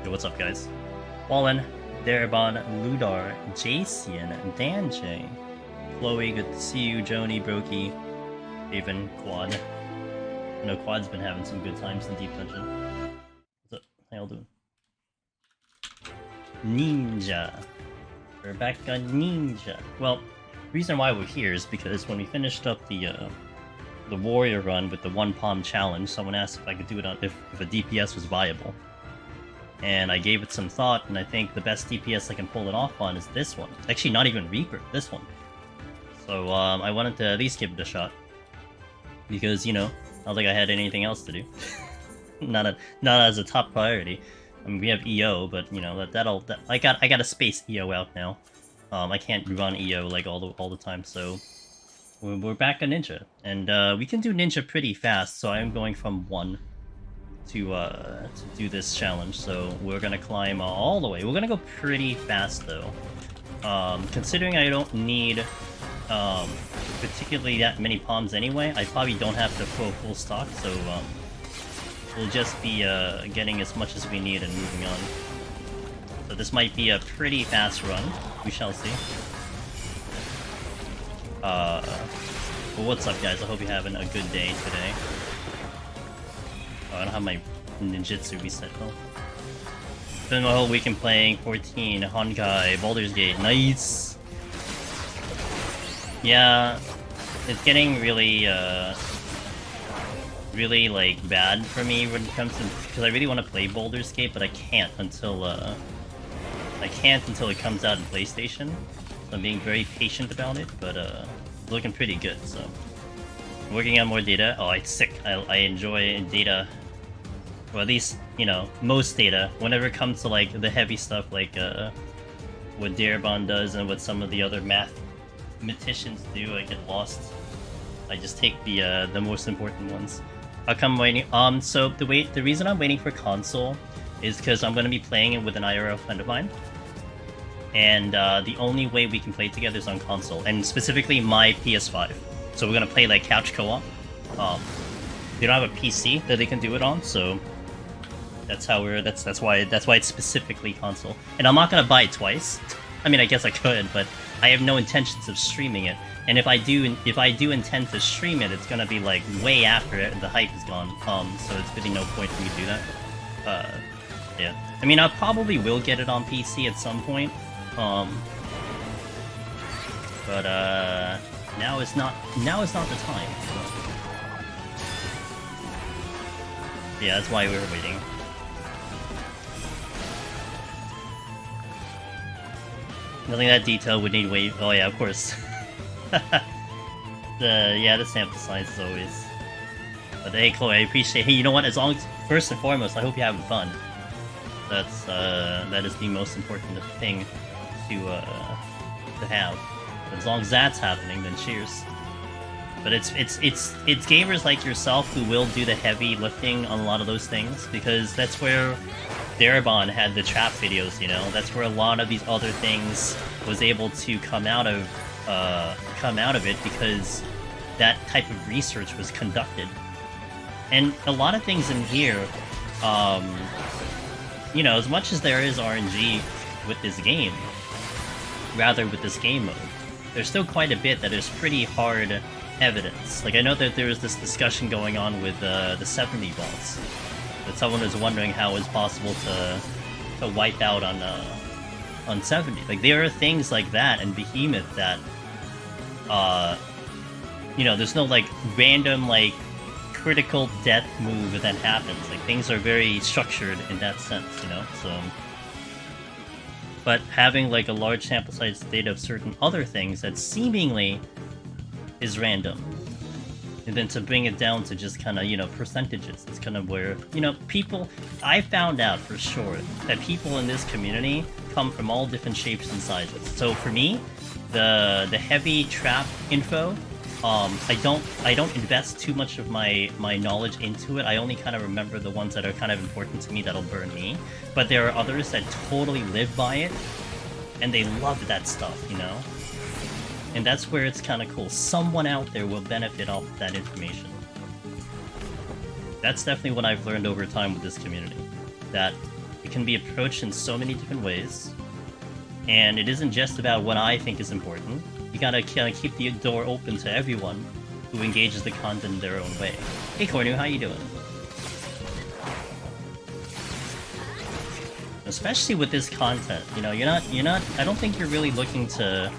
Yo, what's up, guys? Wallen, Darabon, Ludar, Jason, Danjay, Chloe, good to see you, Joni, Brokey, Haven, Quad. I know Quad's been having some good times in Deep Dungeon. What's up? How y'all doing? Ninja. We're back on Ninja. Well, the reason why we're here is because when we finished up the warrior run with the one palm challenge, someone asked if I could do it on if a DPS was viable. And I gave it some thought, and I think the best DPS I can pull it off on is this one. Actually, not even Reaper, this one. So I wanted to at least give it a shot. Because, you know, I don't think I had anything else to do. not as a top priority. I mean, we have EO, but you know I got a space EO out now. I can't run EO like all the time, so we're back on Ninja, and we can do Ninja pretty fast. So I am going from 1 to do this challenge. So we're gonna climb all the way. We're gonna go pretty fast though, considering I don't need particularly that many palms anyway. I probably don't have to throw full stock, so we'll just be getting as much as we need and moving on. So this might be a pretty fast run. We shall see. Well, what's up, guys? I hope you're having a good day today. Oh, I don't have my ninjutsu reset though. Spent my whole weekend playing 14, Honkai, Baldur's Gate. Nice! Yeah, it's getting really, really like bad for me when it comes to, because I really want to play Baldur's Gate, but I can't until it comes out in PlayStation. So I'm being very patient about it, but it's looking pretty good. So working on more data. Oh, it's sick. I enjoy data, or at least you know most data. Whenever it comes to like the heavy stuff, like what Darabon does and what some of the other mathematicians do, I get lost. I just take the most important ones. How come I'm waiting? So the reason I'm waiting for console is because I'm going to be playing it with an IRL friend of mine. And the only way we can play together is on console, and specifically my PS5. So we're going to play like couch co-op. They don't have a PC that they can do it on, so that's how that's why it's specifically console. And I'm not going to buy it twice. I mean, I guess I could, but I have no intentions of streaming it. And if I do intend to stream it, it's gonna be like way after the hype is gone. So it's really no point for me to do that. Yeah. I mean, I probably will get it on PC at some point. But now is not the time. Yeah, that's why we were waiting. Nothing that detailed would need wait. Oh yeah, of course. The sample size is always. But hey, Chloe, I appreciate. Hey, you know what? As long as first and foremost, I hope you're having fun. That is the most important thing to have. But as long as that's happening, then cheers. But it's gamers like yourself who will do the heavy lifting on a lot of those things, because that's where Darabon had the trap videos, you know. That's where a lot of these other things was able to come out of it, because that type of research was conducted. And a lot of things in here, you know, as much as there is RNG with this game, mode, there's still quite a bit that is pretty hard evidence. Like, I know that there was this discussion going on with the 70 bots, that someone was wondering how it's possible to wipe out on 70. Like, there are things like that in Behemoth that you know, there's no like random like critical death move that happens. Like, things are very structured in that sense, you know. So, but having like a large sample size data of certain other things that seemingly is random, and then to bring it down to just kind of, you know, percentages, it's kind of where, you know, people, I found out for sure that people in this community come from all different shapes and sizes. So for me, the heavy trap info, I don't invest too much of my knowledge into it. I only kind of remember the ones that are kind of important to me that'll burn me. But there are others that totally live by it, and they love that stuff, you know? And that's where it's kind of cool. Someone out there will benefit off of that information. That's definitely what I've learned over time with this community. That It can be approached in so many different ways, and it isn't just about what I think is important. You gotta kind of keep the door open to everyone who engages the content in their own way. Hey Cornu, how you doing? Especially with this content, you know, you're not. I don't think you're really looking to.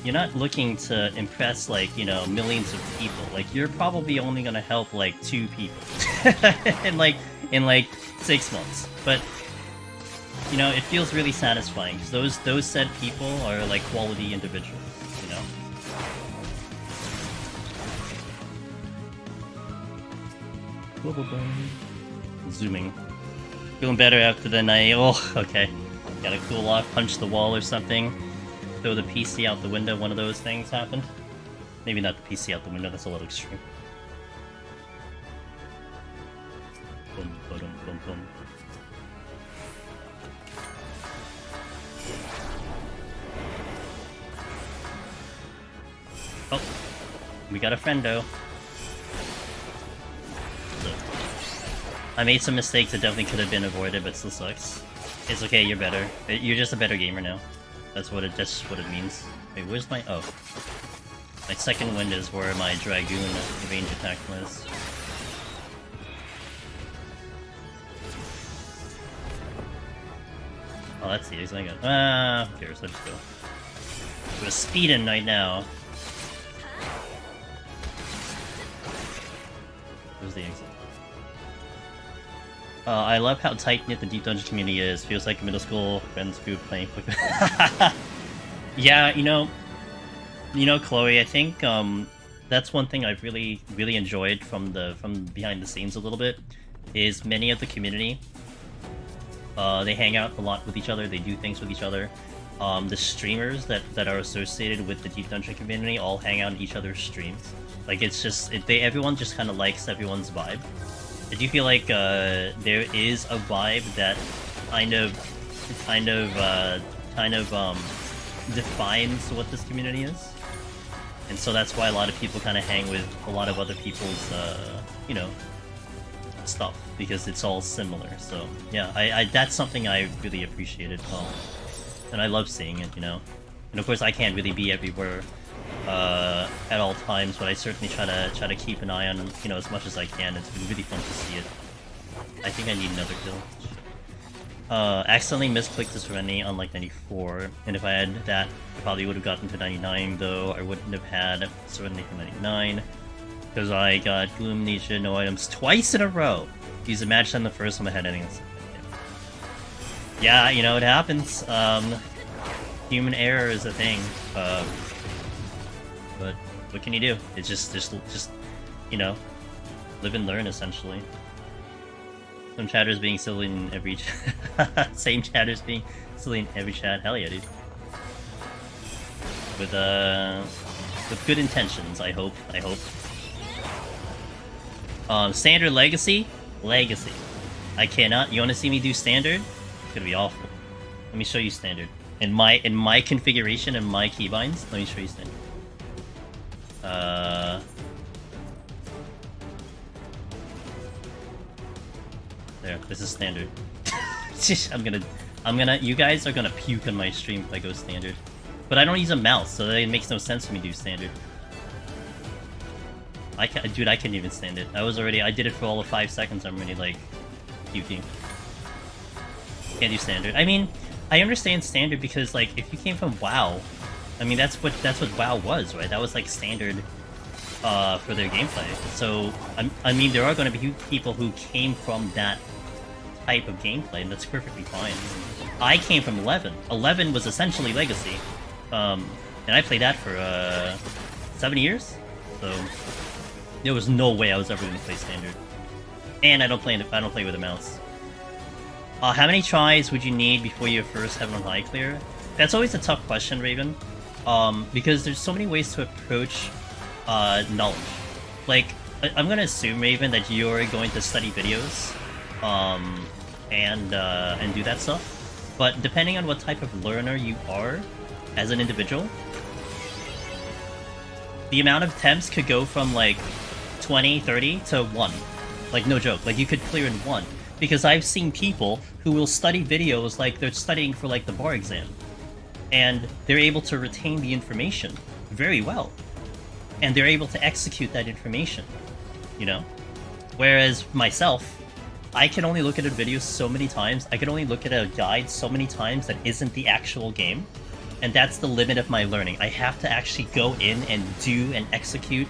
You're not looking to impress, like, you know, millions of people. Like, you're probably only gonna help like 2 people in like 6 months. But you know, it feels really satisfying because those said people are like quality individuals, you know. Zooming. Feeling better after the night. Oh, okay. Gotta cool off, punch the wall or something. Throw the PC out the window, one of those things happened. Maybe not the PC out the window, that's a little extreme. Boom, boom, boom, boom. Oh, we got a friendo. I made some mistakes that definitely could have been avoided, but still sucks. It's okay, you're better. You're just a better gamer now. That's what it means. Wait, where's my... oh. My second wind is where my Dragoon range attack was. Oh, that's the exit. Who cares? Let's go. We're speeding right now. Where's the exit? I love how tight-knit the Deep Dungeon community is. Feels like a middle school friends group playing Yeah, you know, Chloe, I think that's one thing I've really enjoyed from behind the scenes a little bit, is many of the community, they hang out a lot with each other, they do things with each other. The streamers that are associated with the Deep Dungeon community all hang out in each other's streams. Like, it's just, everyone just kind of likes everyone's vibe. Did you feel like there is a vibe that kind of defines what this community is? And so that's why a lot of people kind of hang with a lot of other people's, you know, stuff, because it's all similar. So yeah, I that's something I really appreciated, and I love seeing it, you know. And of course, I can't really be everywhere at all times, but I certainly try to keep an eye on, you know, as much as I can. It's been really fun to see it. I think I need another kill. Accidentally misclicked the Serenity on like 94, and if I had that, I probably would have gotten to 99, though I wouldn't have had Serenity for 99, because I got Gloom Amnesia, no items, twice in a row! Use a match on the first one I had anything. Yeah, you know, it happens. Human error is a thing. But what can you do? It's just you know, live and learn, essentially. Some chatters being silly in every same chatters being silly in every chat. Hell yeah, dude. With good intentions, I hope. Standard Legacy? Legacy. I cannot. You wanna see me do standard? It's gonna be awful. Let me show you standard. In my configuration and my keybinds, let me show you standard. There, this is standard. You guys are gonna puke on my stream if I go standard. But I don't use a mouse, so it makes no sense for me to do standard. Dude, I couldn't even stand it. I did it for all of 5 seconds, I'm already like, puking. Can't do standard. I mean, I understand standard because, like, if you came from WoW, I mean, that's what WoW was, right? That was like standard for their gameplay. So I mean, there are going to be people who came from that type of gameplay, and that's perfectly fine. I came from 11. 11 was essentially Legacy, and I played that for 7 years. So there was no way I was ever going to play standard. And I don't play with a mouse. How many tries would you need before your first Heaven on High clear? That's always a tough question, Raven. Because there's so many ways to approach knowledge. Like, I'm gonna assume, Raven, that you're going to study videos, and do that stuff. But depending on what type of learner you are as an individual, the amount of attempts could go from like 20, 30 to 1. Like, no joke. Like, you could clear in 1. because I've seen people who will study videos like they're studying for like the bar exam, and they're able to retain the information very well, and they're able to execute that information, you know? Whereas myself, I can only look at a video so many times, I can only look at a guide so many times that isn't the actual game, and that's the limit of my learning. I have to actually go in and do and execute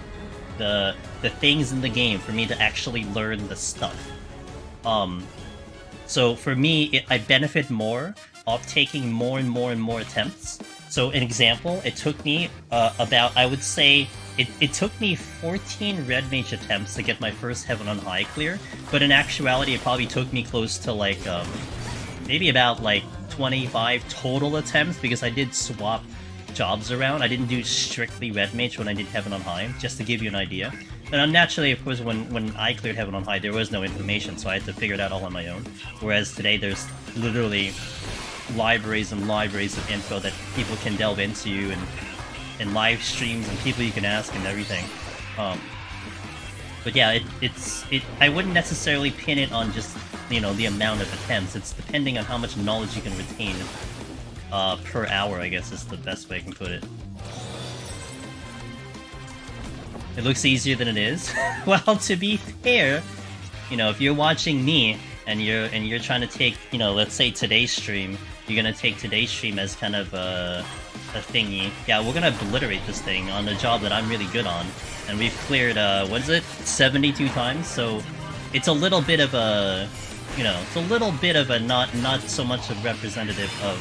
the things in the game for me to actually learn the stuff. So for me, I benefit more of taking more and more and more attempts. So an example, it took me about, I would say, it took me 14 Red Mage attempts to get my first Heaven on High clear, but in actuality it probably took me close to like, maybe about like 25 total attempts, because I did swap jobs around. I didn't do strictly Red Mage when I did Heaven on High, just to give you an idea. And naturally, of course, when I cleared Heaven on High, there was no information, so I had to figure it out all on my own. Whereas today, there's literally libraries and libraries of info that people can delve into, and live streams and people you can ask and everything. But yeah, I wouldn't necessarily pin it on just, you know, the amount of attempts. It's depending on how much knowledge you can retain per hour, I guess is the best way I can put it. It looks easier than it is. Well, to be fair, you know, if you're watching me and you're trying to take, you know, let's say today's stream, you're gonna take today's stream as kind of a thingy. Yeah, we're gonna obliterate this thing on a job that I'm really good on, and we've cleared what is it, 72 times. So it's a little bit of a, you know, it's a little bit of a not so much a representative of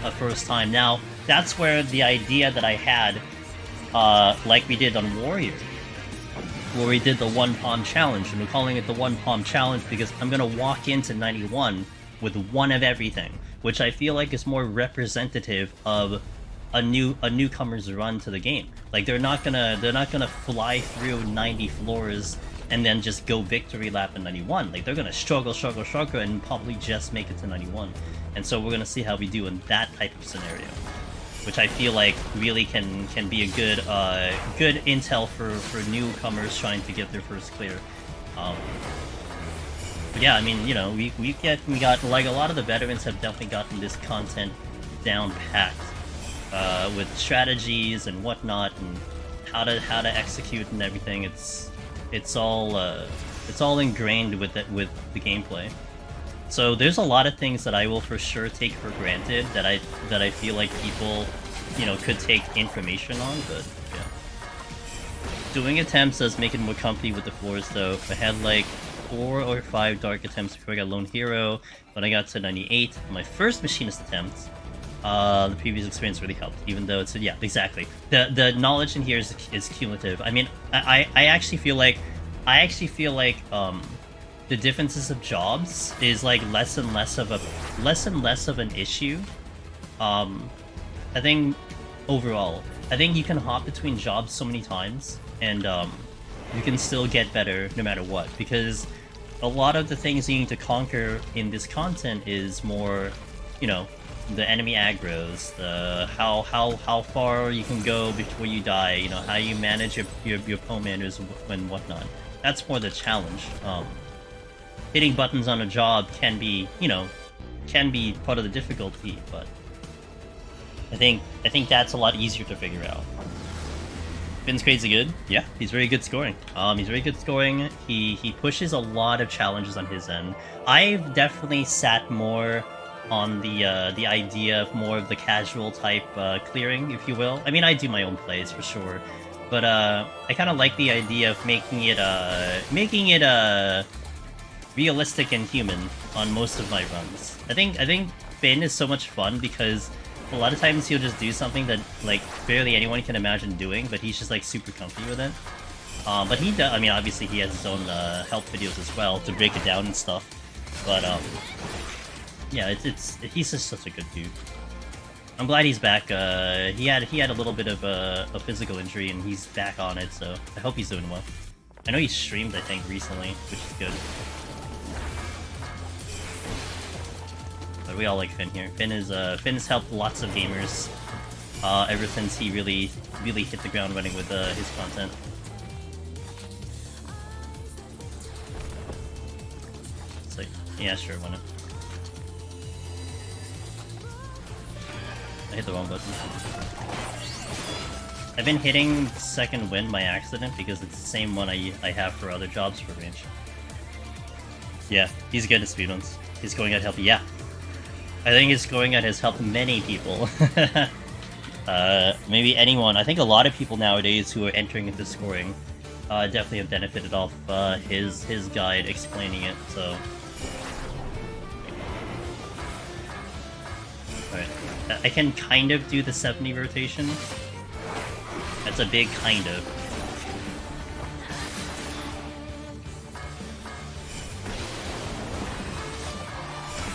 a first time. Now that's where the idea that I had, like we did on Warrior, where we did the one palm challenge, and we're calling it the one palm challenge because I'm gonna walk into 91 with one of everything, which I feel like is more representative of a newcomer's run to the game. Like they're not gonna fly through 90 floors and then just go victory lap in 91. Like they're gonna struggle, and probably just make it to 91. And so we're gonna see how we do in that type of scenario, which I feel like really can be a good intel for newcomers trying to get their first clear. But yeah, I mean, you know, we got like a lot of the veterans have definitely gotten this content down packed with strategies and whatnot, and how to execute and everything. It's all ingrained with the gameplay. So there's a lot of things that I will for sure take for granted that I feel like people, you know, could take information on, but yeah. Doing attempts does make it more comfy with the floors though. I had like 4 or 5 dark attempts before I got Lone Hero. When I got to 98, my first machinist attempt, the previous experience really helped, even though it's, yeah, exactly. The knowledge in here is cumulative. I mean, I actually feel like the differences of jobs is like less and less of an issue. I think overall, I think you can hop between jobs so many times, and you can still get better no matter what, because a lot of the things you need to conquer in this content is more, you know, the enemy aggros, the how far you can go before you die, you know, how you manage your commanders and whatnot. That's more the challenge. Hitting buttons on a job can be, you know, part of the difficulty, but I think that's a lot easier to figure out. Finn's crazy good. Yeah, he's very good scoring. He's very good scoring. He pushes a lot of challenges on his end. I've definitely sat more on the idea of more of the casual type clearing, if you will. I mean, I do my own plays for sure, but I kind of like the idea of making it realistic and human on most of my runs. I think Finn is so much fun because a lot of times he'll just do something that like barely anyone can imagine doing, but he's just like super comfy with it. But he does. I mean, obviously he has his own help videos as well to break it down and stuff. But yeah, he's just such a good dude. I'm glad he's back. He had a little bit of a physical injury, and he's back on it. So I hope he's doing well. I know he streamed, I think, recently, which is good. But we all like Finn here. Finn's helped lots of gamers ever since he really hit the ground running with his content. It's like Yeah, sure, why not? I hit the wrong button. I've been hitting second wind by accident because it's the same one I have for other jobs for range. Yeah, he's good at speedruns. His going out help. Yeah, I think his going out has helped many people. Maybe anyone. I think a lot of people nowadays who are entering into scoring definitely have benefited off his guide explaining it. So, alright, I can kind of do the 70 rotation. That's a big kind of.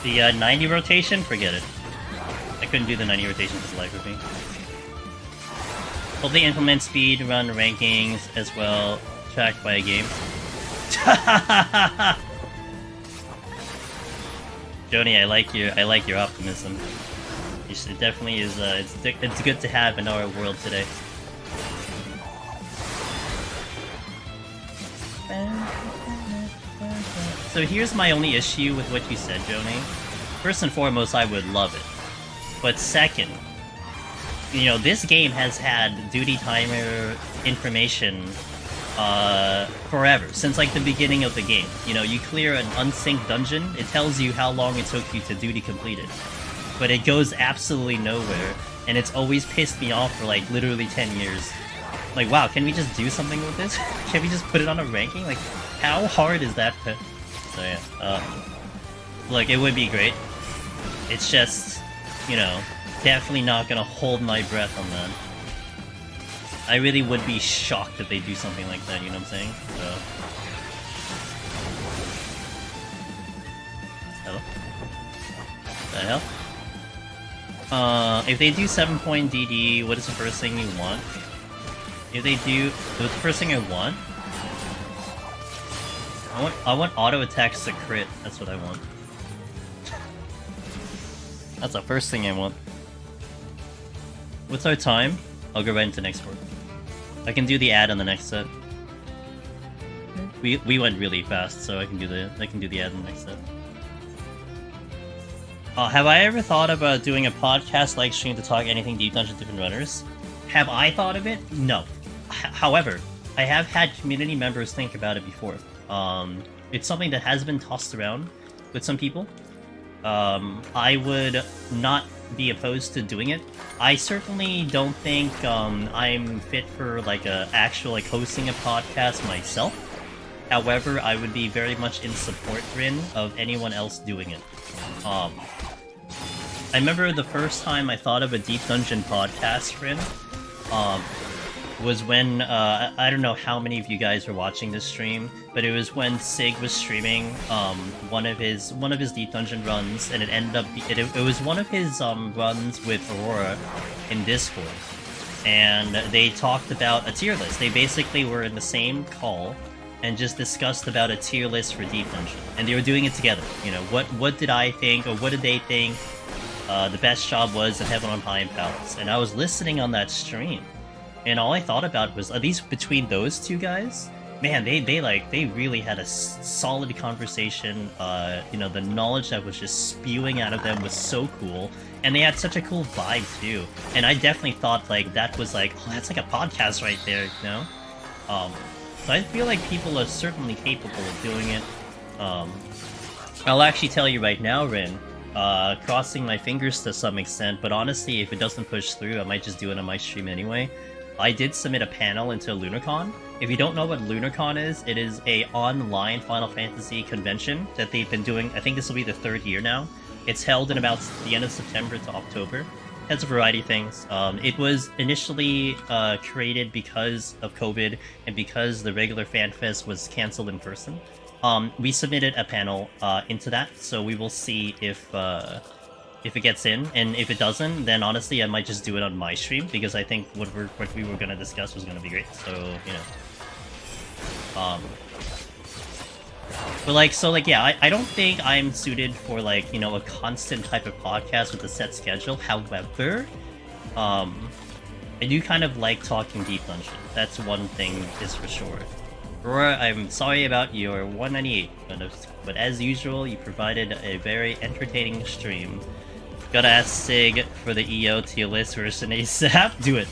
The 90 rotation, forget it. I couldn't do the 90 rotation for the life of me. Hopefully implement speed run rankings as well, tracked by a game. Joni, I like your optimism. It definitely is. It's good to have in our world today. So here's my only issue with what you said, Joni. First and foremost, I would love it. But second, you know, this game has had duty timer information forever, since like the beginning of the game. You know, you clear an unsynced dungeon, it tells you how long it took you to duty complete it. But it goes absolutely nowhere, and it's always pissed me off for like literally 10 years. Like, wow, can we just do something with this? Can we just put it on a ranking? Like, how hard is that to... So yeah, look, it would be great. It's just, you know, definitely not gonna hold my breath on that. I really would be shocked if they do something like that, you know what I'm saying? So... Hello? The hell? If they do 7-point DD, what is the first thing you want? If they do... What's the first thing I want? I want auto attacks to crit. That's what I want. That's the first thing I want. What's our time? I'll go right into next work. I can do the ad on the next set. We went really fast, so I can do the ad on the next set. Have I ever thought about doing a podcast live stream to talk anything Deep Dungeon different runners? Have I thought of it? No. However, I have had community members think about it before. It's something that has been tossed around with some people. I would not be opposed to doing it. I certainly don't think I'm fit for like a actual like hosting a podcast myself. However, I would be very much in support, Rin, of anyone else doing it. I remember the first time I thought of a Deep Dungeon podcast, Rin, was when, I don't know how many of you guys were watching this stream, but it was when Sig was streaming one of his Deep Dungeon runs, and it ended up, it was one of his runs with Aurora in Discord, and they talked about a tier list. They basically were in the same call and just discussed about a tier list for Deep Dungeon, and they were doing it together. You know, what did I think, or what did they think the best job was in Heaven on High and Palace? And I was listening on that stream, and all I thought about was, at least between those two guys, man, they really had a solid conversation. You know, the knowledge that was just spewing out of them was so cool, and they had such a cool vibe too. And I definitely thought like that was like, oh, that's like a podcast right there, you know? So I feel like people are certainly capable of doing it. I'll actually tell you right now, Rin, crossing my fingers to some extent, but honestly, if it doesn't push through, I might just do it on my stream anyway. I did submit a panel into LunarCon. If you don't know what LunarCon is, it is a online Final Fantasy convention that they've been doing. I think this will be the 3rd year now. It's held in about the end of September to October. It has a variety of things. It was initially created because of COVID and because the regular FanFest was canceled in person. We submitted a panel into that, so we will see if it gets in, and if it doesn't, then honestly I might just do it on my stream, because I think what we were gonna discuss was gonna be great. So, you know, but like, so like, yeah, I don't think I'm suited for like, you know, a constant type of podcast with a set schedule. However, I do kind of like talking Deep Dungeon. That's one thing is for sure. Aurora, I'm sorry about your 198, but as usual, you provided a very entertaining stream. Gotta ask Sig for the EO tier list version ASAP. Do it.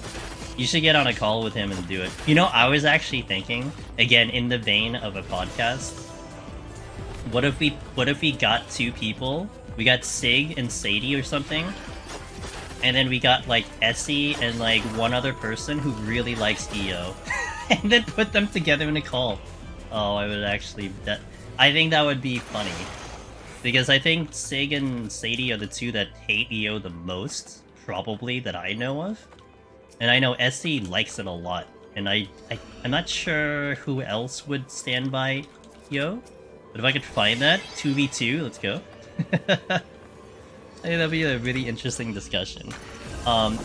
You should get on a call with him and do it. You know, I was actually thinking, again, in the vein of a podcast, what if we got two people? We got Sig and Sadie or something, and then we got like Essie and like one other person who really likes EO. And then put them together in a call. Oh, I would actually... I think that would be funny. Because I think Sig and Sadie are the two that hate EO the most, probably, that I know of. And I know Essie likes it a lot. And I'm not sure who else would stand by EO. But if I could find that, 2v2, let's go. I think that'd be a really interesting discussion.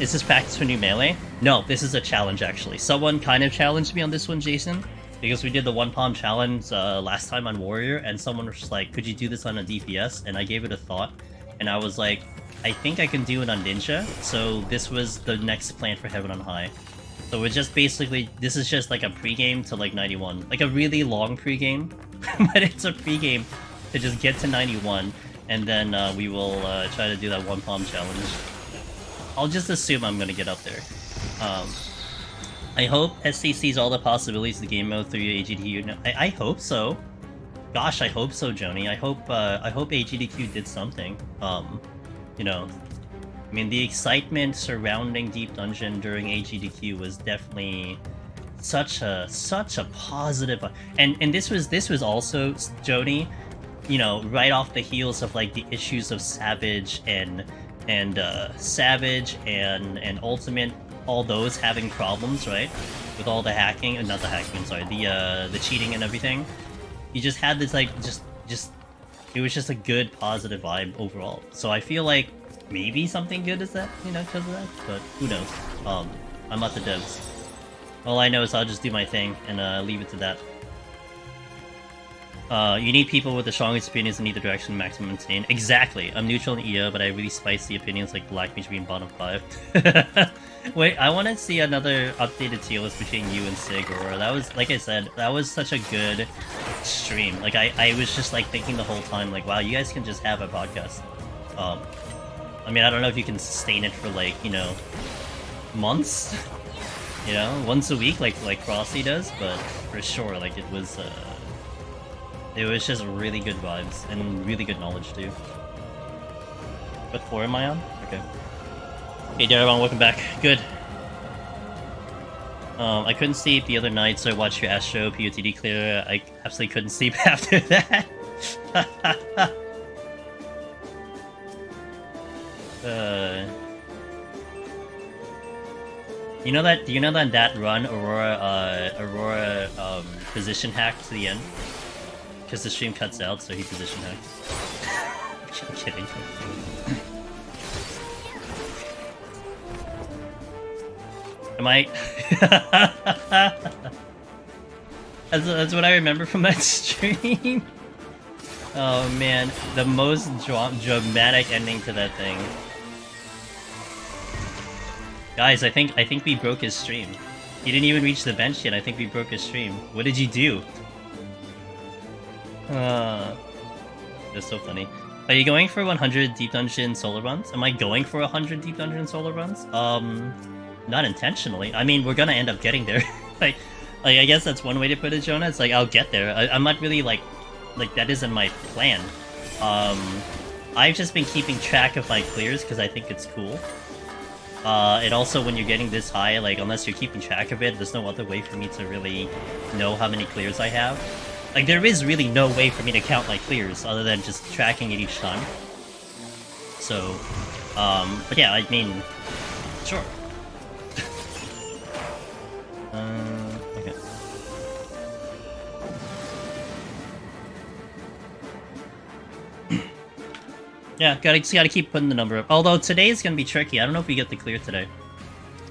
Is this practice for new melee? No, this is a challenge actually. Someone kind of challenged me on this one, Jason, because we did the one palm challenge last time on Warrior, and someone was just like, could you do this on a DPS? And I gave it a thought, and I was like, I think I can do it on Ninja, so this was the next plan for Heaven on High. So we're just basically, this is just like a pregame to like 91. Like a really long pregame, but it's a pregame to just get to 91, and then we will try to do that one palm challenge. I'll just assume I'm gonna get up there. I hope SC sees all the possibilities of the game mode through AGDQ. I hope so. Gosh, I hope so, Joni. I hope AGDQ did something. You know, I mean, the excitement surrounding Deep Dungeon during AGDQ was definitely such a positive. And this was also, Joni, you know, right off the heels of like the issues of Savage and Savage and Ultimate, all those having problems, right? With all the hacking, not the hacking, I'm sorry, the cheating and everything. You just had this like just it was just a good positive vibe overall. So I feel like maybe something good is that, you know, because of that, but who knows? I'm not the devs. All I know is I'll just do my thing and leave it to that. You need people with the strongest opinions in either direction to maximum maintain. Exactly. I'm neutral in EO, but I really spice the opinions like Black Mage being bottom 5. Wait, I want to see another updated tier list between you and Sig, or that was, like I said, that was such a good stream. Like, I was just like thinking the whole time, like, wow, you guys can just have a podcast. I mean, I don't know if you can sustain it for like, you know, months, you know, once a week, like Frosty does, but for sure, like, it was just really good vibes and really good knowledge too. What 4 am I on? Okay. Hey there, everyone, welcome back. Good. I couldn't sleep the other night, so I watched your Astro POTD clear. I absolutely couldn't sleep after that. You know that run Aurora position hack to the end? Because the stream cuts out, so he position hacks. I'm kidding. Am I? That's what I remember from that stream. Oh man, the most dramatic ending to that thing. Guys, I think we broke his stream. He didn't even reach the bench yet. I think we broke his stream. What did you do? That's so funny. Are you going for 100 Deep Dungeon solo runs? Am I going for 100 Deep Dungeon solo runs? Not intentionally. I mean, we're gonna end up getting there. like I guess that's one way to put it, Jonah. It's like, I'll get there. I'm not really like that isn't my plan. I've just been keeping track of my clears because I think it's cool. And also when you're getting this high, like, unless you're keeping track of it, there's no other way for me to really know how many clears I have. Like, there is really no way for me to count my clears other than just tracking it each time. So, but yeah, I mean, sure. Okay. Yeah, gotta keep putting the number up. Although today is gonna be tricky. I don't know if we get the clear today.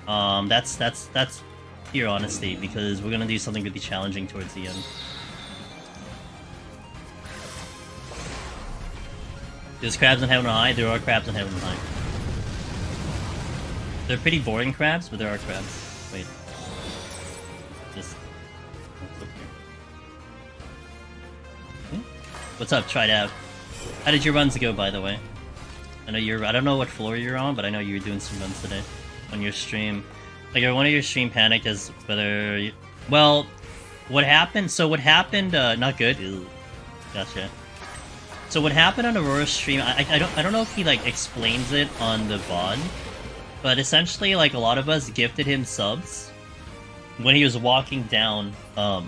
That's pure honesty, because we're gonna do something really challenging towards the end. There's crabs in Heaven on High. There are crabs in Heaven on High. They're pretty boring crabs, but there are crabs. Wait. Just... What's up, Try Dab? How did your runs go, by the way? I know I don't know what floor you're on, but I know you were doing some runs today on your stream. Like, one of your stream panicked as whether you... Well, what happened? So what happened? Not good. Ew. Gotcha. So what happened on Aurora's stream? I don't know if he like explains it on the VOD, but essentially, like, a lot of us gifted him subs when he was walking down the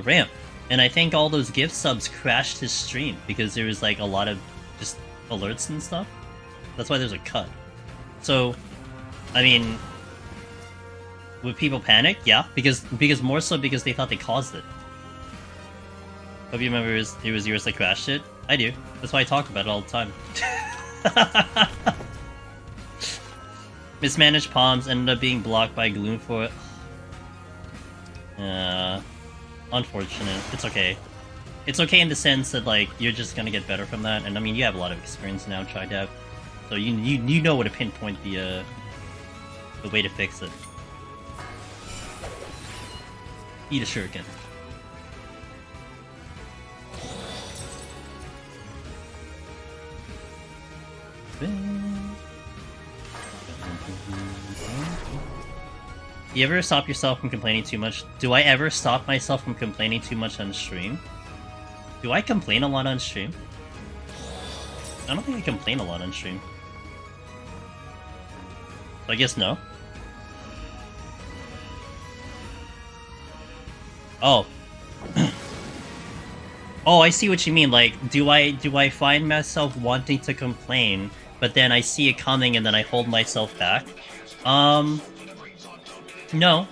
ramp, and I think all those gift subs crashed his stream because there was like a lot of just alerts and stuff. That's why there's a cut. So, I mean, would people panic? Yeah, because more so because they thought they caused it. Hope you remember it was yours that crashed it. I do. That's why I talk about it all the time. Mismanaged palms ended up being blocked by Gloom for it. Unfortunate. It's okay. It's okay in the sense that, like, you're just gonna get better from that, and I mean, you have a lot of experience now, Tridab, so you know what to pinpoint the way to fix it. Eat a shuriken. You ever stop yourself from complaining too much? Do I ever stop myself from complaining too much on stream? Do I complain a lot on stream? I don't think I complain a lot on stream. So I guess no. Oh. Oh, I see what you mean. Like, do I find myself wanting to complain, but then I see it coming and then I hold myself back? No.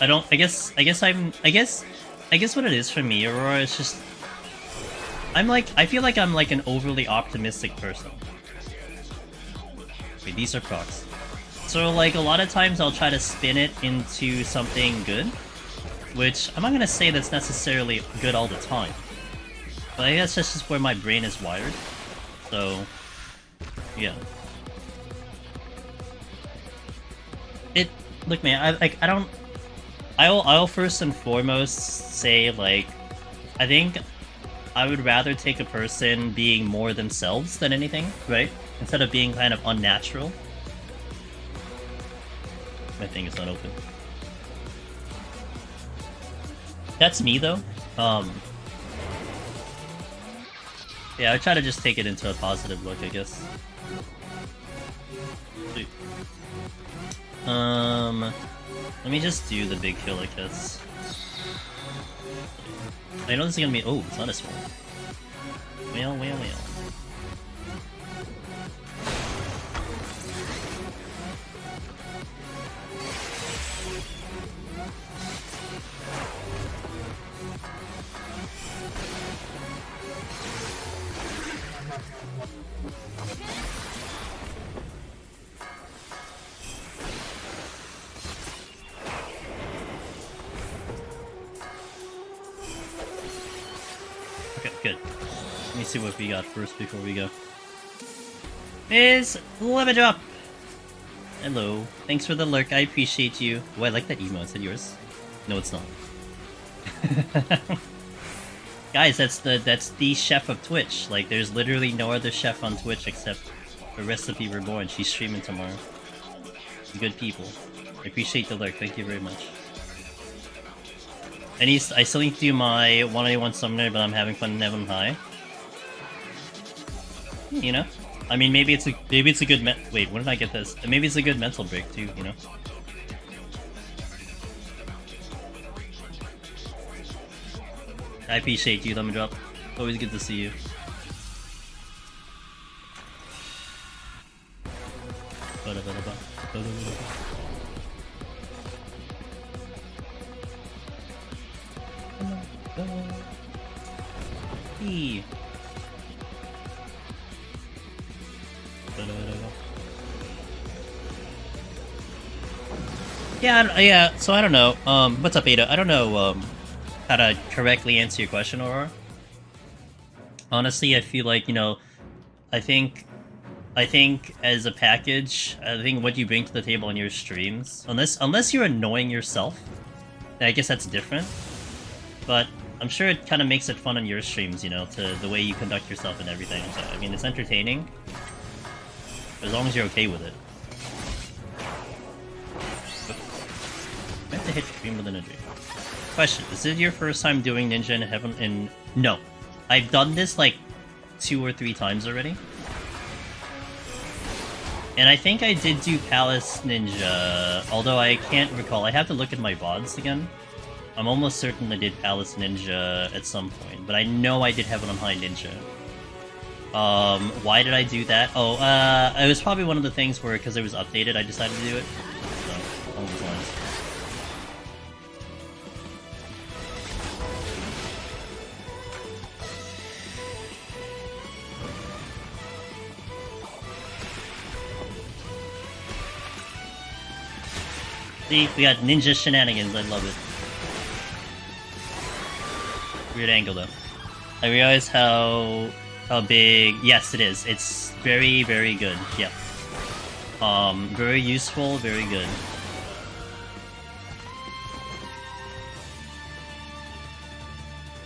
I don't. I guess what it is for me, Aurora, is just I feel like I'm like an overly optimistic person. Wait, these are procs. So like a lot of times I'll try to spin it into something good, which I'm not gonna say that's necessarily good all the time. But I guess that's just where my brain is wired. So yeah. Look, man, I'll first and foremost say, like, I think I would rather take a person being more themselves than anything, right? Instead of being kind of unnatural. My thing is not open. That's me, though. Yeah, I try to just take it into a positive look, I guess. Sweet. Let me just do the big kill, I guess. I know this is gonna be. Oh, it's not a small. Well. Good. Let me see what we got first before we go. Is Lemon Drop! Hello. Thanks for the lurk, I appreciate you. Oh, I like that emo. Is that yours? No, it's not. Guys, that's the chef of Twitch. Like, there's literally no other chef on Twitch except for Recipe Reborn. She's streaming tomorrow. Good people. I appreciate the lurk. Thank you very much. I still need to do my 181 Summoner, but I'm having fun in Heaven High. You know? I mean, maybe it's a good wait, when did I get this? Maybe it's a good mental break too, you know? I appreciate you, Lemon Drop. Always good to see you. Yeah, so I don't know. What's up, Ada? I don't know how to correctly answer your question, Aurora. Honestly, I feel like, you know, I think as a package, I think what you bring to the table on your streams, unless you're annoying yourself, then I guess that's different. But I'm sure it kind of makes it fun on your streams, you know, to the way you conduct yourself and everything. So, I mean, it's entertaining, as long as you're okay with it. I have to hit Dream with energy. Question: is it your first time doing Ninja in Heaven? No, I've done this like 2 or 3 times already. And I think I did do Palace Ninja, although I can't recall. I have to look at my VODs again. I'm almost certain I did Palace Ninja at some point, but I know I did Heaven on High Ninja. Why did I do that? Oh, it was probably one of the things where, because it was updated, I decided to do it. So, along those lines. See, we got ninja shenanigans, I love it. Weird angle though. I realize how big. Yes, it is. It's very, very good. Yeah. Very useful. Very good.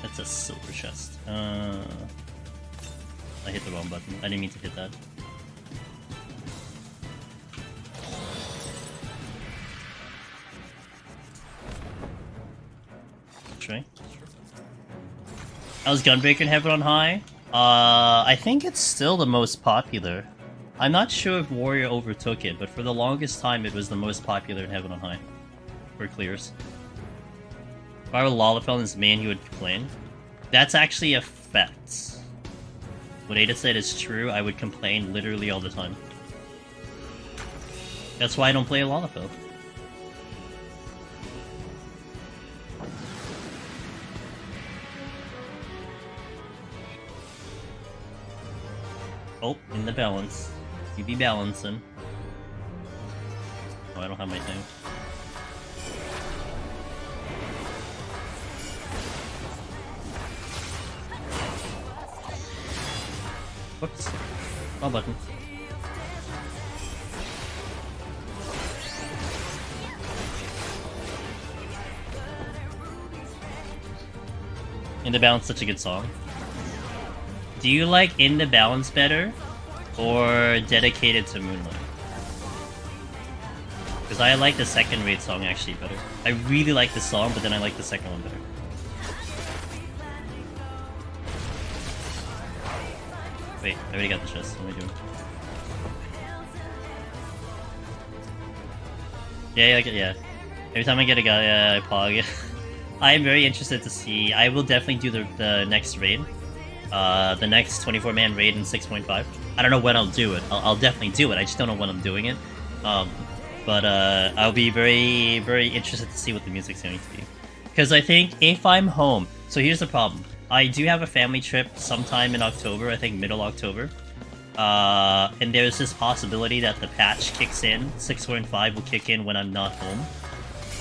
That's a silver chest. I hit the wrong button. I didn't mean to hit that. Right. How's Gunbreaker in Heaven on High? I think it's still the most popular. I'm not sure if Warrior overtook it, but for the longest time it was the most popular in Heaven on High. For clears. If I were Lalafell main, he would complain. That's actually a fact. What Aida said is true, I would complain literally all the time. That's why I don't play Lalafell. Oh, in the balance. You be balancing. Oh, I don't have my thing. Whoops. Wrong button. In the Balance, such a good song. Do you like In the Balance better or Dedicated to Moonlight? Because I like the second Raid song actually better. I really like the song, but then I like the second one better. Wait, I already got the chest. What am I doing? Yeah. Every time I get a guy, I pog. I am very interested to see. I will definitely do the next raid. The next 24-man raid in 6.5. I don't know when I'll do it. I'll definitely do it. I just don't know when I'm doing it. But I'll be very, very interested to see what the music's going to be. Because I think if I'm home... So here's the problem. I do have a family trip sometime in October, I think middle October. And there's this possibility that the patch kicks in. 6.5 will kick in when I'm not home.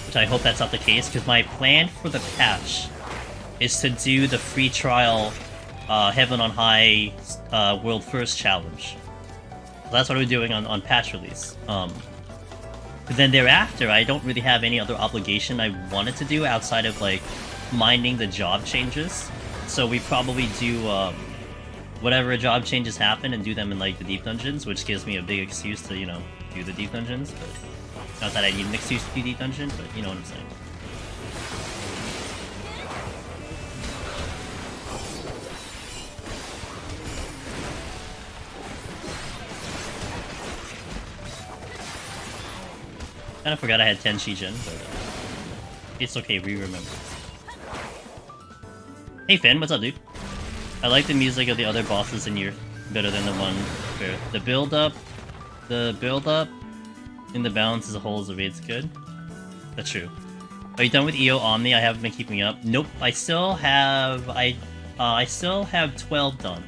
Which I hope that's not the case, because my plan for the patch is to do the free trial Heaven on High World First Challenge. So that's what we're doing on patch release. But then thereafter, I don't really have any other obligation I wanted to do outside of, like, minding the job changes. So we probably do whatever job changes happen and do them in, like, the deep dungeons, which gives me a big excuse to, you know, do the deep dungeons. But not that I need an excuse to do deep dungeon, but you know what I'm saying. Kind of forgot I had 10 Shijin, but it's okay, we remember. Hey Finn, what's up, dude? I like the music of the other bosses in here better than the one where the build-up in the balance as a whole is a raid's good. That's true. Are you done with EO Omni? I haven't been keeping up. Nope, I still have 12 done.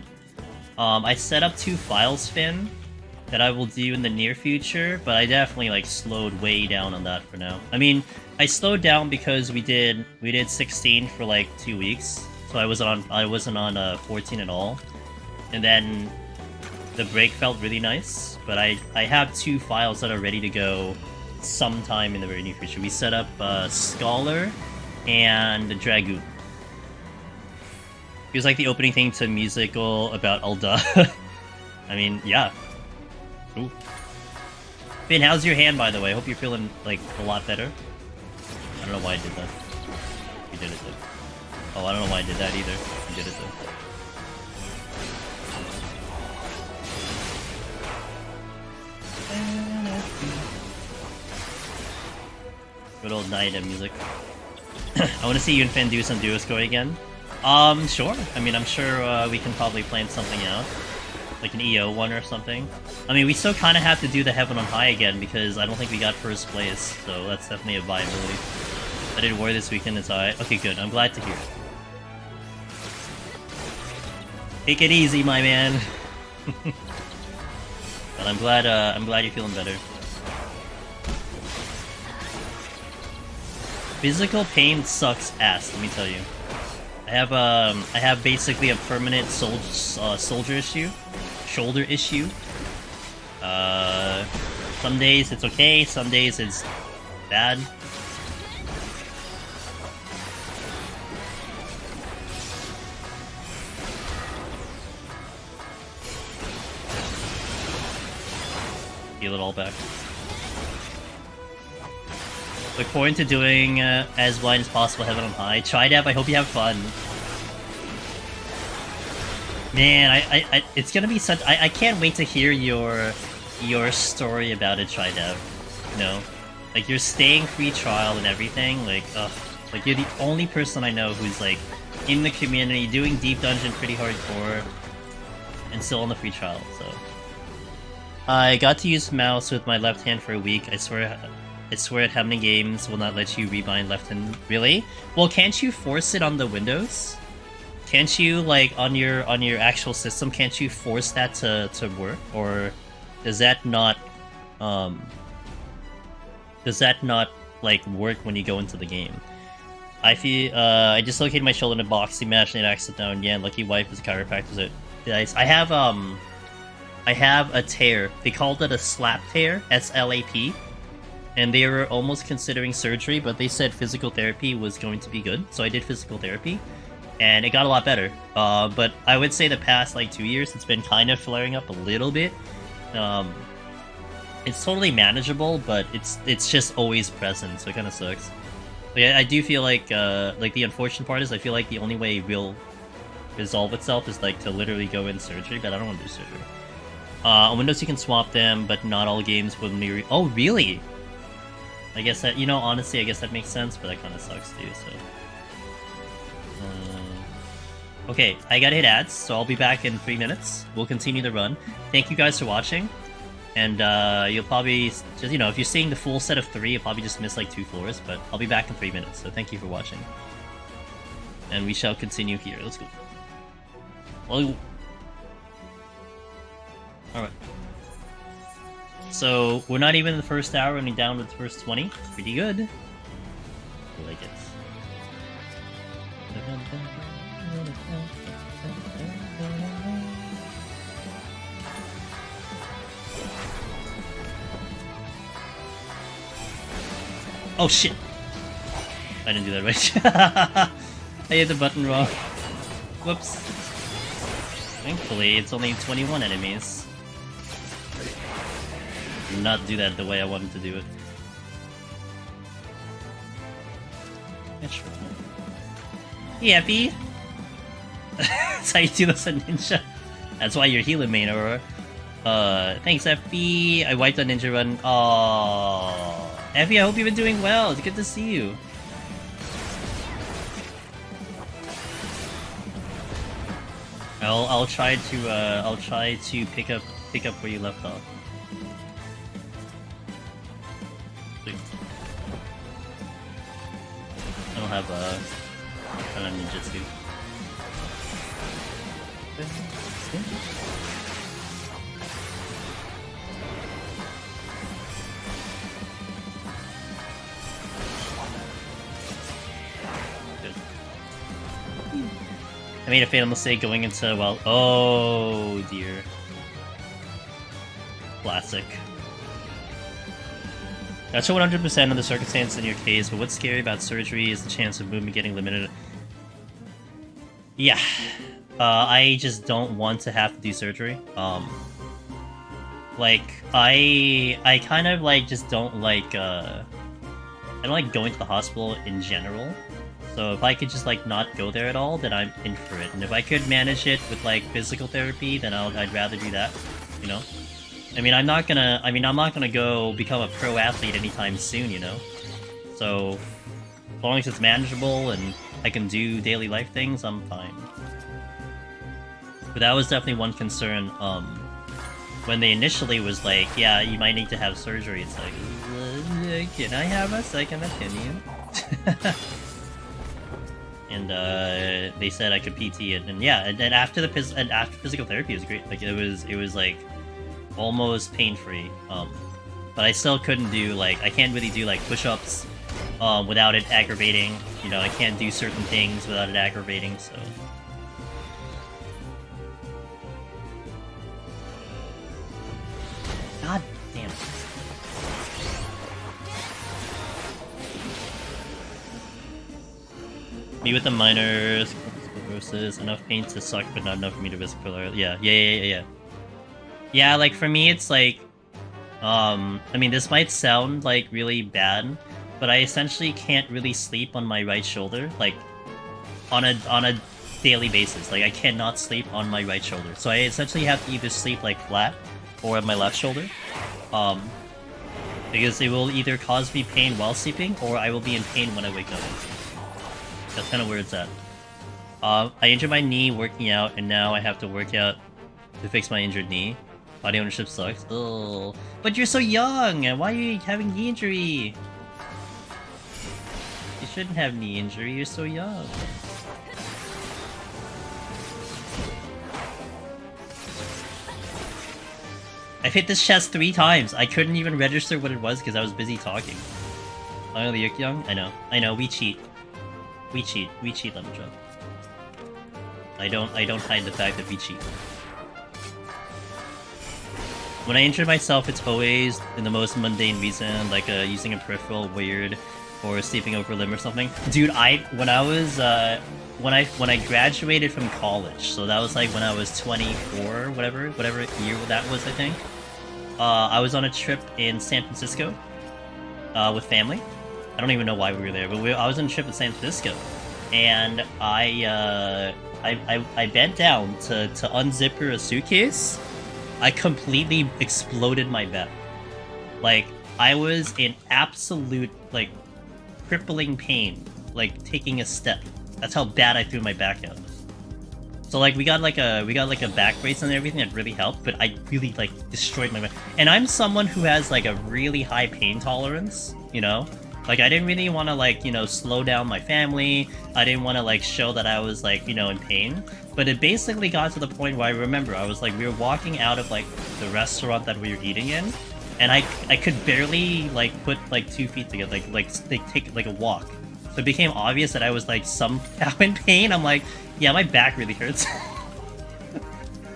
I set up 2 files, Finn, that I will do in the near future, but I definitely like slowed way down on that for now. I mean, I slowed down because we did 16 for like 2 weeks, so I wasn't on 14 at all, and then the break felt really nice. But I have 2 files that are ready to go sometime in the very near future. We set up Scholar and the Dragoon. Feels like the opening thing to musical about Alda. I mean, yeah. Ooh. Finn, how's your hand, by the way? I hope you're feeling, like, a lot better. I don't know why I did that. You did it, though. Oh, I don't know why I did that either. You did it, though. Good old Aida music. I want to see you and Finn do some duo score again. Sure. I mean, I'm sure we can probably plan something out. Like an EO one or something. I mean, we still kind of have to do the Heaven on High again because I don't think we got first place, so that's definitely a viability. I did war this weekend, it's alright. Okay, good. I'm glad to hear it. Take it easy, my man. But I'm glad you're feeling better. Physical pain sucks ass, let me tell you. I have basically a permanent shoulder issue. Some days it's okay, some days it's bad. Feel it all back. Look forward to doing as blind as possible Heaven on High. Try Dev, I hope you have fun. Man, it's gonna be such. I can't wait to hear your story about it, Try Dev. You know, like you're staying free trial and everything. Like, ugh, like you're the only person I know who's like in the community doing deep dungeon pretty hardcore and still on the free trial. So I got to use mouse with my left hand for a week. I swear at how many games will not let you rebind left hand. Really? Well, can't you force it on the Windows? Can't you, like, on your actual system, can't you force that to work? Or does that not, like, work when you go into the game? I feel, I dislocated my shoulder in a boxing match and it accident down. Yeah, lucky wife is a chiropractor. I have a tear. They called it a slap tear, S-L-A-P. And they were almost considering surgery, but they said physical therapy was going to be good. So I did physical therapy. And it got a lot better. But I would say the past, like, 2 years, it's been kind of flaring up a little bit. It's totally manageable, but it's just always present, so it kind of sucks. But yeah, I do feel like the unfortunate part is I feel like the only way it will resolve itself is, like, to literally go in surgery, but I don't want to do surgery. On Windows you can swap them, but not all games will be oh, really? I guess that, you know, honestly, I guess that makes sense, but that kind of sucks too, so... Okay, I gotta hit ads, so I'll be back in 3 minutes. We'll continue the run. Thank you guys for watching. And you'll probably, just, you know, if you're seeing the full set of 3, you'll probably just miss like 2 floors, but I'll be back in 3 minutes, so thank you for watching. And we shall continue here. Let's go. Well, alright. So, we're not even in the first hour, we're only down to the first 20. Pretty good. I like it. Oh shit! I didn't do that right. I hit the button wrong. Whoops. Thankfully, it's only 21 enemies. Did not do that the way I wanted to do it. Yeah, Effie! That's how you do this on Ninja. That's why you're healing main, Aurora. Thanks, Effie. I wiped on Ninja Run. Aww. Effie, I hope you've been doing well. It's good to see you. I'll try to pick up where you left off. I don't have a kind of ninjutsu. I made a fatal mistake going into, well, oh dear. Classic. Not sure 100% of the circumstances in your case, but what's scary about surgery is the chance of movement getting limited. Yeah. I just don't want to have to do surgery. Like, I kind of, like, just don't like, I don't like going to the hospital in general. So if I could just, like, not go there at all, then I'm in for it. And if I could manage it with, like, physical therapy, then I'd rather do that, you know? I mean, I'm not gonna go become a pro athlete anytime soon, you know? So, as long as it's manageable and I can do daily life things, I'm fine. But that was definitely one concern, when they initially was like, yeah, you might need to have surgery, it's like, can I have a second opinion? And they said I could PT it, and yeah, and after physical therapy, it was great. Like, it was like almost pain-free. But I still couldn't do, like, I can't really do, like, push-ups without it aggravating. You know, I can't do certain things without it aggravating, so... God damn it. Me with the minors, versus enough pain to suck, but not enough for me to risk for yeah. Yeah, like, for me, it's like, I mean, this might sound, like, really bad, but I essentially can't really sleep on my right shoulder, like, on a daily basis. Like, I cannot sleep on my right shoulder. So I essentially have to either sleep, like, flat, or on my left shoulder. Because it will either cause me pain while sleeping, or I will be in pain when I wake up. That's kind of where it's at. I injured my knee working out, and now I have to work out to fix my injured knee. Body ownership sucks. Ugh. But you're so young! Why are you having knee injury? You shouldn't have knee injury, you're so young. I've hit this chest 3 times. I couldn't even register what it was because I was busy talking. Oh, the young? I know, we cheat. We cheat, Lemon Drop. I don't hide the fact that we cheat. When I injure myself, it's always in the most mundane reason, like using a peripheral weird, or sleeping over a limb or something. Dude, when I graduated from college, so that was like when I was 24, whatever year that was, I think. I was on a trip in San Francisco with family. I don't even know why we were there, but I was on a trip in San Francisco, and I bent down to unzipper a suitcase. I completely exploded my back. Like, I was in absolute, like, crippling pain, like, taking a step. That's how bad I threw my back out. So, like, we got like a back brace and everything that really helped, but I really, like, destroyed my back. And I'm someone who has, like, a really high pain tolerance, you know? Like, I didn't really want to, like, you know, slow down my family. I didn't want to, like, show that I was, like, you know, in pain. But it basically got to the point where I remember I was, like, we were walking out of, like, the restaurant that we were eating in, and I could barely, like, put, like, 2 feet together, like take, like, a walk. So it became obvious that I was, like, somehow in pain. I'm like, yeah, my back really hurts. I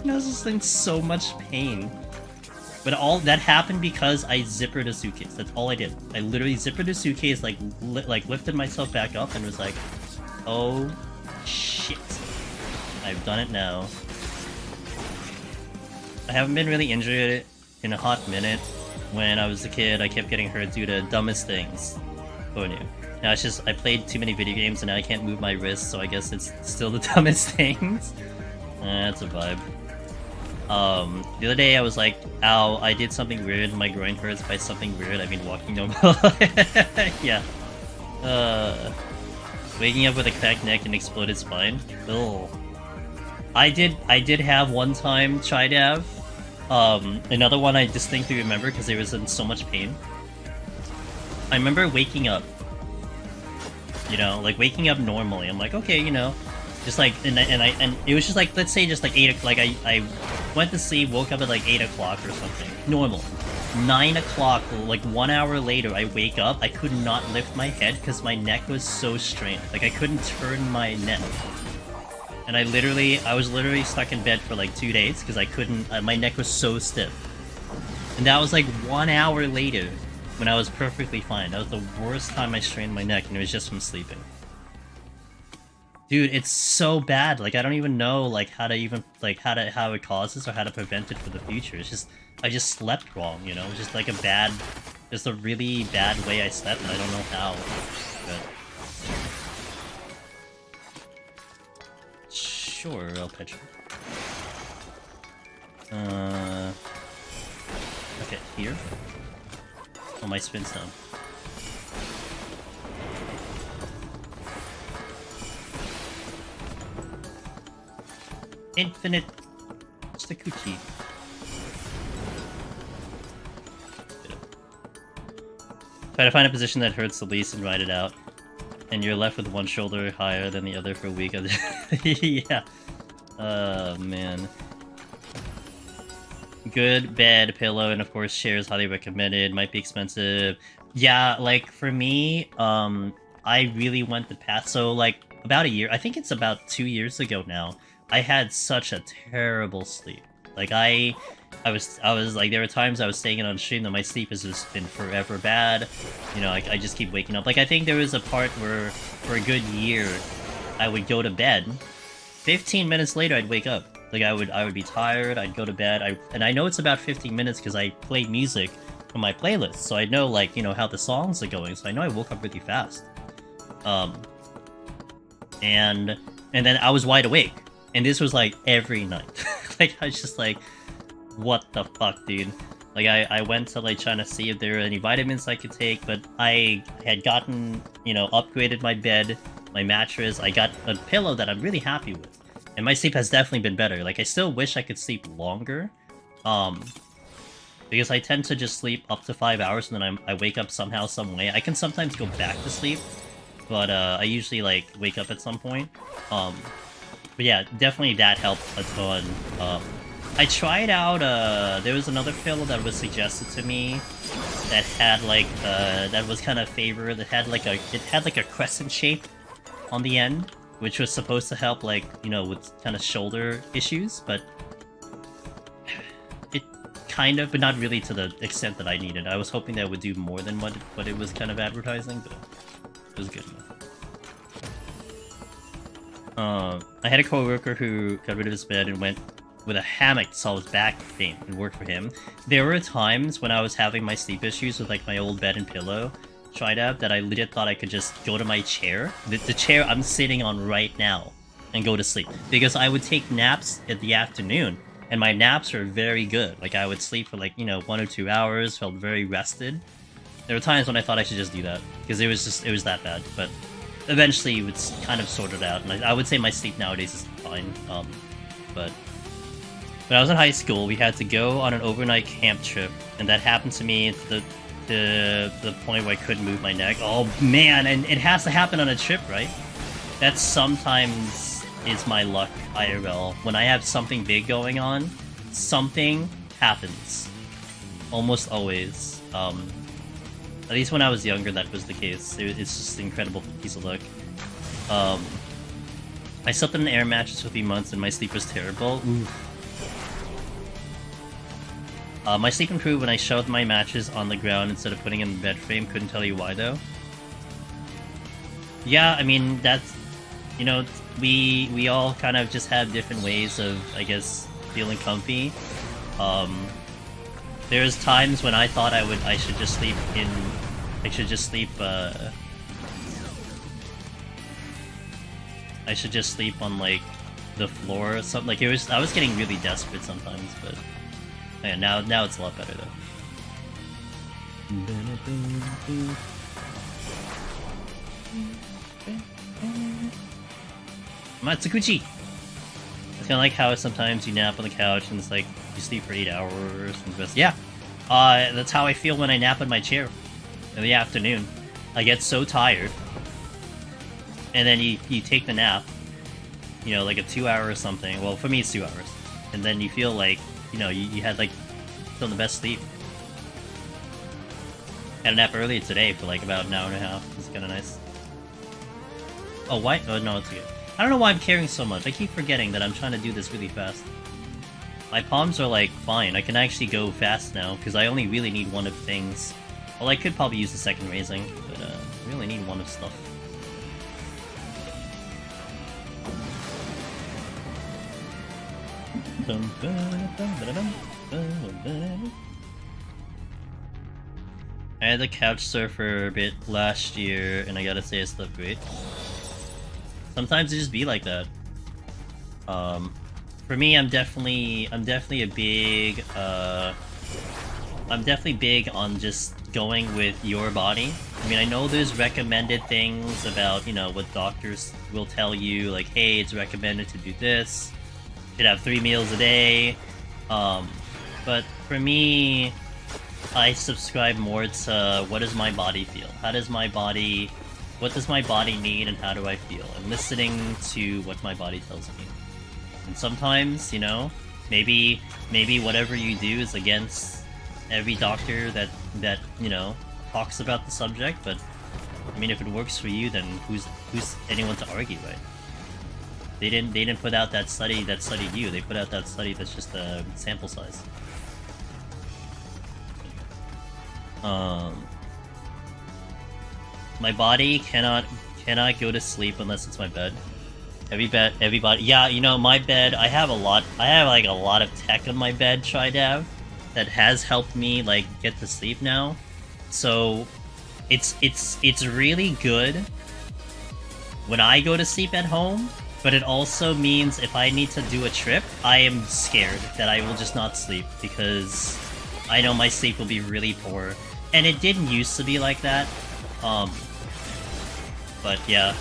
was just in so much pain. But all that happened because I zippered a suitcase. That's all I did. I literally zippered a suitcase, like lifted myself back up, and was like, oh shit. I've done it now. I haven't been really injured in a hot minute. When I was a kid, I kept getting hurt due to dumbest things. Who knew? Now it's just, I played too many video games and now I can't move my wrist, so I guess it's still the dumbest things. That's a vibe. The other day I was like, ow, I did something weird, my groin hurts by something weird, I've been walking normal. Yeah. Waking up with a cracked neck and exploded spine. Ugh. I did have one time try to have. Another one I distinctly remember because I was in so much pain. I remember waking up. You know, like waking up normally. I'm like, okay, you know, just like, and it was just like, let's say just like 8 o'clock. Like I went to sleep, woke up at like 8 o'clock or something. Normal. 9 o'clock, like 1 hour later, I wake up. I could not lift my head because my neck was so strained. Like I couldn't turn my neck. And I was literally stuck in bed for like 2 days because I couldn't, my neck was so stiff. And that was like 1 hour later when I was perfectly fine. That was the worst time I strained my neck, and it was just from sleeping. Dude, it's so bad. Like, I don't even know, like, how to even, like, how it causes or how to prevent it for the future. It's just, I just slept wrong, you know? It's just like a bad, just a really bad way I slept, and I don't know how. But... Sure, I'll pet you. Okay, here. Oh, my spin's down. Infinite Stakuchi. Try to find a position that hurts the least and ride it out. And you're left with one shoulder higher than the other for a week. Yeah. Oh, man. Good bed, pillow, and of course chairs highly recommended. Might be expensive. Yeah, like for me, I really went the path. So like about a year, I think it's about 2 years ago now, I had such a terrible sleep. Like I was like, there were times I was saying it on stream that my sleep has just been forever bad. You know, I just keep waking up. Like I think there was a part where for a good year, I would go to bed. 15 minutes later, I'd wake up. Like I would be tired. I'd go to bed. And I know it's about 15 minutes because I play music from my playlist, so I know like how the songs are going. So I know I woke up really fast. And then I was wide awake. And this was like every night. Like I was just like, what the fuck, dude? Like I went to like trying to see if there were any vitamins I could take, but I had gotten, upgraded my bed, my mattress. I got a pillow that I'm really happy with. And my sleep has definitely been better. Like I still wish I could sleep longer. Because I tend to just sleep up to 5 hours and then I wake up somehow, some way. I can sometimes go back to sleep, but I usually like wake up at some point. But yeah, definitely that helped a ton. I tried out, there was another pillow that was suggested to me that had like, that was kind of favored. It had like a crescent shape on the end, which was supposed to help like, with kind of shoulder issues, but it kind of, but not really to the extent that I needed. I was hoping that it would do more than what it was kind of advertising, but it was good enough. I had a coworker who got rid of his bed and went with a hammock to solve his back pain and worked for him. There were times when I was having my sleep issues with like my old bed and pillow tried out that I legit thought I could just go to my chair, the chair I'm sitting on right now, and go to sleep. Because I would take naps in the afternoon, and my naps are very good. Like I would sleep for like, 1 or 2 hours, felt very rested. There were times when I thought I should just do that, because it was that bad, but eventually it's kind of sorted out, and I would say my sleep nowadays is fine. But when I was in high school, we had to go on an overnight camp trip, and that happened to me to the point where I couldn't move my neck. Oh man, and it has to happen on a trip, right? That sometimes is my luck, IRL. When I have something big going on, something happens. Almost always. At least when I was younger, that was the case. It's just an incredible piece of luck. I slept in an air mattress for 3 months and my sleep was terrible. Oof. My sleep improved when I shoved my mattress on the ground instead of putting it in the bed frame. Couldn't tell you why though. Yeah, I mean, that's... we all kind of just have different ways of, I guess, feeling comfy. There's times when I thought I should just sleep in... I should just sleep on, like, the floor or something. Like, I was getting really desperate sometimes, but... Yeah, now it's a lot better, though. Matsukuchi! It's kind of like how sometimes you nap on the couch and it's like you sleep for 8 hours and the rest. Yeah, that's how I feel when I nap in my chair in the afternoon. I get so tired, and then you take the nap, like a 2 hour or something. Well, for me it's 2 hours, and then you feel like you had like still the best sleep. Had a nap earlier today for like about an hour and a half. It's kind of nice. Oh, why? Oh no, it's good. I don't know why I'm carrying so much. I keep forgetting that I'm trying to do this really fast. My palms are like fine. I can actually go fast now because I only really need one of things. Well, I could probably use the second raising, but I really need one of stuff. I had the couch surfer a bit last year, and I gotta say I slept great. Sometimes it just be like that. For me, I'm definitely a big I'm definitely big on just going with your body. I mean, I know there's recommended things about, you know, what doctors will tell you, like, hey, it's recommended to do this, you should have 3 meals a day. But for me, I subscribe more to what does my body feel? What does my body need and how do I feel? I'm listening to what my body tells me. And sometimes, you know, maybe whatever you do is against every doctor that you know talks about the subject, but I mean, if it works for you, then who's anyone to argue, right? They didn't put out that study that studied you. They put out that study that's just a sample size. My body cannot go to sleep unless it's my bed. Everybody, yeah, you know, my bed, I have like a lot of tech on my bed tried out that has helped me like get to sleep now. So it's really good when I go to sleep at home, but it also means if I need to do a trip, I am scared that I will just not sleep because I know my sleep will be really poor. And it didn't used to be like that. But yeah.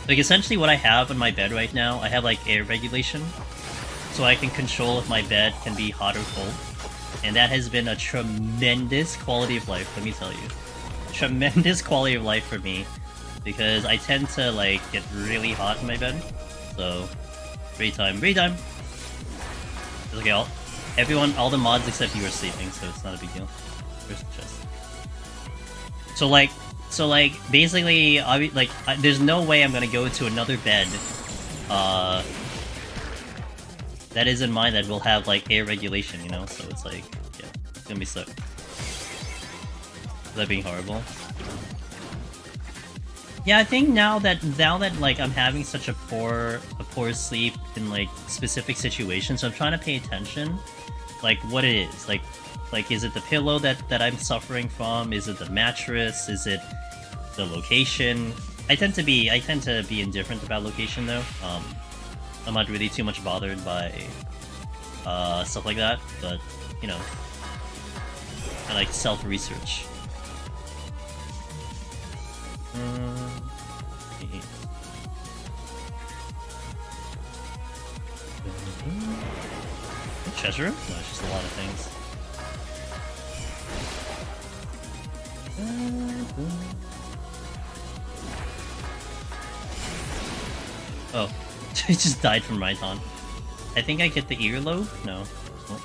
Like, essentially what I have on my bed right now, I have, like, air regulation. So I can control if my bed can be hot or cold. And that has been a tremendous quality of life, let me tell you. Tremendous quality of life for me. Because I tend to, like, get really hot in my bed. So, free time. It's okay, all the mods except you are sleeping, so it's not a big deal. Where's the chest? So like, basically, there's no way I'm gonna go to another bed, that isn't mine that will have, like, air regulation, you know? So it's like, yeah, it's gonna be sick. Is that being horrible? Yeah, I think now that, like, I'm having such a poor sleep in, like, specific situations, I'm trying to pay attention, like, what it is, like, is it the pillow that I'm suffering from? Is it the mattress? Is it the location? I tend to be indifferent about location though. I'm not really too much bothered by stuff like that, but you know, I like self-research. Treasure room? No, it's just a lot of things. Oh, it just died from Raiton. I think I get the earlobe? No. Oh.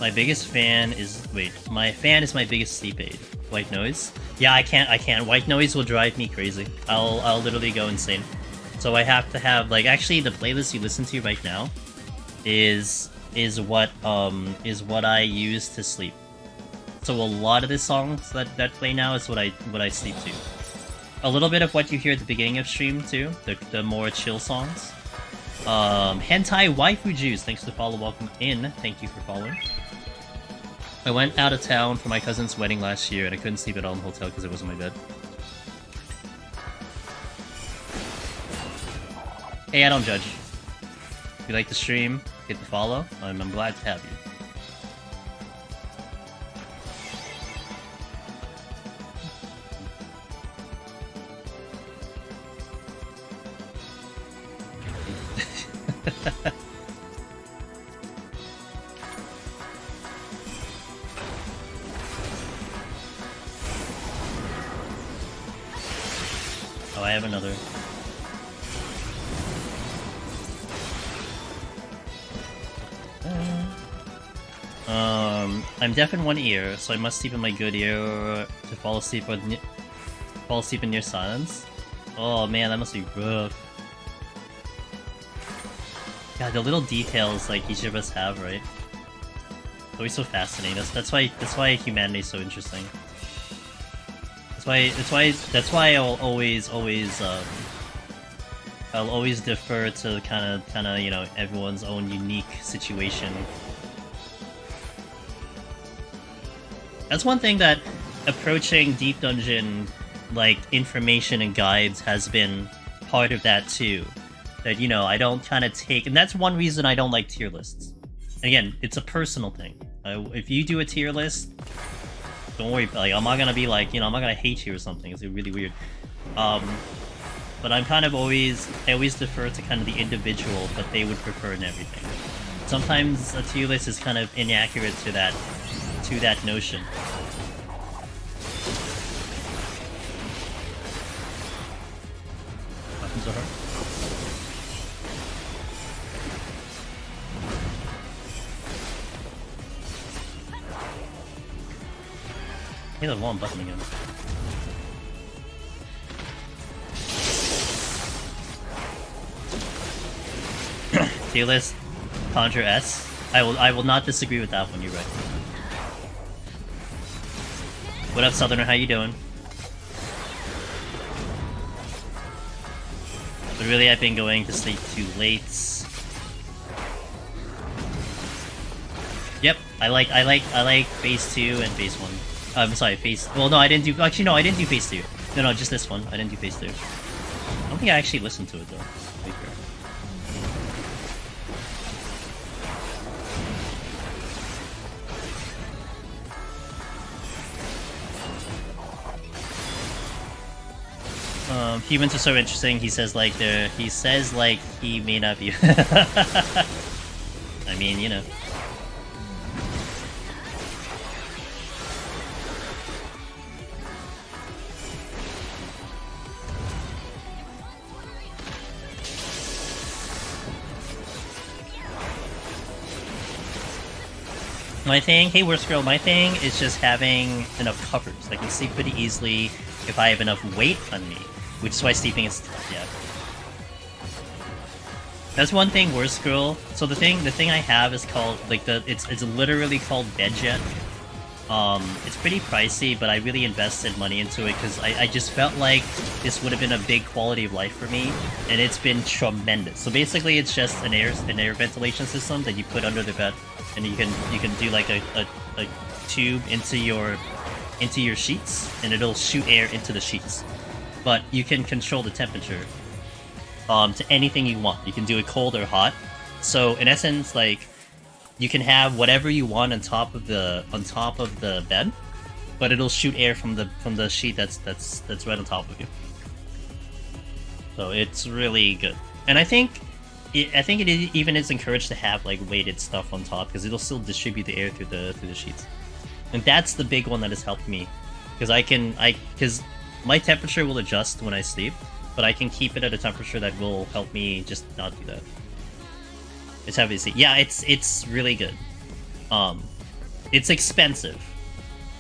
My biggest fan is... Wait, my fan is my biggest sleep aid. White noise? Yeah, I can't. White noise will drive me crazy. I'll literally go insane. So I have to have, like, actually the playlist you listen to right now is what I use to sleep. So a lot of the songs that play now is what I sleep to. A little bit of what you hear at the beginning of stream too, the more chill songs. Hentai Waifu Juice, thanks for the follow, welcome in. Thank you for following. I went out of town for my cousin's wedding last year and I couldn't sleep at all in the hotel because it wasn't my bed. Hey, I don't judge. If you like the stream, hit the follow. I'm glad to have you. Oh, I have another. I'm deaf in one ear, so I must sleep in my good ear to fall asleep in near silence. Oh man, that must be rough. God, the little details like each of us have, right? It's always so fascinating. That's why humanity is so interesting. That's why I'll always I'll always defer to kind of you know, everyone's own unique situation. That's one thing that approaching Deep Dungeon, like, information and guides has been part of that too. That, you know, I don't kind of take... And that's one reason I don't like tier lists. Again, it's a personal thing. If you do a tier list, don't worry, like, I'm not gonna be like, you know, I'm not gonna hate you or something. It's really weird. But I'm kind of I always defer to kind of the individual, what they would prefer and everything. Sometimes a tier list is kind of inaccurate to that notion. Weapons are hard. Hit the wrong button again. Tier list, Conjure S. I will not disagree with that one. You're right. What up, Southerner? How you doing? But really, I've been going to sleep too late. Yep, I like phase 2 and phase 1. I'm sorry, phase... Well, no, I didn't do... Actually, no, I didn't do phase 2. No, just this one. I didn't do phase 2. I don't think I actually listened to it, though. To be fair. Humans are so interesting. He says like he may not be. I mean, you know. My thing, hey worst girl, my thing is just having enough covers. I can sleep pretty easily if I have enough weight on me, which is why sleeping is, yeah. That's one thing, worst girl. So the thing I have is called, like, it's literally called Bedjet. It's pretty pricey, but I really invested money into it because I just felt like this would have been a big quality of life for me, and it's been tremendous. So basically, it's just an air ventilation system that you put under the bed, and you can do like a tube into your sheets, and it'll shoot air into the sheets. But you can control the temperature to anything you want. You can do it cold or hot. So in essence, like, you can have whatever you want on top of the bed, but it'll shoot air from the sheet that's right on top of you. So it's really good, and I think it even is encouraged to have like weighted stuff on top because it'll still distribute the air through the sheets, and that's the big one that has helped me because my temperature will adjust when I sleep, but I can keep it at a temperature that will help me just not do that. It's heavy to see. Yeah, it's really good. It's expensive.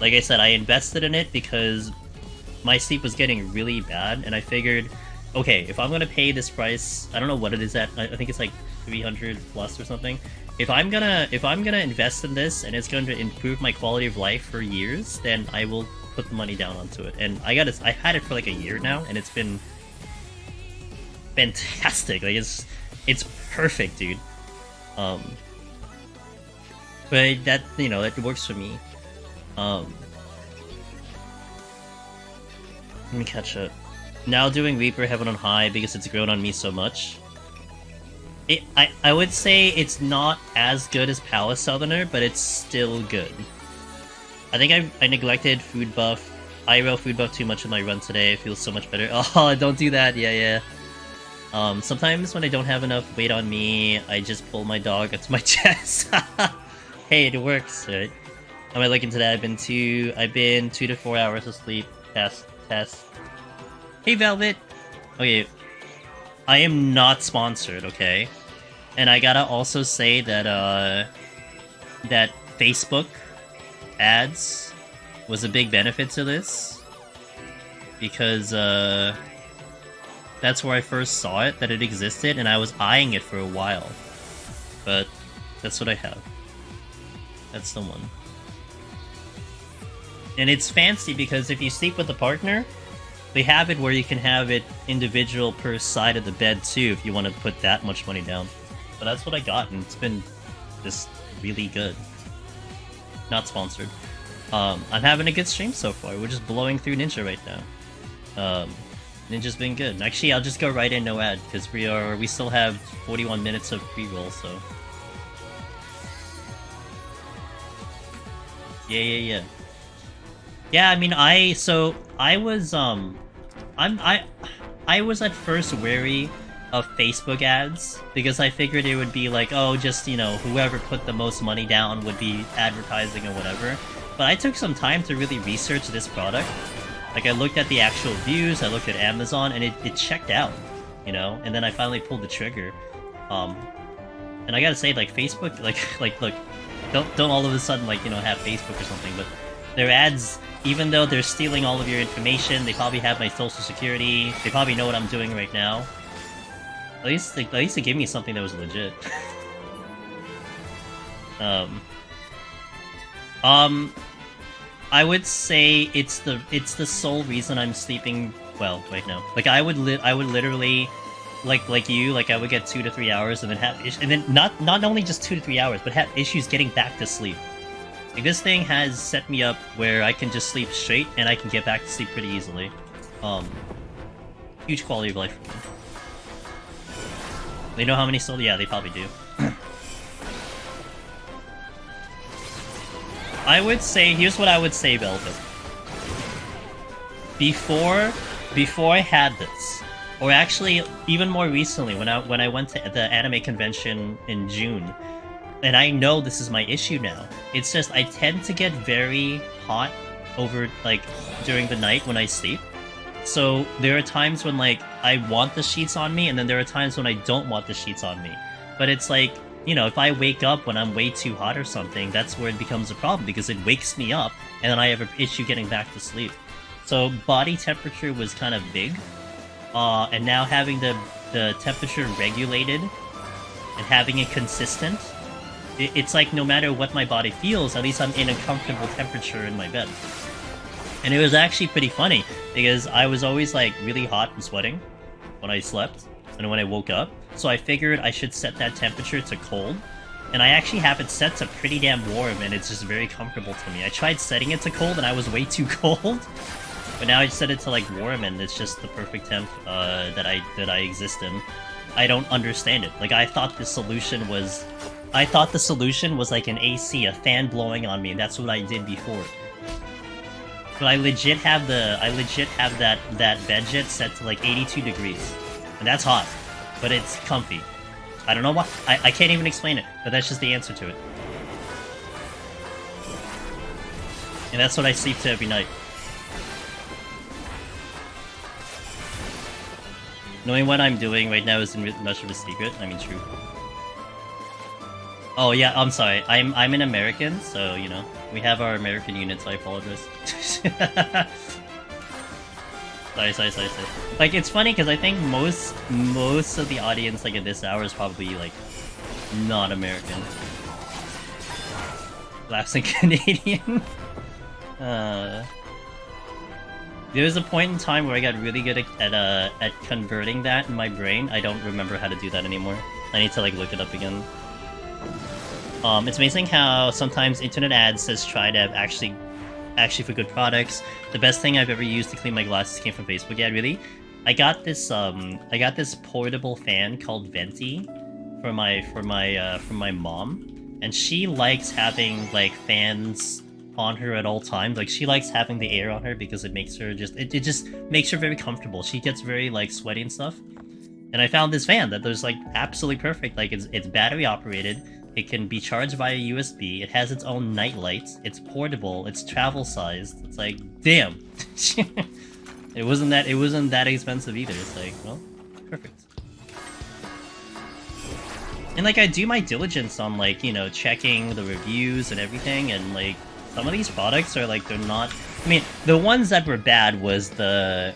Like I said, I invested in it because my sleep was getting really bad, and I figured, okay, if I'm gonna pay this price, I don't know what it is at. I think it's like 300 plus or something. If I'm gonna invest in this and it's going to improve my quality of life for years, then I will put the money down onto it. And I've had it for like a year now, and it's been fantastic. Like it's perfect, dude. But that, you know, that works for me. Let me catch up. Now doing Reaper Heaven on High because it's grown on me so much. I would say it's not as good as Palace Southerner, but it's still good. I think I neglected food buff. IRL food buff too much in my run today. It feels so much better. Oh, don't do that. Yeah. Sometimes when I don't have enough weight on me, I just pull my dog onto my chest. Hey, it works, right? Am I looking into that? I've been 2 to 4 hours of sleep. Test. Hey, Velvet. Okay, I am not sponsored, okay? And I gotta also say that that Facebook ads was a big benefit to this because that's where I first saw it, that it existed, and I was eyeing it for a while. But that's what I have. That's the one. And it's fancy because if you sleep with a partner, they have it where you can have it individual per side of the bed too if you want to put that much money down. But that's what I got, and it's been just really good. Not sponsored. I'm having a good stream so far. We're just blowing through Ninja right now. Ninja's been good. Actually, I'll just go right in, no ad, because we still have 41 minutes of pre-roll, so. Yeah. Yeah, I mean, I was at first wary of Facebook ads because I figured it would be like, oh, just, you know, whoever put the most money down would be advertising or whatever. But I took some time to really research this product. Like, I looked at the actual views, I looked at Amazon, and it checked out, you know? And then I finally pulled the trigger. And I gotta say, like, Facebook, like, look, don't all of a sudden, like, you know, have Facebook or something, but their ads, even though they're stealing all of your information, they probably have my social security, they probably know what I'm doing right now. At least they give me something that was legit. I would say it's the sole reason I'm sleeping well right now. Like I would literally, like you, like I would get 2 to 3 hours and then not only just 2 to 3 hours, but have issues getting back to sleep. Like this thing has set me up where I can just sleep straight and I can get back to sleep pretty easily. Huge quality of life for me. They know how many solo? Yeah, they probably do. I would say, here's what I would say, Velvet. Before I had this, or actually even more recently, when I went to the anime convention in June, and I know this is my issue now. It's just I tend to get very hot over during the night when I sleep. So there are times when like I want the sheets on me, and then there are times when I don't want the sheets on me. But it's like, you know, if I wake up when I'm way too hot or something, that's where it becomes a problem because it wakes me up, and then I have an issue getting back to sleep. So body temperature was kind of big, and now having the temperature regulated and having it consistent, it's like no matter what my body feels, at least I'm in a comfortable temperature in my bed. And it was actually pretty funny because I was always like really hot and sweating when I slept and when I woke up. So I figured I should set that temperature to cold. And I actually have it set to pretty damn warm, and it's just very comfortable to me. I tried setting it to cold and I was way too cold. But now I set it to like warm, and it's just the perfect temp that I exist in. I don't understand it. Like I thought the solution was like an AC, a fan blowing on me, and that's what I did before. But I legit have that bed jet set to like 82 degrees. And that's hot. But it's comfy. I don't know why. I can't even explain it, but that's just the answer to it. And that's what I sleep to every night. Knowing what I'm doing right now isn't much of a secret. I mean, true. Oh yeah, I'm sorry. I'm an American, so you know we have our American units. I apologize. Sorry. Like it's funny because I think most of the audience like at this hour is probably like not American. Laughs in Canadian. There was a point in time where I got really good at converting that in my brain. I don't remember how to do that anymore. I need to like look it up again. It's amazing how sometimes internet ads says try to have actually for good products. The best thing I've ever used to clean my glasses came from Facebook. Yeah, really? I got this portable fan called Venti from my mom, and she likes having like fans on her at all times. Like she likes having the air on her because it makes her it just makes her very comfortable. She gets very like sweaty and stuff. And I found this fan that was like absolutely perfect. Like it's battery operated. It can be charged via USB. It has its own night lights. It's portable. It's travel sized. It's like, damn. It wasn't that expensive either. It's like, well, perfect. And like I do my diligence on like, you know, checking the reviews and everything, and like some of these products are like they're not. I mean, the ones that were bad was the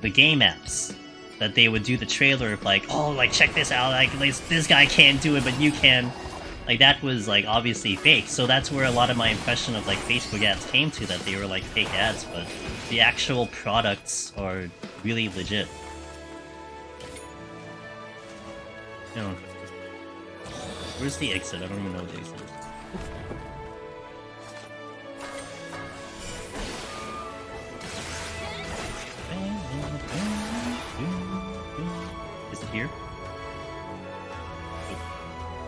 game apps. That they would do the trailer of like, oh, like check this out, like this guy can't do it, but you can. Like that was like obviously fake. So that's where a lot of my impression of like Facebook ads came to, that they were like fake ads, but the actual products are really legit. No. Where's the exit? I don't even know the exit. Is it here?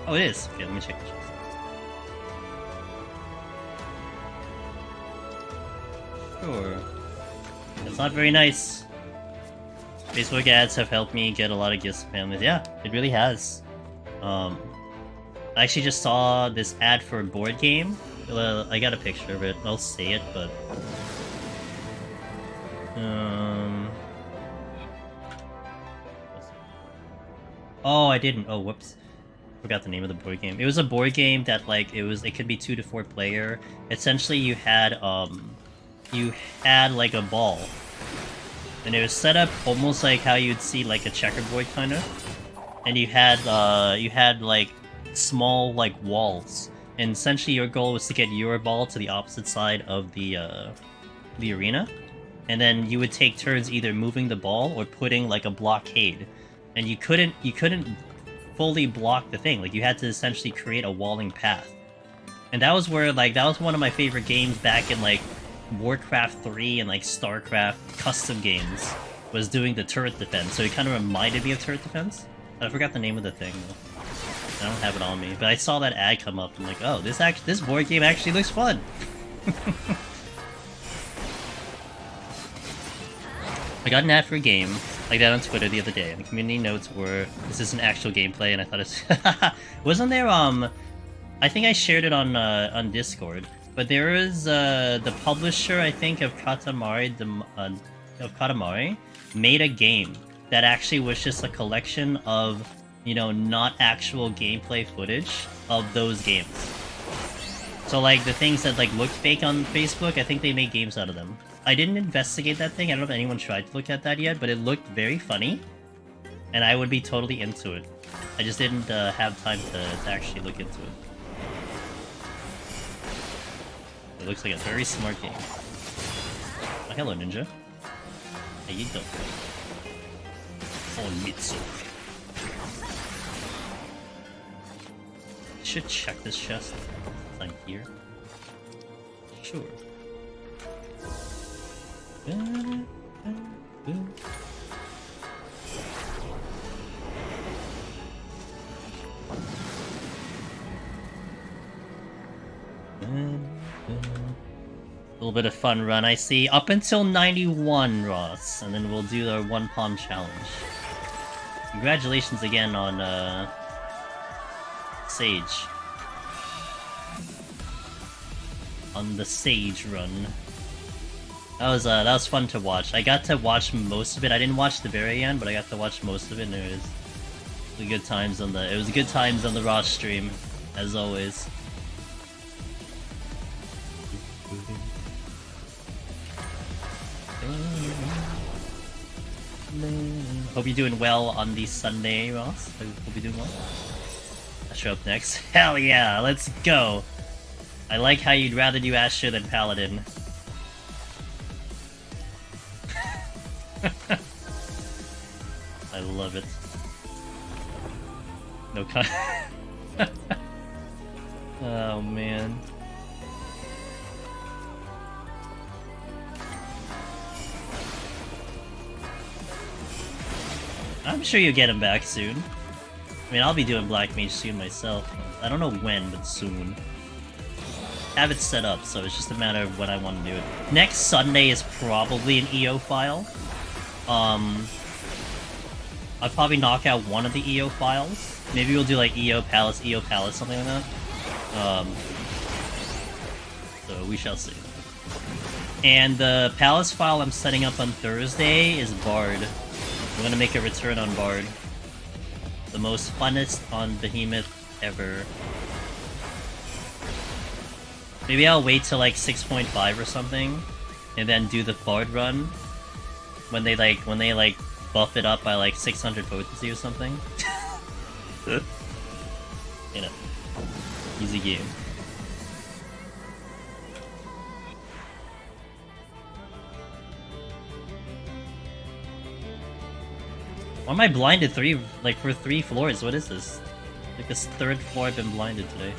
Oh, it is. Okay, let me check the chest. Sure. That's not very nice. Facebook ads have helped me get a lot of gifts families. Yeah, it really has. I actually just saw this ad for a board game. I got a picture of it. I'll say it, but oh, I didn't. Oh, whoops. Forgot the name of the board game. It was a board game that like it could be 2 to 4 player. Essentially, you had like a ball, and it was set up almost like how you'd see like a checkerboard kind of, and you had like small like walls, and essentially your goal was to get your ball to the opposite side of the arena, and then you would take turns either moving the ball or putting like a blockade, and you couldn't fully block the thing. Like you had to essentially create a walling path, and that was where like that was one of my favorite games back in like Warcraft 3 and like StarCraft custom games, was doing the turret defense. So it kind of reminded me of turret defense. I forgot the name of the thing though. I don't have it on me, but I saw that ad come up and I'm like, oh, this board game actually looks fun. I got an ad for a game like that on Twitter the other day, and the community notes were, this is an actual gameplay, and I thought it's wasn't there I think I shared it on Discord, but there is the publisher, I think, of Katamari made a game that actually was just a collection of, you know, not actual gameplay footage of those games. So like the things that like looked fake on Facebook, I think they made games out of them. I didn't investigate that thing. I don't know if anyone tried to look at that yet, but it looked very funny, and I would be totally into it. I just didn't have time to actually look into it. It looks like a very smart game. Oh, hello, Ninja. How you doing? Oh, Mitsu. Should check this chest. I'm here. Sure. A little bit of fun run, I see. Up until 91, Ross, and then we'll do our 1 palm challenge. Congratulations again on Sage. On the Sage run. That was fun to watch. I got to watch most of it. I didn't watch the very end, but I got to watch most of it, and it was good times on the Ross stream, as always. Hope you're doing well on the Sunday, Ross. Hope you're doing well. Asher up next. Hell yeah, let's go! I like how you'd rather do Asher than Paladin. I love it. No con- Oh man. I'm sure you'll get him back soon. I mean, I'll be doing Black Mage soon myself. I don't know when, but soon. Have it set up, so it's just a matter of when I want to do it. Next Sunday is probably an EO file. I'll probably knock out one of the EO files. Maybe we'll do like EO Palace, something like that. So we shall see. And the Palace file I'm setting up on Thursday is Bard. I'm gonna make a return on Bard. The most funnest on Behemoth ever. Maybe I'll wait till like 6.5 or something, and then do the Bard run when they buff it up by like 600 potency or something. You know. Easy game. Why am I blinded for 3 floors? What is this? Like this 3rd floor I've been blinded today.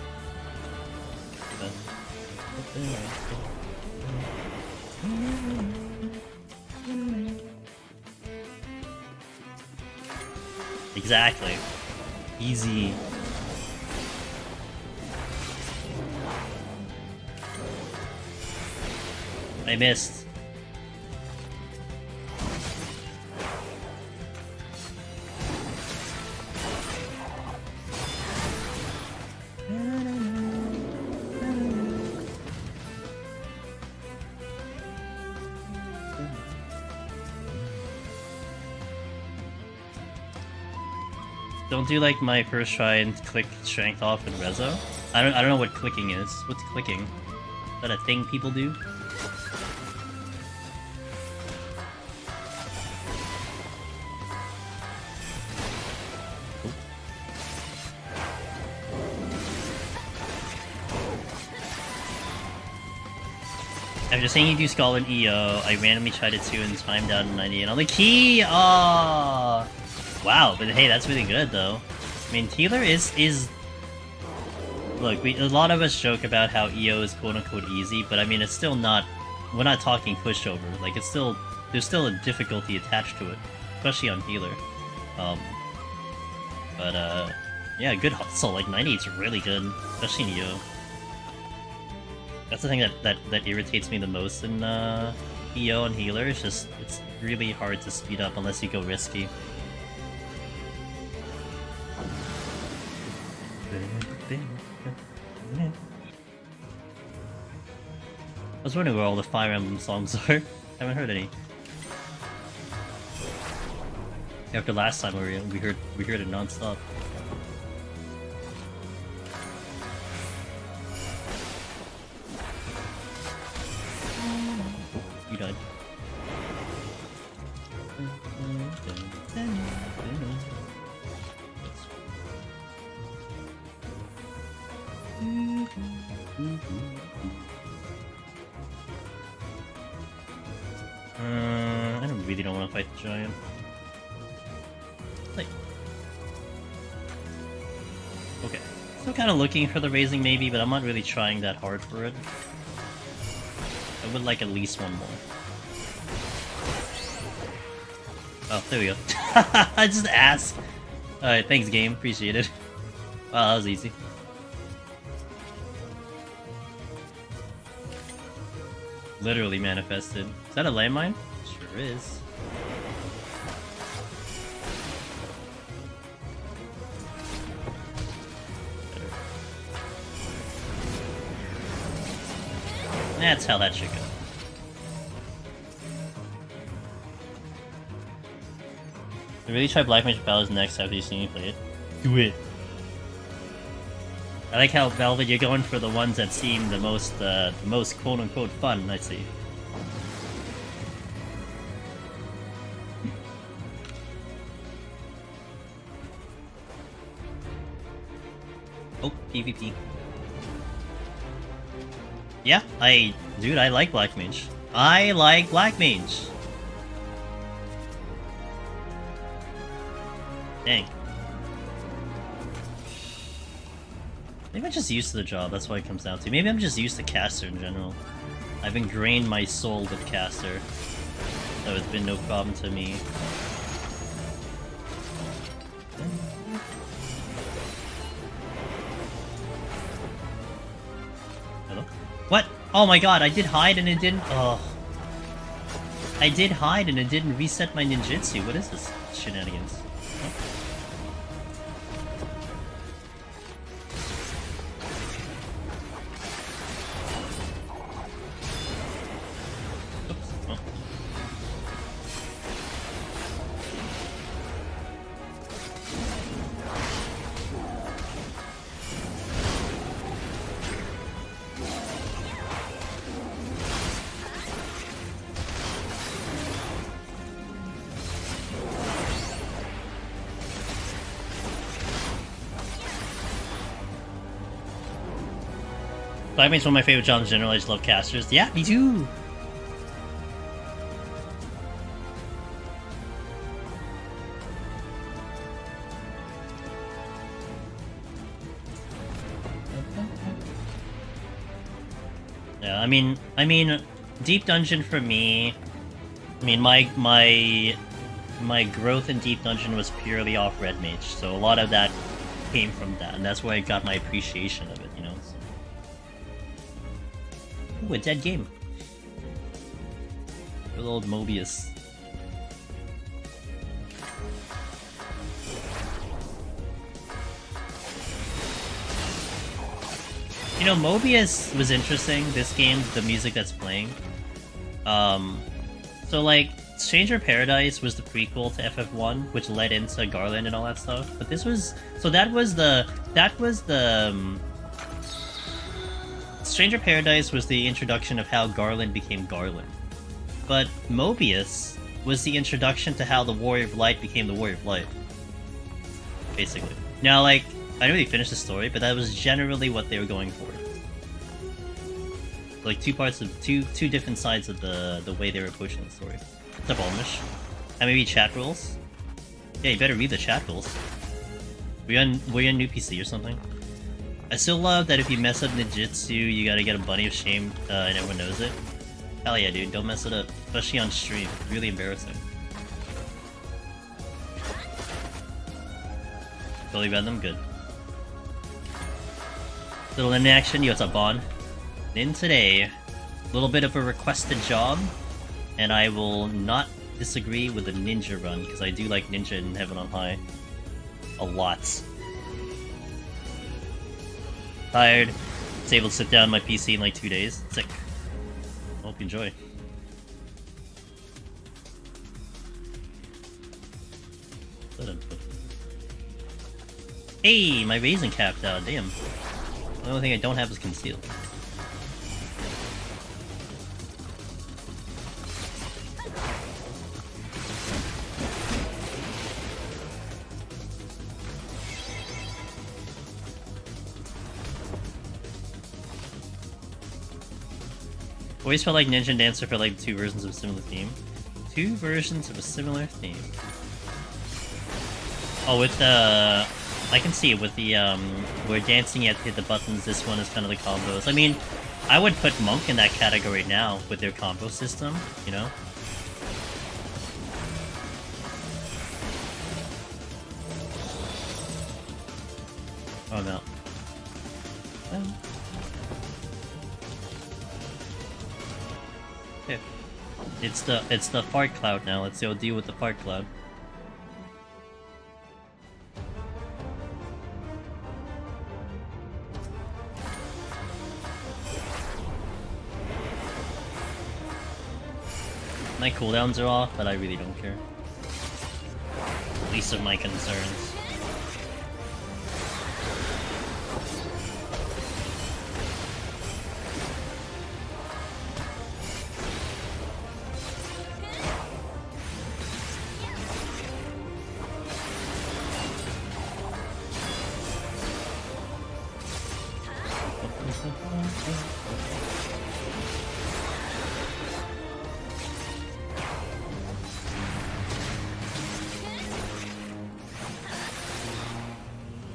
Exactly. Easy. I missed. Don't do like my first try and click strength off in Rezo. I don't know what clicking is. What's clicking? Is that a thing people do? After saying you do Skull and EO, I randomly tried it too and timed out in 90 and on the key! Oh, wow, but hey, that's really good though. I mean, healer is... Look, a lot of us joke about how EO is quote-unquote easy, but I mean, it's still not... We're not talking pushover. Like, it's still... There's still a difficulty attached to it. Especially on healer. Yeah, good hustle. Like, 90 is really good. Especially in EO. That's the thing that irritates me the most in EO and healer. It's just, it's really hard to speed up unless you go risky. I was wondering where all the Fire Emblem songs are. I haven't heard any. After last time we heard it non-stop. You died. I really don't want to fight the giant. Like, okay, still kind of looking for the raising maybe, but I'm not really trying that hard for it. I would like at least one more. Oh, there we go. I just asked. Alright, thanks game, appreciate it. Wow, that was easy. Literally manifested. Is that a landmine? Sure is. That's how that should go. I really try Black Mage Battles next after you see me play it. Do it! I like how, Velvet, you're going for the ones that seem the most quote-unquote fun, I see. Oh, PvP. Yeah, dude, I like Black Mage. I like Black Mage! Dang. Maybe I'm just used to the job, that's what it comes down to. Maybe I'm just used to caster in general. I've ingrained my soul with caster, so it's been no problem to me. Hello? What? Oh my god, I did hide and it didn't... Oh. I did hide and it didn't reset my ninjutsu. What is this shenanigans? Oh. Spider-Man's one of my favorite genres in general. I just love casters. Yeah, me too. Yeah, I mean, Deep Dungeon for me. I mean, my growth in Deep Dungeon was purely off Red Mage, so a lot of that came from that, and that's where I got my appreciation of it, you know. Ooh, a dead game. Good old Mobius. You know, Mobius was interesting, this game, the music that's playing. So like, Stranger Paradise was the prequel to FF1, which led into Garland and all that stuff. But this was... So that was the... Stranger Paradise was the introduction of how Garland became Garland. But Mobius was the introduction to how the Warrior of Light became the Warrior of Light. Basically. Now, like, I didn't really finish the story, but that was generally what they were going for. Like, two different sides of the way they were approaching the story. What's up, Almish? And maybe chat rules? Yeah, you better read the chat rules. Were you on new PC or something? I still love that if you mess up ninjutsu, you gotta get a bunny of shame, and everyone knows it. Hell yeah, dude, don't mess it up. Especially on stream. Really embarrassing. Totally about them? Good. Little in action. Yo, what's up, Bond? In today, a little bit of a requested job, and I will not disagree with the ninja run, because I do like ninja in Heaven on High. A lot. Tired. Was able to sit down on my PC in like 2 days. Sick. Hope you enjoy. Hey, my raising cap down. Damn. The only thing I don't have is conceal. Always felt like Ninja Dancer for like two versions of a similar theme. Two versions of a similar theme. Oh, with the... I can see it with the, where dancing you have to hit the buttons, this one is kind of the combos. I mean, I would put Monk in that category now, with their combo system, you know? Oh no. Okay. It's the fart cloud now, let's go deal with the fart cloud. My cooldowns are off, but I really don't care. Least of my concerns.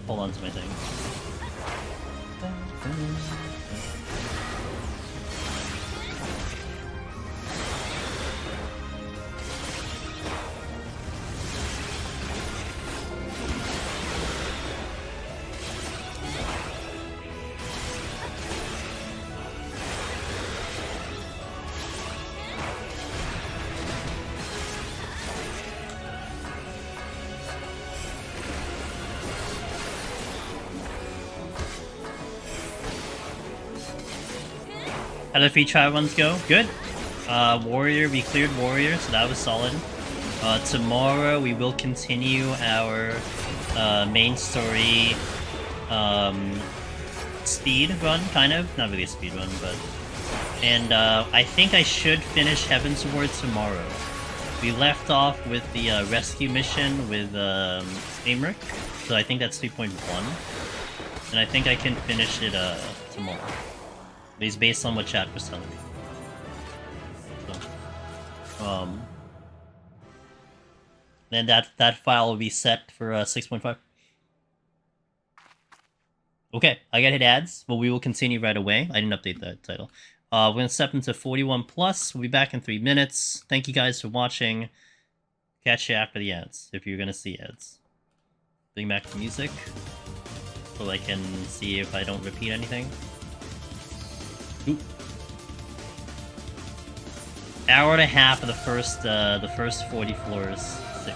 Hold on to my thing. How did the free trial runs go? Good. Warrior, we cleared Warrior, so that was solid. Tomorrow we will continue our main story speed run, kind of. Not really a speed run, but... And I think I should finish Heaven's Ward tomorrow. We left off with the rescue mission with Amric, so I think that's 3.1. And I think I can finish it tomorrow. It's based on what chat was telling me. So, then that file will be set for 6.5. Okay, I gotta hit ads, but we will continue right away. I didn't update that title. We're gonna step into 41 plus. We'll be back in 3 minutes. Thank you guys for watching. Catch you after the ads, if you're gonna see ads. Bring back the music, so I can see if I don't repeat anything. Oop. Hour and a half of the first 40 floors. Sick.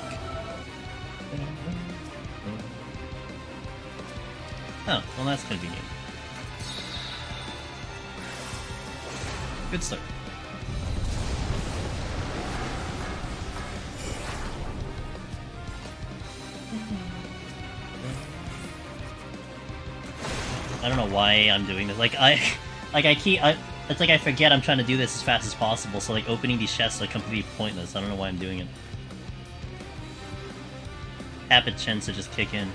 Oh, well that's convenient. Good start. I don't know why I'm doing this. It's like I forget I'm trying to do this as fast as possible, so like opening these chests are completely pointless. I don't know why I'm doing it. Habit chance to just kick in.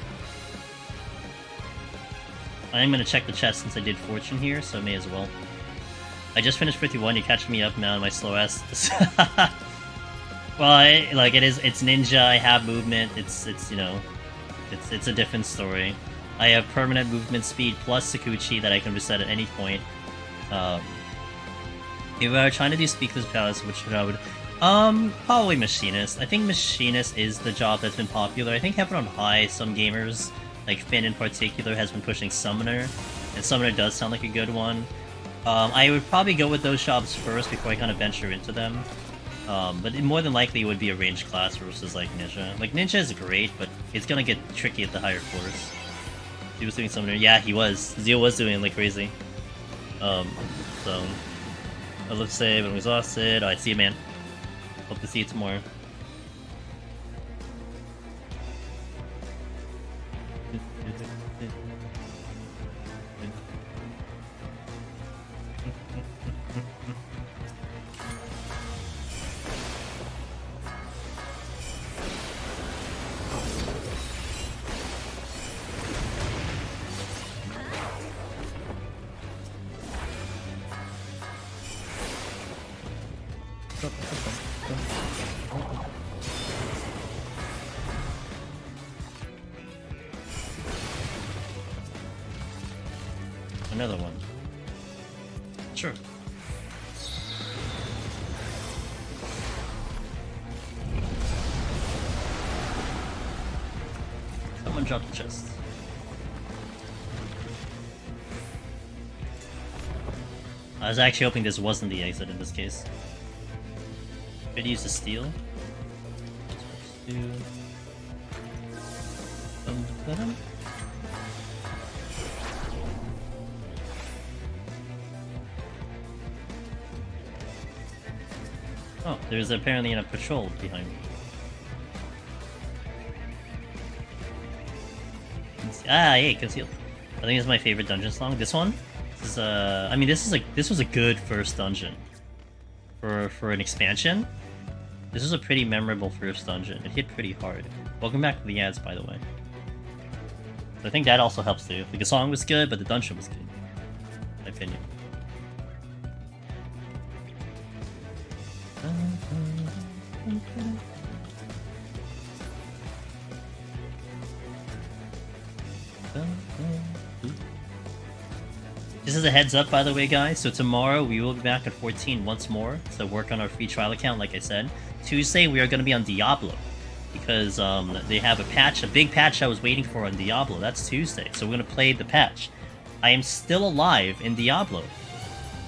I'm gonna check the chest since I did fortune here, so I may as well. I just finished 51. You're catching me up now in my slow ass. Well, it's ninja. I have movement. It's you know, it's a different story. I have permanent movement speed plus Sakuchi that I can reset at any point. If I were trying to do Speaker's Palace, which I would, probably Machinist. I think Machinist is the job that's been popular. I think Heaven on High, some gamers, like Finn in particular, has been pushing Summoner, and Summoner does sound like a good one. I would probably go with those jobs first before I kind of venture into them. But more than likely it would be a ranged class versus like Ninja. Like Ninja is great, but it's gonna get tricky at the higher floors. He was doing Summoner. Yeah, he was. Zeo was doing it like crazy. So I love save, I'm exhausted. Alright, see you, man. Hope to see you tomorrow. Another one. Sure. Someone dropped the chest. I was actually hoping this wasn't the exit in this case. Could use the steel. Oh, there's apparently a patrol behind me. Ah, yeah, concealed. I think it's my favorite dungeon song. This one? This is I mean this was a good first dungeon. For an expansion. This was a pretty memorable first dungeon. It hit pretty hard. Welcome back to the ads, by the way. So I think that also helps too. Like, the song was good, but the dungeon was good. In my opinion. This is a heads up, by the way, guys. So tomorrow we will be back at 14 once more to work on our free trial account, like I said. Tuesday we are going to be on Diablo because they have a big patch I was waiting for on Diablo. That's Tuesday, so we're going to play the patch. I am still alive in Diablo.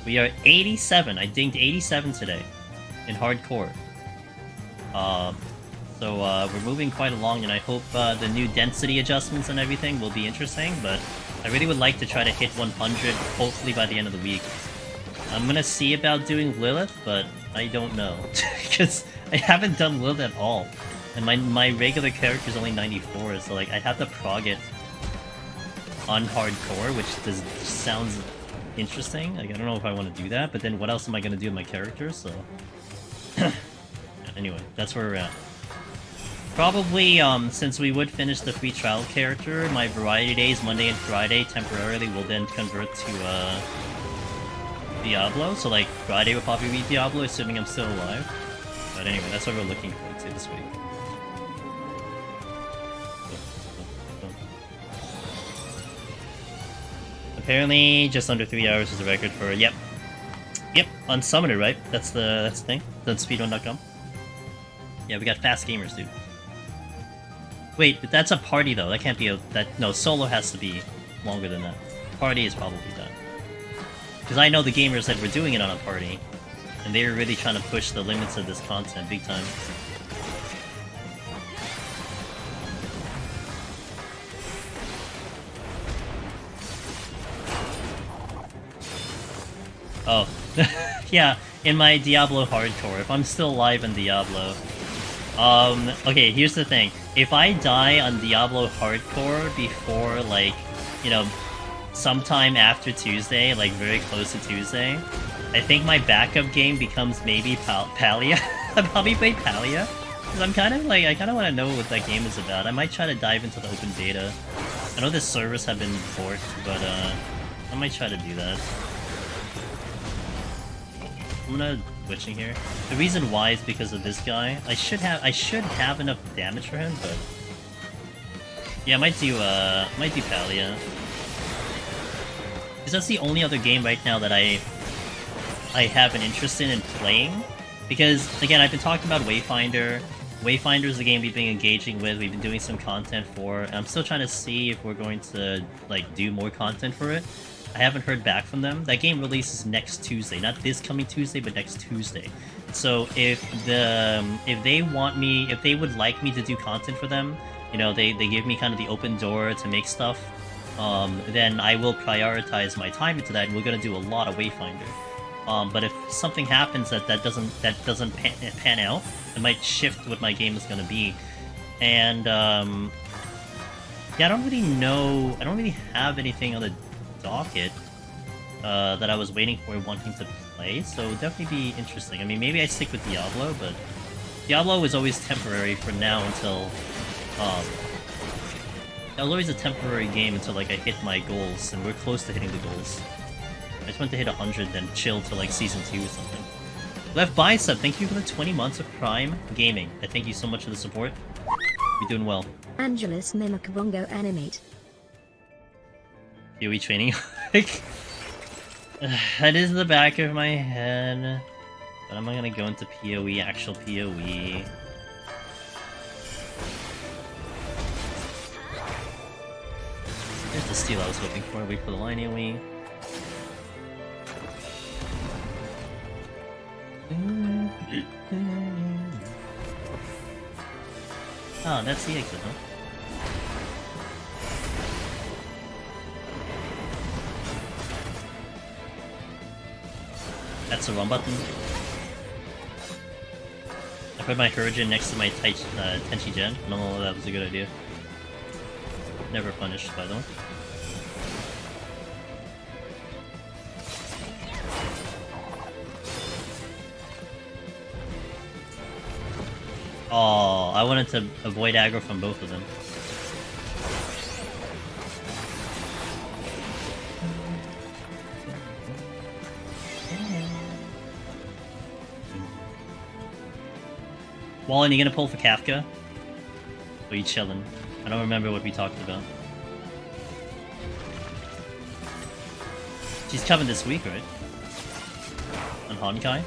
We are 87. I dinged 87 today in hardcore. So we're moving quite along, and I hope the new density adjustments and everything will be interesting, but I really would like to try to hit 100, hopefully by the end of the week. I'm gonna see about doing Lilith, but I don't know. Because I haven't done Lilith at all. And my regular character is only 94, so like I'd have to prog it on hardcore, which sounds interesting. Like, I don't know if I want to do that, but then what else am I gonna do with my character, so... Anyway, that's where we're at. Probably, since we would finish the free trial character, my variety days, Monday and Friday, temporarily will then convert to, Diablo, so like Friday will probably be Diablo, assuming I'm still alive. But anyway, that's what we're looking forward to this week. Apparently, just under 3 hours is the record for yep, on Summoner, right? That's the thing. That's speedrun.com. Yeah, we got fast gamers, dude. Wait, but that's a party though. That can't be a no. Solo has to be longer than that. Party is probably that. Because I know the gamers that were doing it on a party, and they were really trying to push the limits of this content big time. Oh, yeah, in my Diablo hardcore, if I'm still alive in Diablo. Okay, here's the thing. If I die on Diablo hardcore before, like, you know, sometime after Tuesday, like very close to Tuesday, I think my backup game becomes maybe Palia. I'll probably play Palia. Because I'm kind of like, I kind of want to know what that game is about. I might try to dive into the open beta. I know the servers have been forked, but I might try to do that. I'm gonna glitching here. The reason why is because of this guy. I should have enough damage for him, but yeah, I might do Palia. Because that's the only other game right now that I have an interest in playing. Because again, I've been talking about Wayfinder. Wayfinder is the game we've been engaging with. We've been doing some content for. And I'm still trying to see if we're going to like do more content for it. I haven't heard back from them. That game releases next Tuesday, not this coming Tuesday, but next Tuesday. So if they would like me to do content for them, you know, they give me kind of the open door to make stuff, then I will prioritize my time into that, and we're gonna do a lot of Wayfinder. But if something happens that doesn't pan out, it might shift what my game is gonna be. And yeah, I don't really know. I don't really have anything on the docket that I was waiting for wanting to play, so it would definitely be interesting. I mean, maybe I stick with Diablo, but Diablo is always temporary for now until it was always a temporary game until like I hit my goals, and we're close to hitting the goals. I just want to hit 100, then chill till like season 2 or something. Left Bicep, thank you for the 20 months of Prime Gaming. I thank you so much for the support. You're doing well. Angelus Mimakarongo Animate. PoE training. That is in the back of my head. But I'm not gonna go into PoE, actual PoE. Here's the steal I was hoping for. Wait for the line AoE. Oh, that's the exit, huh? That's the wrong button. I put my Hurricane next to my Tenchi Gen. I don't know if that was a good idea. Never punished, by the way. Oh, I wanted to avoid aggro from both of them. Wallen, you gonna pull for Kafka? Or are you chilling? I don't remember what we talked about. She's coming this week, right? On Honkai?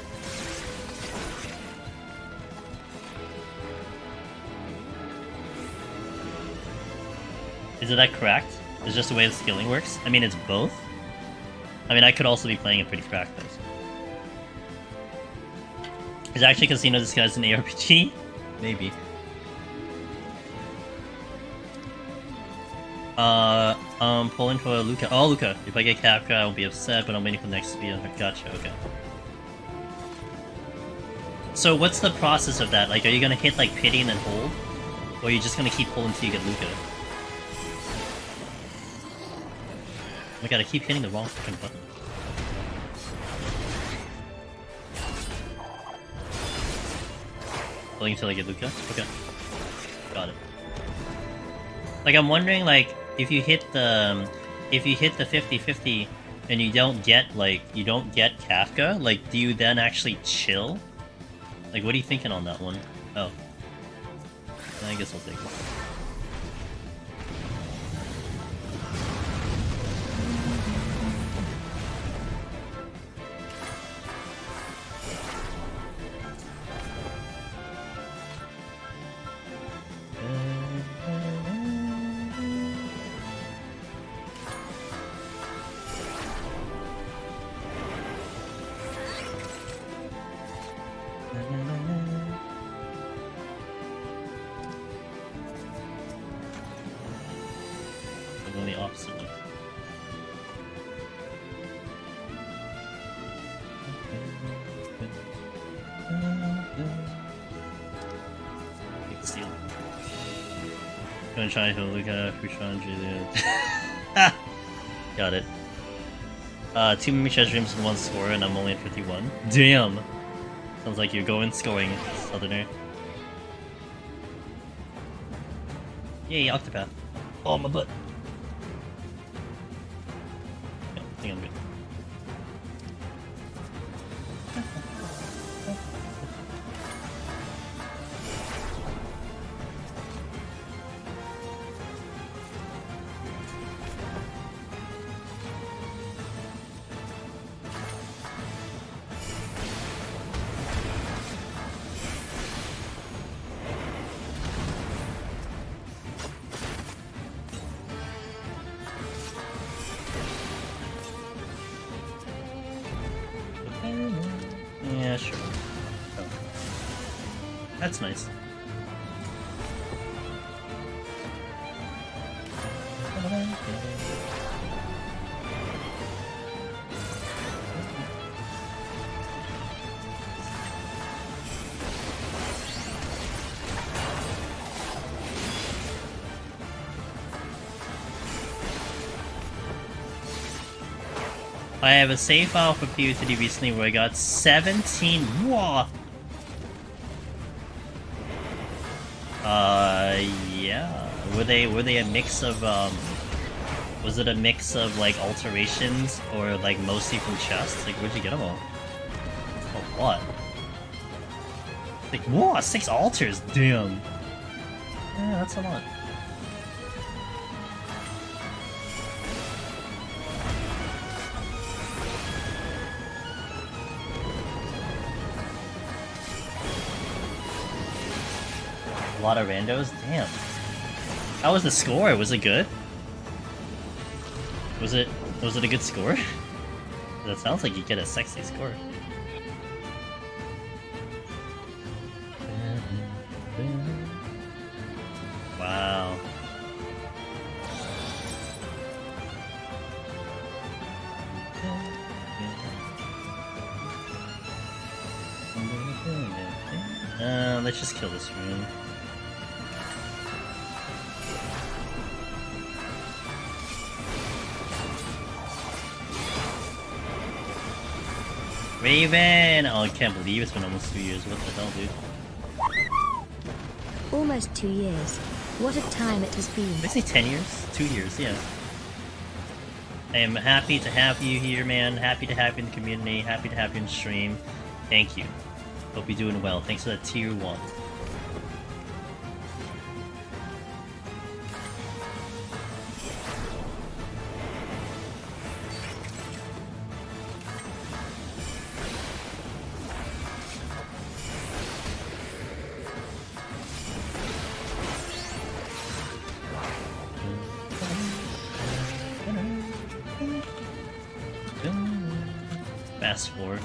Is it that cracked? It's just the way the skilling works? I mean, it's both. I mean, I could also be playing it pretty cracked, though. Is it actually because you know this guy's an ARPG? Maybe. Pulling for Luca. Oh, Luca. If I get Kafka, I won't be upset, but I'm waiting for the next speed. Gotcha, okay. So what's the process of that? Like, are you gonna hit, like, pity and then hold? Or are you just gonna keep pulling until you get Luca? Oh my god, I keep hitting the wrong fucking button. Pulling until I get Luca? Okay. Got it. Like, I'm wondering, like, if you hit the 50-50 and you don't get Kafka, like do you then actually chill? Like what are you thinking on that one? Oh. I guess I'll take it. The opposite way. Big steal. Gonna try to look at Got it. 2 Mimi Treasure Dreams and 1 score, and I'm only at 51. Damn! Sounds like you're going scoring, Southerner. Yay, Octopath. Oh, my butt. I think I'm good. Yeah, sure. Oh. That's nice. I have a save file for PvT recently where I got 17. Whoa! Yeah. Were they a mix of was it a mix of like alterations or like mostly from chests? Like where'd you get them all? Oh what? Like whoa, 6 altars, damn. Yeah, that's a lot. A lot of randos? Damn. How was the score? Was it good? Was it a good score? That sounds like you get a sexy score. Wow. Let's just kill this room. Raven! Oh, I can't believe it's been almost 2 years. What the hell, dude? Almost 2 years. What a time it has been. Did I say 10 years? 2 years, yeah. I am happy to have you here, man. Happy to have you in the community. Happy to have you in stream. Thank you. Hope you're doing well. Thanks for that tier 1. Fast forward.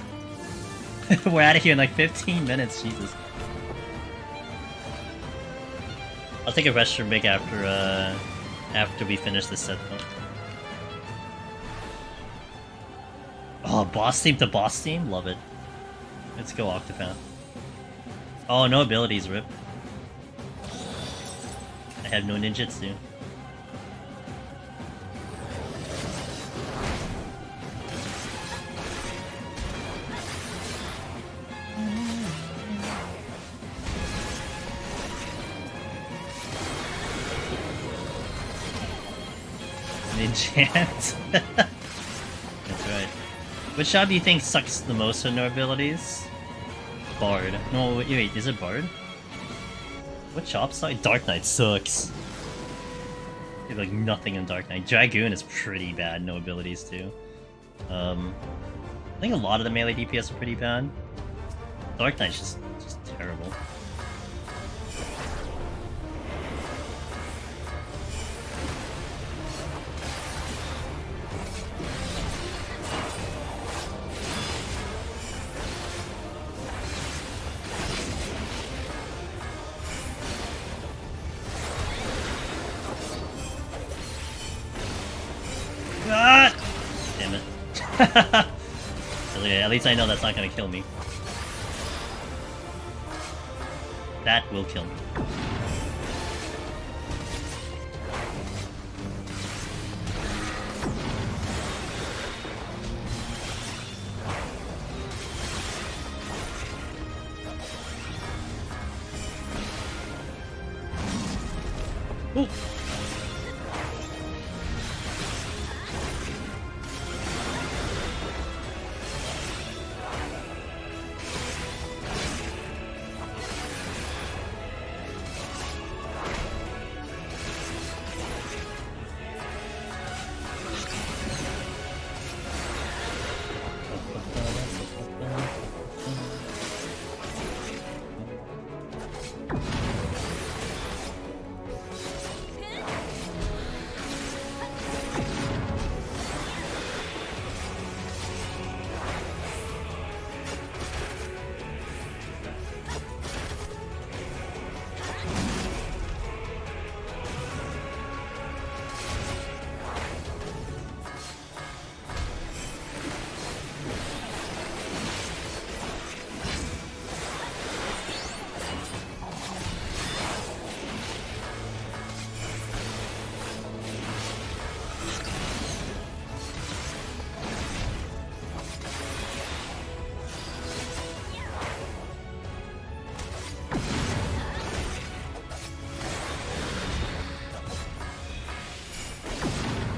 We're out of here in like 15 minutes, Jesus. I'll take a restroom break after we finish this set though. Oh, boss team to boss team? Love it. Let's go Octopath. Oh, no abilities, rip. I have no ninjutsu. Enchant. That's Which job do you think sucks the most in no abilities? Bard. No, wait, is it Bard? What job sucks? Dark Knight sucks. You have like nothing in Dark Knight. Dragoon is pretty bad, no abilities too. I think a lot of the melee DPS are pretty bad. Dark Knight's just terrible. Ah! Damn it. At least I know that's not gonna kill me. That will kill me. Ooh.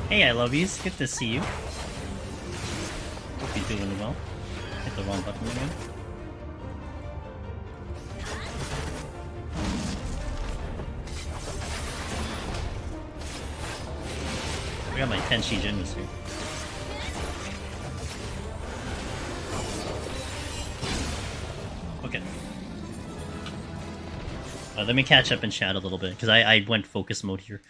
Hey, I love yous. Good to see you. Hope you're doing well. Hit the wrong button again. I got my Tenshi Jinmitsu. Okay. Let me catch up and chat a little bit, because I went focus mode here.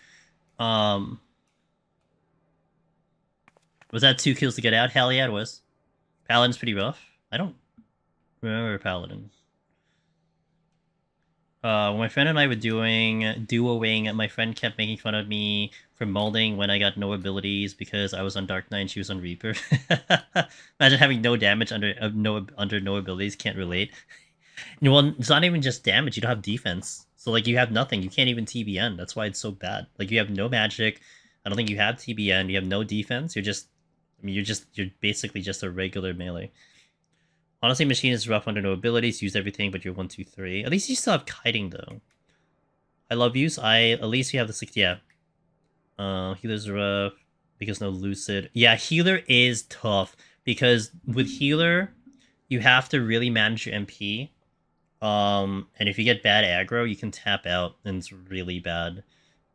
Was that 2 kills to get out? Hell yeah, it was. Paladin's pretty rough. I don't remember Paladin. When my friend and I were doing duoing, my friend kept making fun of me for molding when I got no abilities because I was on Dark Knight and she was on Reaper. Imagine having no damage under no abilities. Can't relate. Well, it's not even just damage. You don't have defense. So, like, you have nothing. You can't even TBN. That's why it's so bad. Like, you have no magic. I don't think you have TBN. You have no defense. You're just... I mean, you're basically just a regular melee. Honestly, Machine is rough under no abilities. Use everything, but you're 1, 2, 3. At least you still have kiting, though. I love use. At least you have the 60. Yeah. Healer's rough because no lucid. Yeah, healer is tough because with healer, you have to really manage your MP. And if you get bad aggro, you can tap out, and it's really bad.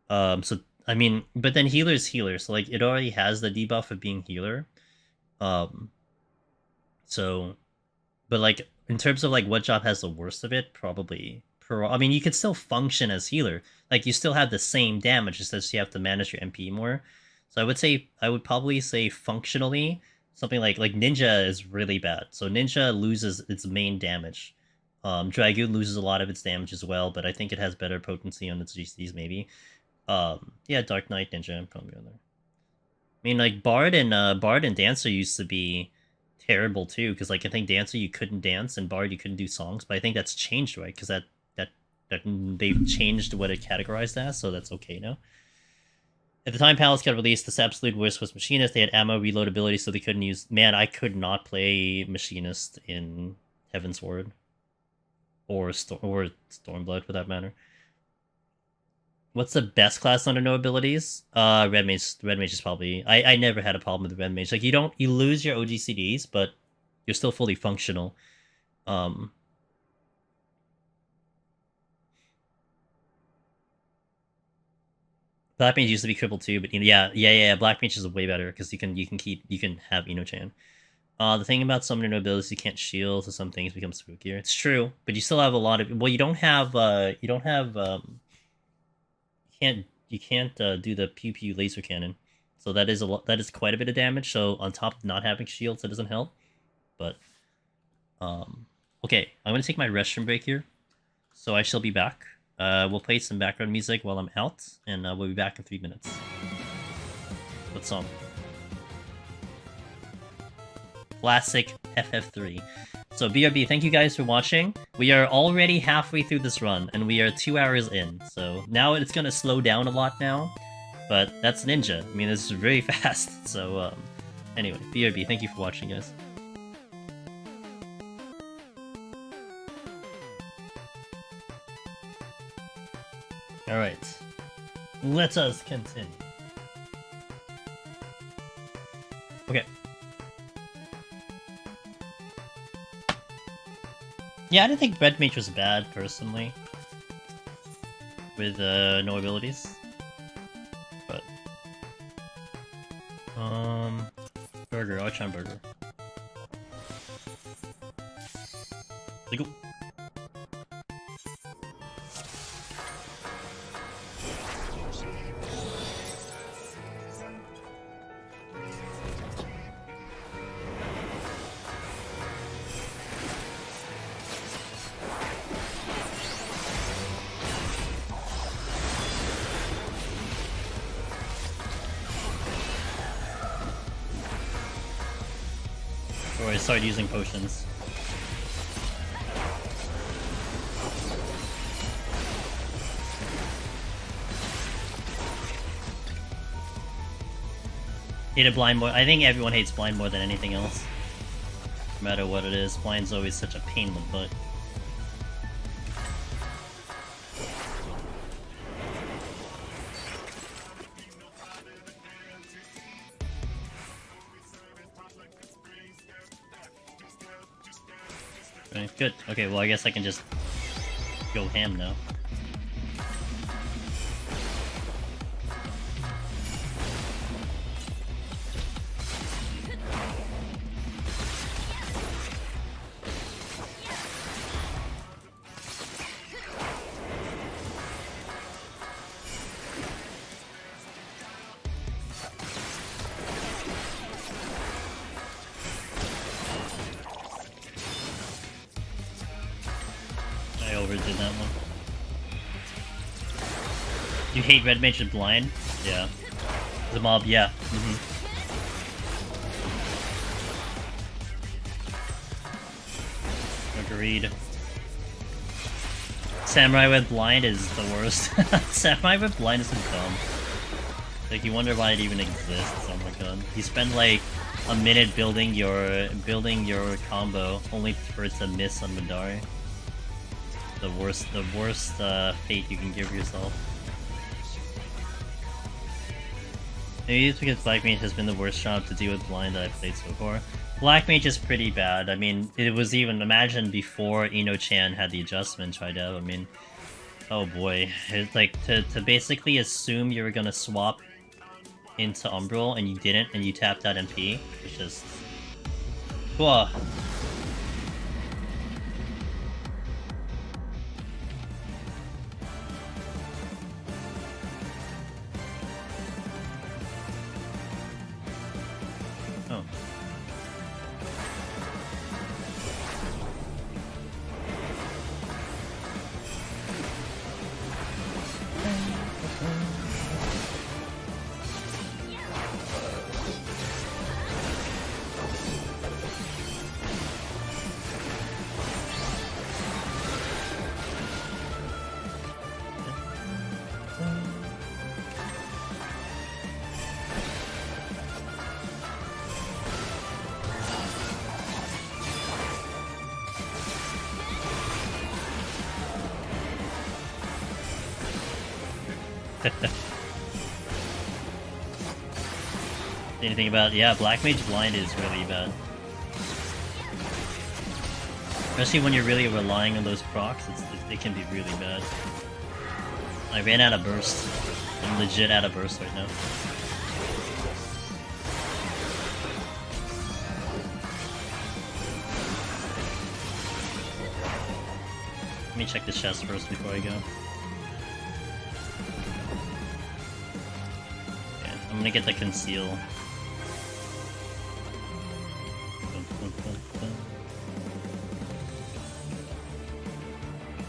So I mean, but then healer's healer, so like it already has the debuff of being healer. So, but like in terms of like what job has the worst of it, probably I mean, you could still function as healer. Like you still have the same damage, just that you have to manage your MP more. So I would probably say functionally something like Ninja is really bad. So Ninja loses its main damage. Dragoon loses a lot of its damage as well, but I think it has better potency on its GCs maybe. Yeah, Dark Knight Ninja, I'm probably on there. I mean, like Bard and Dancer used to be terrible too, because like I think Dancer you couldn't dance and Bard you couldn't do songs, but I think that's changed, right? Because that they've changed what it categorized as, so that's okay now. At the time Palace got released, the absolute worst was Machinist. They had ammo reload ability, so they couldn't use. Man, I could not play Machinist in Heaven's Ward or Stormblood for that matter. What's the best class under no abilities? Red mage. Red mage is probably. I never had a problem with the red mage. Like you lose your OGCDs, but you're still fully functional. Black mage used to be crippled too, but yeah. Black mage is way better because you can have Ino-chan. The thing about summoner nobility is you can't shield, so some things become spookier. It's true, but you still have a lot of. Well, you can't do the pew pew laser cannon, so that is a lot. That is quite a bit of damage. So on top of not having shields, that doesn't help. But okay, I'm gonna take my restroom break here, so I shall be back. We'll play some background music while I'm out, and we'll be back in 3 minutes. What song? Classic FF3. So BRB, thank you guys for watching. We are already halfway through this run, and we are 2 hours in. So now it's gonna slow down a lot now, but that's Ninja. I mean, this is very fast. So anyway, BRB, thank you for watching, guys. Alright, let us continue. Okay. Yeah, I didn't think Red Mage was bad, personally. With, no abilities. But... Burger, I'll try Burger. Legal. Or I started using potions. Hated blind more. I think everyone hates blind more than anything else. No matter what it is, blind's always such a pain in the butt. Okay, good. Okay, well I guess I can just go ham now. I overdid that one. You hate Red Mage and Blind? Yeah. The mob, yeah. Agreed. Samurai with Blind is the worst. Samurai with Blind is so dumb. Like, you wonder why it even exists. Oh my god. You spend like a minute building your combo, only for it to miss on Madari. The worst fate you can give yourself. Maybe it's because Black Mage has been the worst job to deal with blind that I've played so far. Black Mage is pretty bad. I mean, it was even, imagine before Ino-chan had the adjustment tried out. I mean, oh boy. It's like, to basically assume you were gonna swap into Umbral and you didn't, and you tapped out MP. It's just... Whoa. Oh. Anything about Black Mage Blind is really bad. Especially when you're really relying on those procs, it can be really bad. I ran out of burst. I'm legit out of burst right now. Let me check the chest first before I go. Okay, I'm gonna get the conceal.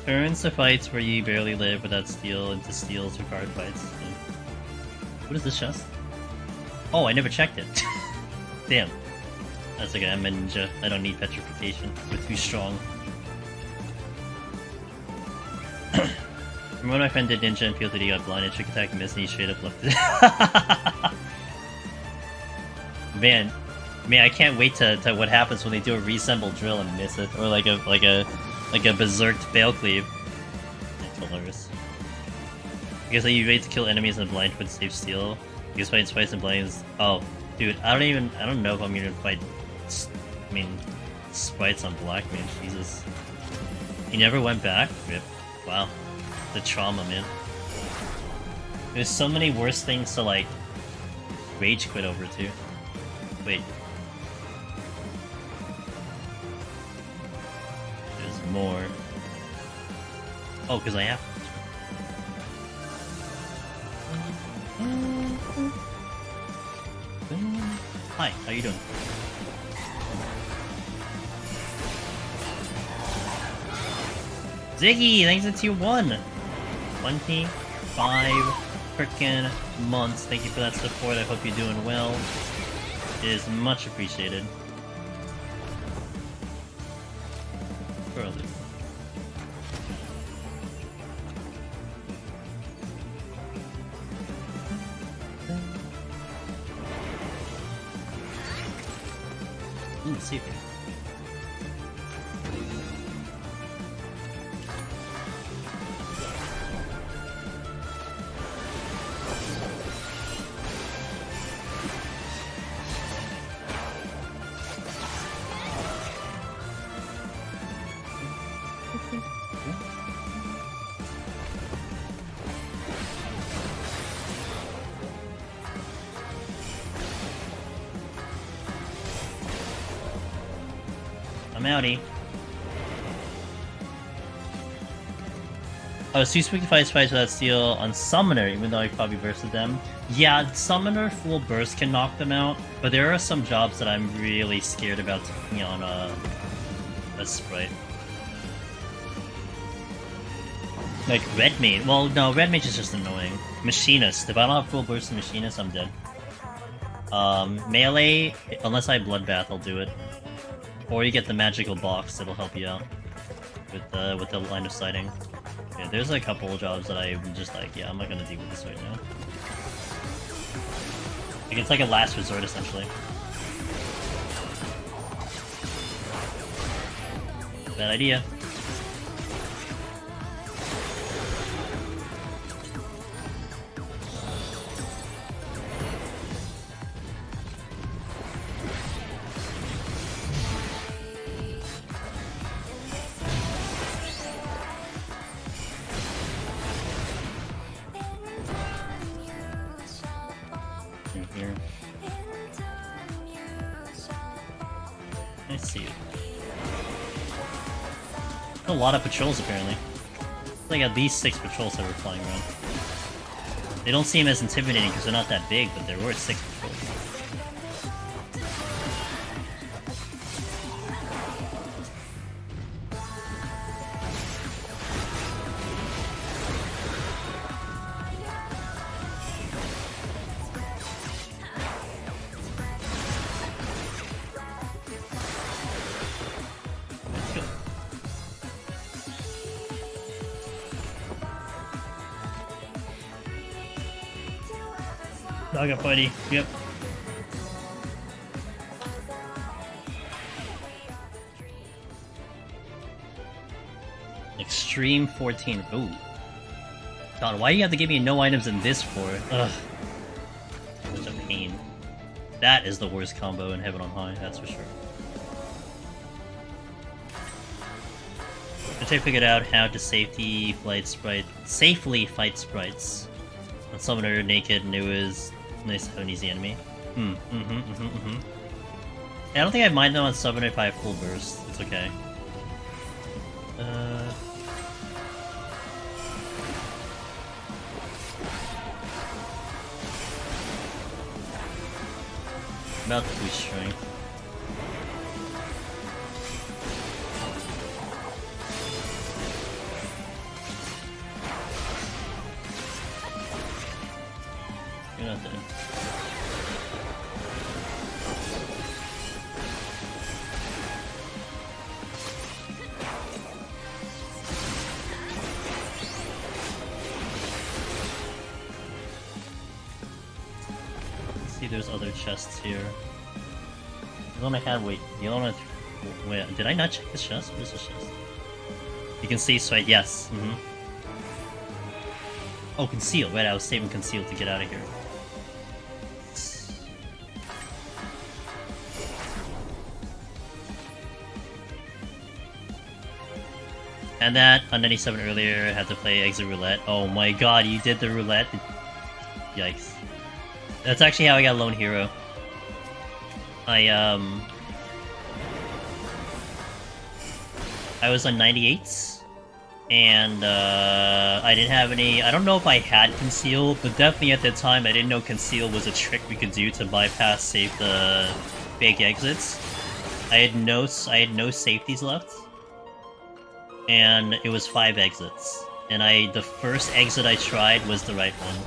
Turns to fights where you barely live without steel into steals or card fights. What is this chest? Oh, I never checked it. Damn. That's okay, I'm a ninja. I don't need petrification. We're too strong. Remember when my friend did ninja and feel that he got blinded, trick attack missed, and he straight up left it. Man, I can't wait to what happens when they do a reassemble drill and miss it, or like a berserked fail cleave. It's hilarious. Because you wait to kill enemies in blind with save steel. Because fighting sprites and blinds. Oh, dude, I don't know if I'm gonna fight. Sprites on Black Mage. Jesus. He never went back. Rip. Wow. The trauma, man. There's so many worse things to like rage quit over too. Wait. There's more. Oh, because I have. Hi, how you doing? Ziggy, thanks to tier 1! 25 frickin' months. Thank you for that support. I hope you're doing well. It is much appreciated. Early. Ooh, see. I'm outie. Oh, it's too quick to fight sprites without steel on Summoner, even though I probably bursted them. Yeah, Summoner full burst can knock them out, but there are some jobs that I'm really scared about taking on a sprite. Like Red Mage. Well, no, Red Mage is just annoying. Machinist. If I don't have full burst in Machinist, I'm dead. Melee, unless I Bloodbath, I'll do it. Or you get the magical box that'll help you out with the line of sighting. Yeah, there's a couple of jobs that I'm just like, yeah, I'm not gonna deal with this right now. Like, it's like a last resort, essentially. Bad idea. A lot of patrols apparently. Like at least 6 patrols that were flying around. They don't seem as intimidating because they're not that big, but there were 6 patrols. Naga buddy, yep. Extreme 14. Ooh. God, why do you have to give me no items in this for? Ugh. Such a pain. That is the worst combo in Heaven on High, that's for sure. I figured out how to safely fight sprites on Summoner naked, and it was nice to have an easy enemy. Yeah, I don't think I mind them on Summoner if I have full burst. It's okay. About to boost strength. You're not dead. Let's see, there's other chests here. The one I had, wait, the other one, wait, did I not check this chest? What is this chest? You can see, so yes. Oh, conceal. Wait, I was saving conceal to get out of here. And that on 97 earlier, I had to play exit roulette. Oh my god, you did the roulette? Yikes. That's actually how I got Lone Hero. I was on 98s, and I didn't have any. I don't know if I had conceal, but definitely at the time I didn't know conceal was a trick we could do to bypass save the big exits. I had no safeties left, and it was 5 exits. And the first exit I tried was the right one,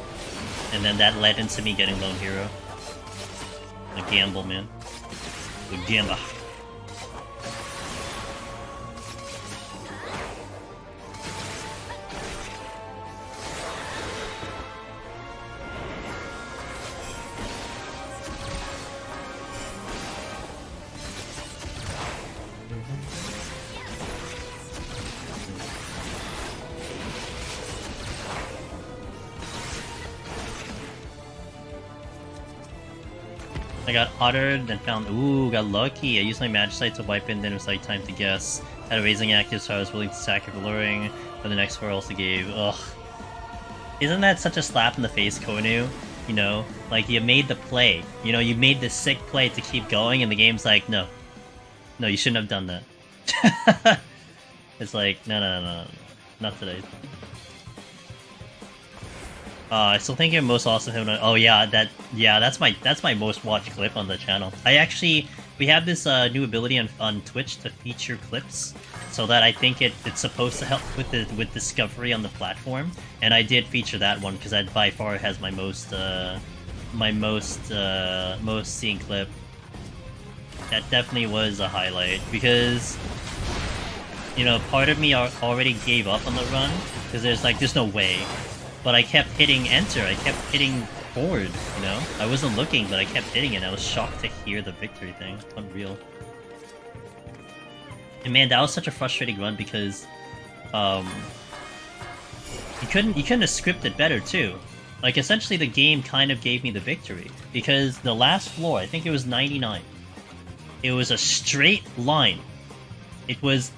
and then that led into me getting Lone Hero. The gamble, man. The gamble. I got uttered, then found. Ooh, got lucky. I used my magic sight to wipe in, then it was like time to guess. Had a raising active, so I was willing to sack it for luring. But the next 4 also gave. Ugh. Isn't that such a slap in the face, Konu? You know, like you made the play. You know, you made the sick play to keep going, and the game's like, no, no, you shouldn't have done that. It's like, no, not today. I still think you're most awesome him. Oh yeah, that's my most watched clip on the channel. We have this new ability on Twitch to feature clips, so that I think it's supposed to help with discovery on the platform. And I did feature that one because that by far has my most seen clip. That definitely was a highlight because, you know, part of me already gave up on the run because there's no way. But I kept hitting enter, I kept hitting forward, you know? I wasn't looking, but I kept hitting it, and I was shocked to hear the victory thing. Unreal. And man, that was such a frustrating run because, you couldn't have scripted better too. Like, essentially the game kind of gave me the victory. Because the last floor, I think it was 99. It was a straight line. It was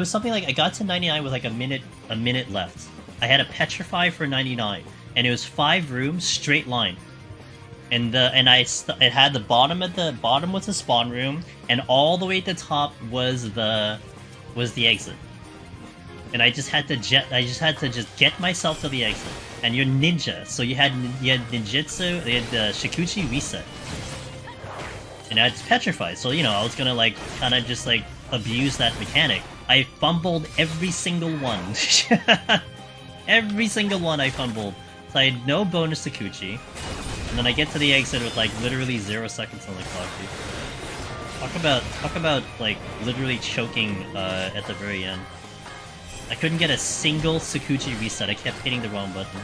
something like, I got to 99 with like a minute left. I had a Petrify for 99, and it was 5 rooms, straight line. And it had the bottom was the spawn room, and all the way at the top was the exit. And I just had to just get myself to the exit. And you're ninja, so you had ninjutsu, you had the Shikuchi reset. And I had Petrify, so you know, I was gonna like kinda just like abuse that mechanic. I fumbled every single one. Every single one I fumbled. So I had no bonus to Kuchi. And then I get to the exit with like literally 0 seconds on the clock. Talk about like literally choking at the very end. I couldn't get a single Sakuchi reset. I kept hitting the wrong button.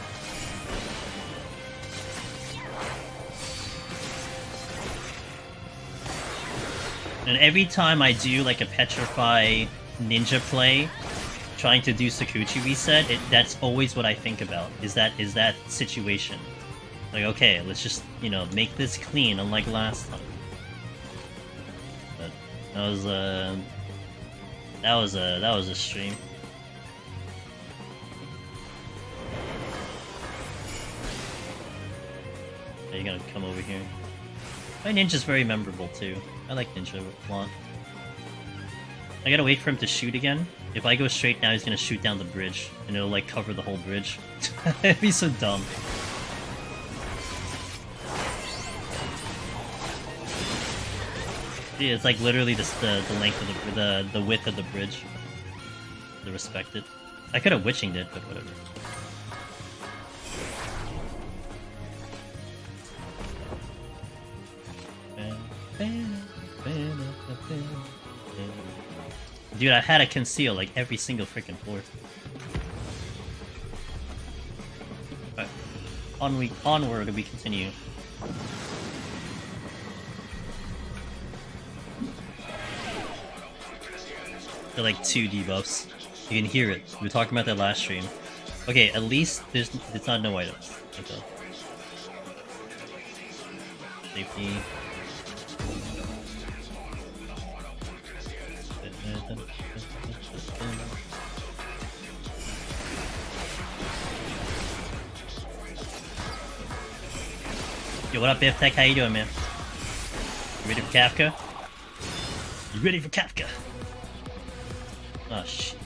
And every time I do like a Petrify ninja play, trying to do Sakuchi reset, that's always what I think about. Is that situation? Like, okay, let's just, you know, make this clean, unlike last time. But that was a stream. You're gonna come over here. My ninja's very memorable too. I like ninja a lot. I gotta wait for him to shoot again. If I go straight now, he's gonna shoot down the bridge, and it'll like cover the whole bridge. It'd be so dumb. Yeah, it's like literally the length of the width of the bridge. To respect it. I could have witchinged it, but whatever. Dude, I had to conceal like every single freaking floor. But onward we continue. They're like 2 debuffs. You can hear it. We were talking about that last stream. Okay, at least it's not no items. Okay. Safety. Yo, what up, Biff Tech? How you doing, man? You ready for Kafka? You ready for Kafka? Oh shit.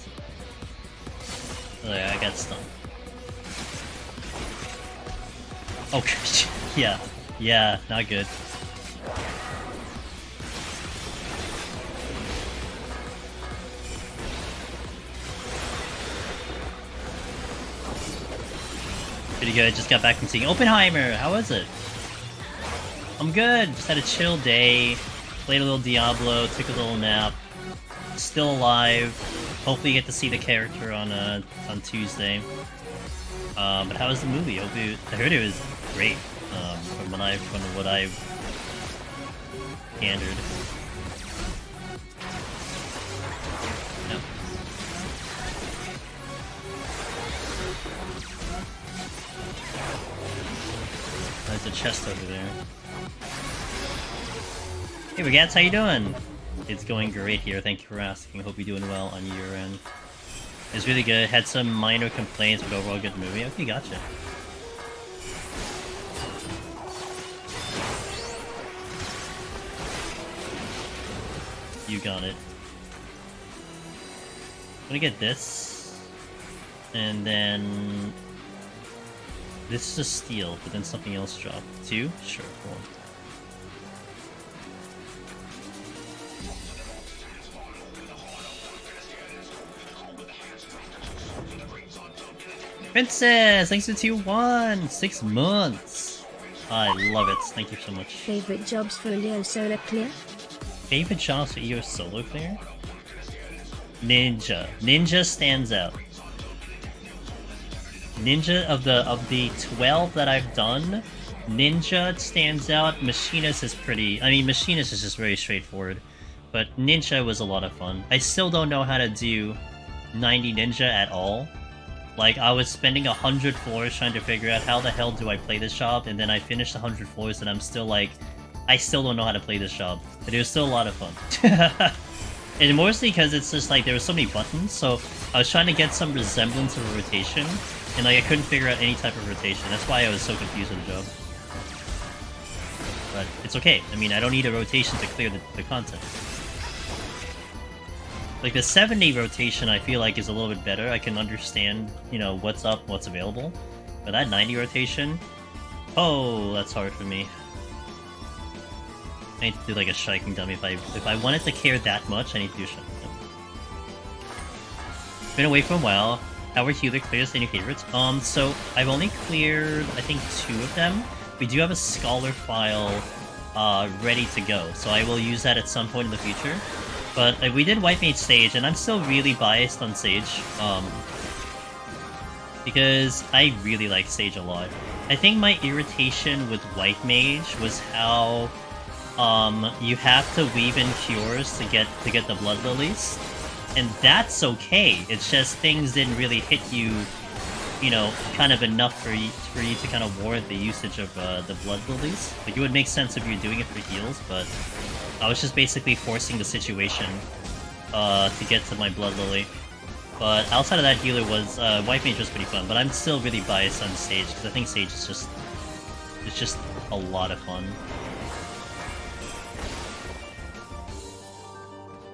Oh, yeah, I got stunned. Oh, yeah. Yeah, not good. Pretty good, just got back from seeing Oppenheimer. How was it? I'm good, just had a chill day. Played a little Diablo, took a little nap. Still alive. Hopefully you get to see the character on Tuesday. But how was the movie? I heard it was great. From what I've gathered. Yep. There's a chest over there. Hey Regats, how you doing? It's going great here, thank you for asking. Hope you're doing well on your end. It's really good, had some minor complaints, but overall good movie. Okay, gotcha. You got it. I'm gonna get this. And then... This is a steal, but then something else dropped. 2? Sure, cool. Princess! Thanks for 2-1! 6 months! I love it. Thank you so much. Favorite jobs for Leo Solo clear? Favorite jobs for EO Solo clear? Ninja. Ninja stands out. Ninja of the 12 that I've done, Ninja stands out. Machinist is pretty... I mean, Machinist is just very straightforward. But Ninja was a lot of fun. I still don't know how to do 90 Ninja at all. Like, I was spending 100 floors trying to figure out how the hell do I play this job, and then I finished 100 floors and I'm still like, I still don't know how to play this job. But it was still a lot of fun. And mostly because it's just like, there were so many buttons, so I was trying to get some resemblance of a rotation, and like I couldn't figure out any type of rotation. That's why I was so confused with the job. But it's okay. I mean, I don't need a rotation to clear the content. Like the 70 rotation I feel like is a little bit better. I can understand, you know, what's up, what's available. But that 90 rotation, oh, that's hard for me. I need to do like a striking dummy. If I wanted to care that much, I need to do striking dummy. Been away for a while. How were healer clears any favorites? So I've only cleared I think 2 of them. We do have a scholar file ready to go, so I will use that at some point in the future. But we did White Mage Sage, and I'm still really biased on Sage, because I really like Sage a lot. I think my irritation with White Mage was how you have to weave in cures to get the Blood Lilies, And that's okay. It's just things didn't really hit you, you know, kind of enough for you to kind of warrant the usage of the blood lilies. Like, it would make sense if you're doing it for heals, but I was just basically forcing the situation to get to my blood lily. But outside of that, healer was White Mage was pretty fun. But I'm still really biased on Sage because I think Sage is just a lot of fun.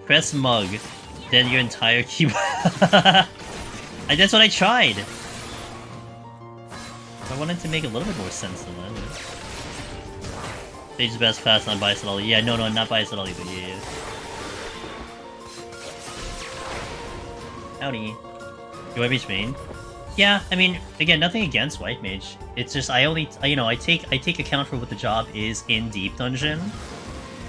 Press mug, then your entire keyboard. That's what I tried. I wanted to make a little bit more sense than that. Sage's best pass, not biased at all. Yeah, no, not biased at all either. Yeah. Howdy. You White Mage main? Yeah, I mean, again, nothing against White Mage. It's just I take account for what the job is in Deep Dungeon.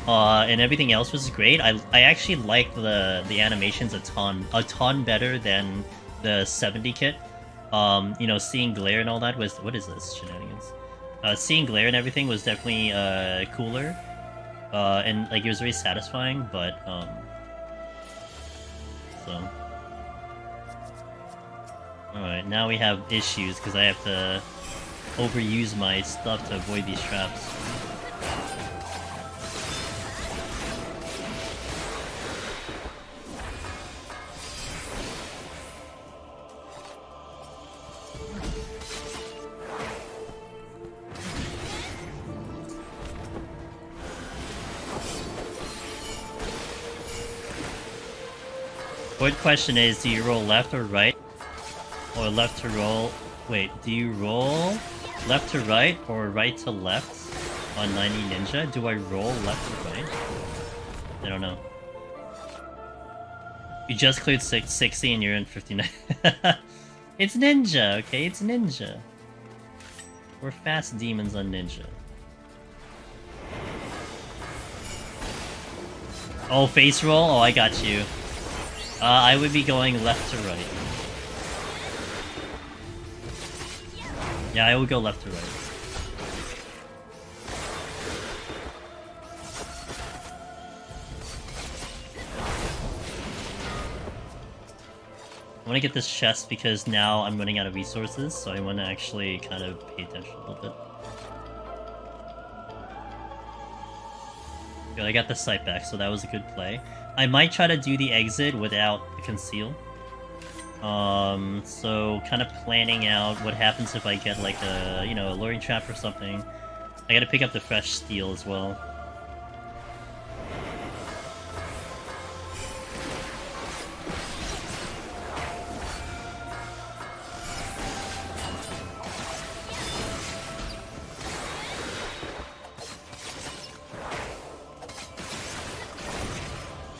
And everything else was great. I actually liked the animations a ton better than the 70 kit. You know, seeing glare and all that was... What is this? Shenanigans. Seeing glare and everything was definitely cooler. And like it was very satisfying, but so... Alright, now we have issues because I have to overuse my stuff to avoid these traps. What question is, do you roll left or right? Or left to roll... Wait, do you roll left to right or right to left on 90 Ninja? Do I roll left to right? I don't know. You just cleared 60 and you're in 59. It's Ninja, okay? It's Ninja. We're fast demons on Ninja. Oh, face roll? Oh, I got you. I would be going left to right. Yeah, I would go left to right. I want to get this chest because now I'm running out of resources, so I want to actually kind of pay attention a little bit. Good, I got the sight back, so that was a good play. I might try to do the exit without the conceal. So kind of planning out what happens if I get like a, you know, a luring trap or something. I gotta pick up the fresh steel as well.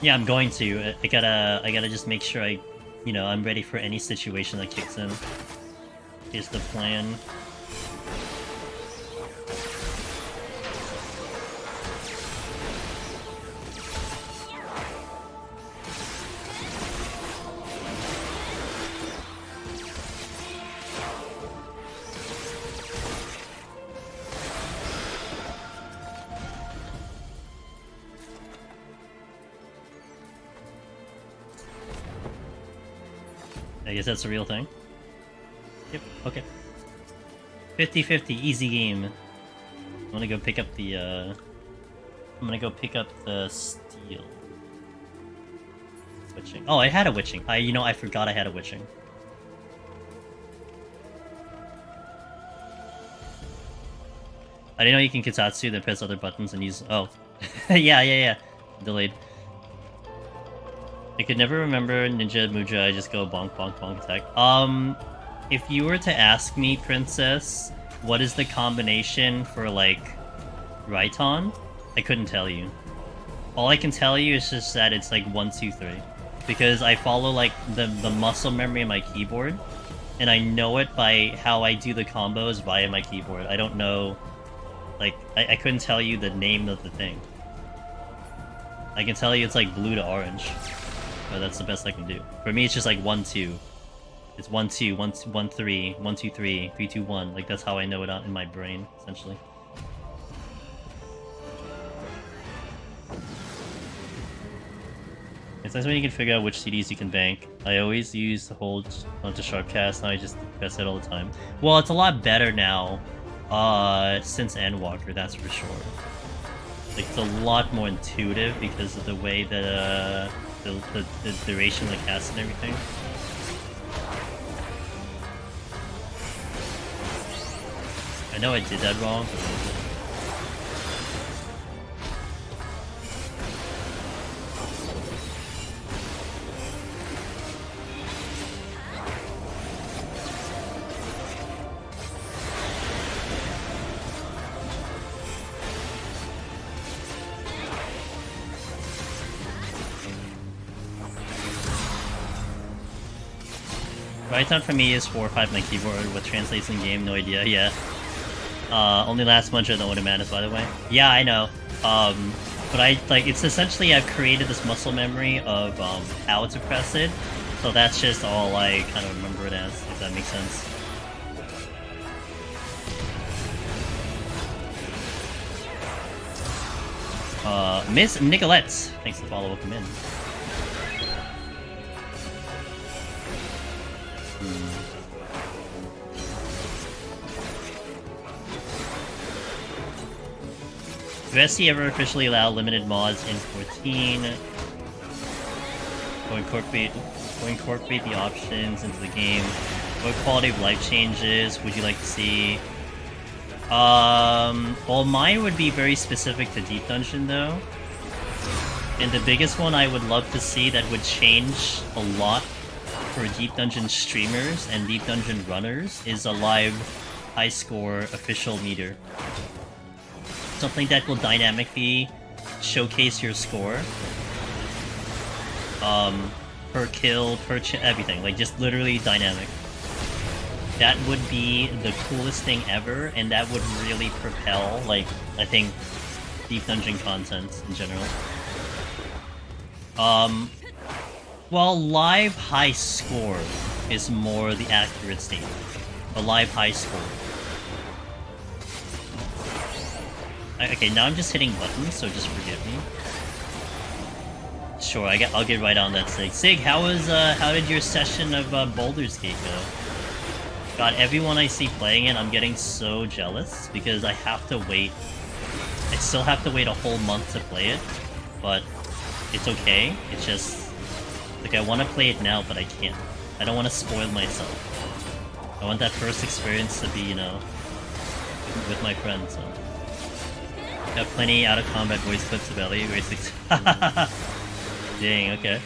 Yeah, I'm going to. I gotta just make sure you know, I'm ready for any situation that kicks in. Here's the plan. I guess that's a real thing. Yep, okay. 50-50, easy game. I'm gonna go pick up the, I'm gonna go pick up the steel. Witching. Oh, I had a witching. You know, I forgot I had a witching. I didn't know you can Kitatsu, then press other buttons and use... Oh. yeah. Delayed. I could never remember Ninja Muja, I just go bonk bonk bonk attack. If you were to ask me, Princess, what is the combination for, like, Raiton? I couldn't tell you. All I can tell you is just that it's like 1, 2, 3. Because I follow, like, the muscle memory of my keyboard, and I know it by how I do the combos via my keyboard. I don't know, like, I couldn't tell you the name of the thing. I can tell you it's like blue to orange. But that's the best I can do. For me, it's just like 1, 2. It's 1, 2, 1, 3, 1, 2, 3, 3, 2, 1. Like, that's how I know it out in my brain, essentially. It's That's when you can figure out which CDs you can bank. I always use the hold onto Sharpcast, now I just press it all the time. Well, it's a lot better now, since Endwalker, that's for sure. Like, it's a lot more intuitive because of the way that, the duration of the cast and everything. I know I did that wrong, but right time for me is 4 or 5 my keyboard. What translates in game, no idea. Yeah. Only lasts much of the automatis, by the way. Yeah, I know. But it's essentially I've created this muscle memory of how to press it. So that's just all I kind of remember it as, if that makes sense. Miss Nicolette, thanks for the follow. Welcome in. Do SC ever officially allow limited mods in 14? Or incorporate the options into the game? What quality of life changes would you like to see? Well, mine would be very specific to Deep Dungeon, though. And the biggest one I would love to see that would change a lot for Deep Dungeon streamers and Deep Dungeon runners is a live high score official meter. Something that will dynamically showcase your score. Per kill, per everything. Like, just literally dynamic. That would be the coolest thing ever, and that would really propel, like, I think, Deep Dungeon content in general. Well, live high score is more the accurate statement. A live high score. Okay, now I'm just hitting buttons, so just forgive me. Sure, I'll get right on that, Sig. Sig, how did your session of Baldur's Gate go? God, everyone I see playing it, I'm getting so jealous because I have to wait. I still have to wait a whole month to play it, but it's okay. It's just like I want to play it now, but I can't. I don't want to spoil myself. I want that first experience to be, you know, with my friends. So. Got plenty out of combat voice clips of Ellie. Dang, okay.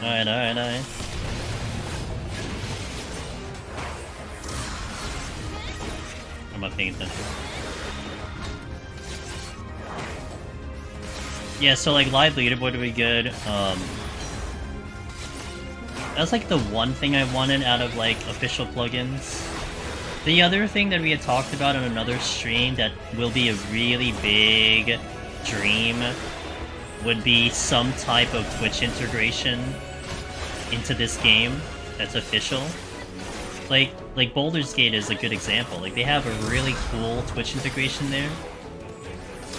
Alright. I'm not paying attention. Yeah, so like live leaderboard would be good. That's like the one thing I wanted out of like official plugins. The other thing that we had talked about on another stream that will be a really big dream would be some type of Twitch integration into this game that's official. Like Baldur's Gate is a good example. Like they have a really cool Twitch integration there.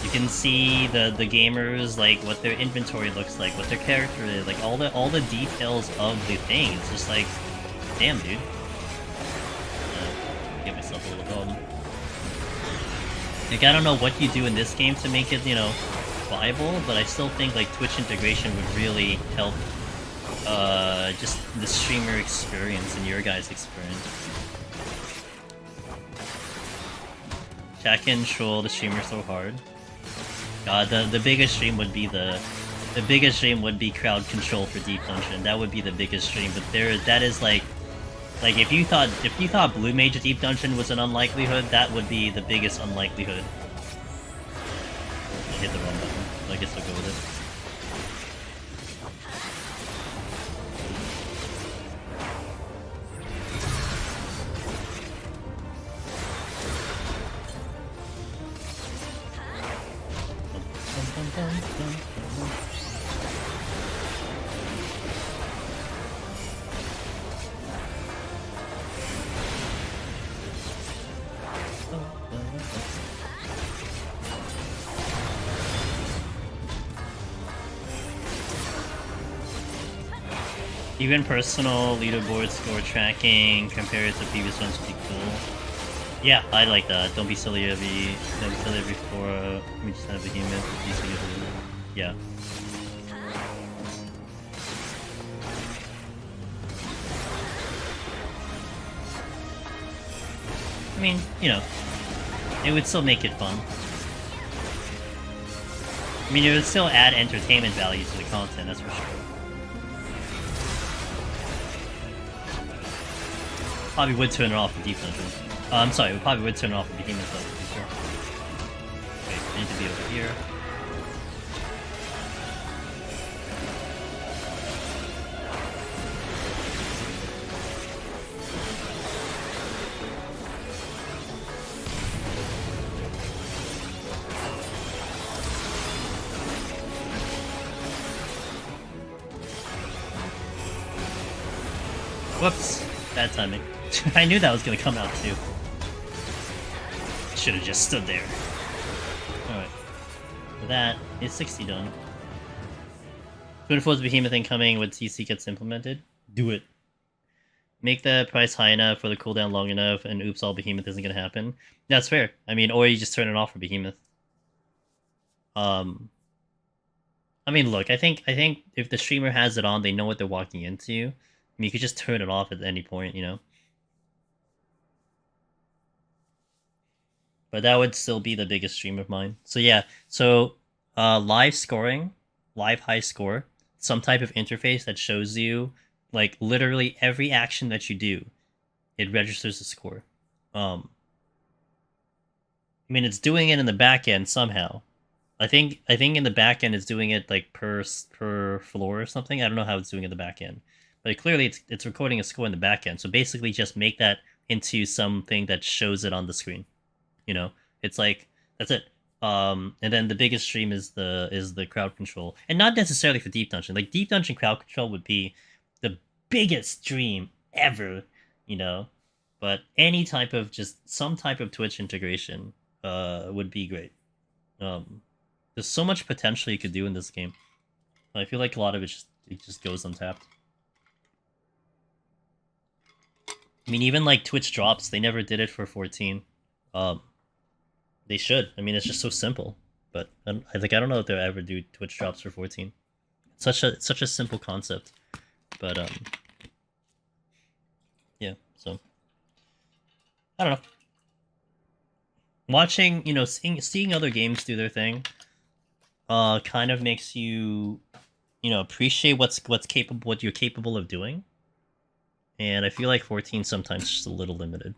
You can see the gamers, like what their inventory looks like, what their character is, like all the details of the thing. It's just like, damn, dude. Get myself a little problem. Like I don't know what you do in this game to make it, you know, viable, but I still think like Twitch integration would really help just the streamer experience and your guys' experience. Chat can troll the streamer so hard. God, the biggest stream would be the biggest stream would be crowd control for Deep Dungeon. That would be the biggest stream, but that is like if you thought Blue Mage Deep Dungeon was an unlikelihood, that would be the biggest unlikelihood. I hit the wrong button. I guess I'll go with it. Even personal leaderboard score tracking compared to previous ones would be cool. Yeah, I like that. Don't be silly every 4. We just have a behemoth. Yeah. I mean, you know, it would still make it fun. I mean, it would still add entertainment value to the content, that's for sure. Probably would turn it off for Deep Dungeon. I'm sorry, we probably would turn it off for Behemoth though, for sure. Okay, I need to be over here. Whoops, bad timing. I knew that was gonna come out too. Should have just stood there. Alright. So that is 60 done. 24's Behemoth incoming when TC gets implemented. Do it. Make the price high enough for the cooldown long enough, and oops, all Behemoth isn't gonna happen. That's fair. I mean, or you just turn it off for Behemoth. I mean, look, I think if the streamer has it on, they know what they're walking into. I mean, you could just turn it off at any point, you know? But that would still be the biggest stream of mine. So yeah, so live scoring, live high score, some type of interface that shows you, like, literally every action that you do, it registers a score. I mean, it's doing it in the back end somehow. I think in the back end it's doing it like per floor or something. I don't know how it's doing in the back end, but clearly it's recording a score in the back end. So basically, just make that into something that shows it on the screen. You know, it's like that's it. And then the biggest stream is the crowd control, and not necessarily for Deep Dungeon. Like Deep Dungeon crowd control would be the biggest stream ever, you know. But any type of just some type of Twitch integration would be great. There's so much potential you could do in this game. I feel like a lot of it just goes untapped. I mean, even like Twitch drops, they never did it for 14. They should. I mean, it's just so simple. But I don't know if they'll ever do Twitch drops for 14. It's such a simple concept. But yeah. So I don't know. Watching, you know, seeing other games do their thing, kind of makes you, you know, appreciate what you're capable of doing. And I feel like 14 sometimes just a little limited.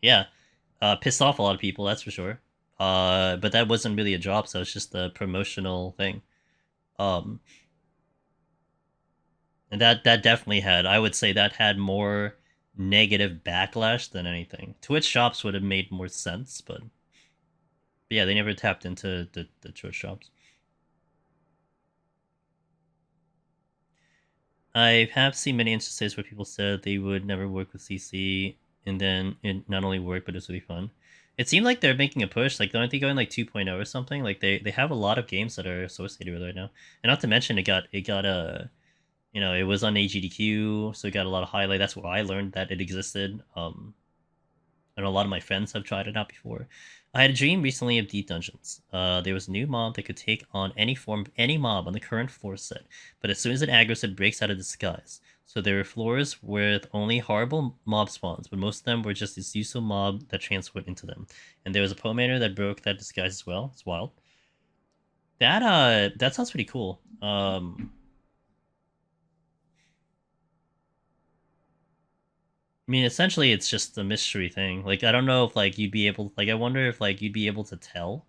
Yeah, pissed off a lot of people, that's for sure. But that wasn't really a drop, so it's just a promotional thing. And that definitely had, I would say that had more negative backlash than anything. Twitch shops would have made more sense, but yeah, they never tapped into the Twitch shops. I have seen many instances where people said they would never work with CC, and then it not only worked, but it's really fun. It seemed like they're making a push, like aren't they going like 2.0 or something? Like they have a lot of games that are associated with it right now. And not to mention it got a you know, it was on AGDQ, so it got a lot of highlight. That's where I learned that it existed. I know a lot of my friends have tried it out before. I had a dream recently of Deep Dungeons. There was a new mob that could take on any mob on the current floor set, but as soon as it aggroes, it breaks out of disguise. So there were floors with only horrible mob spawns, but most of them were just this useful mob that transferred into them. And there was a Pomander that broke that disguise as well. It's wild. That sounds pretty cool. I mean, essentially, it's just a mystery thing. Like, I don't know if, like, you'd be able... Like, I wonder if, like, you'd be able to tell.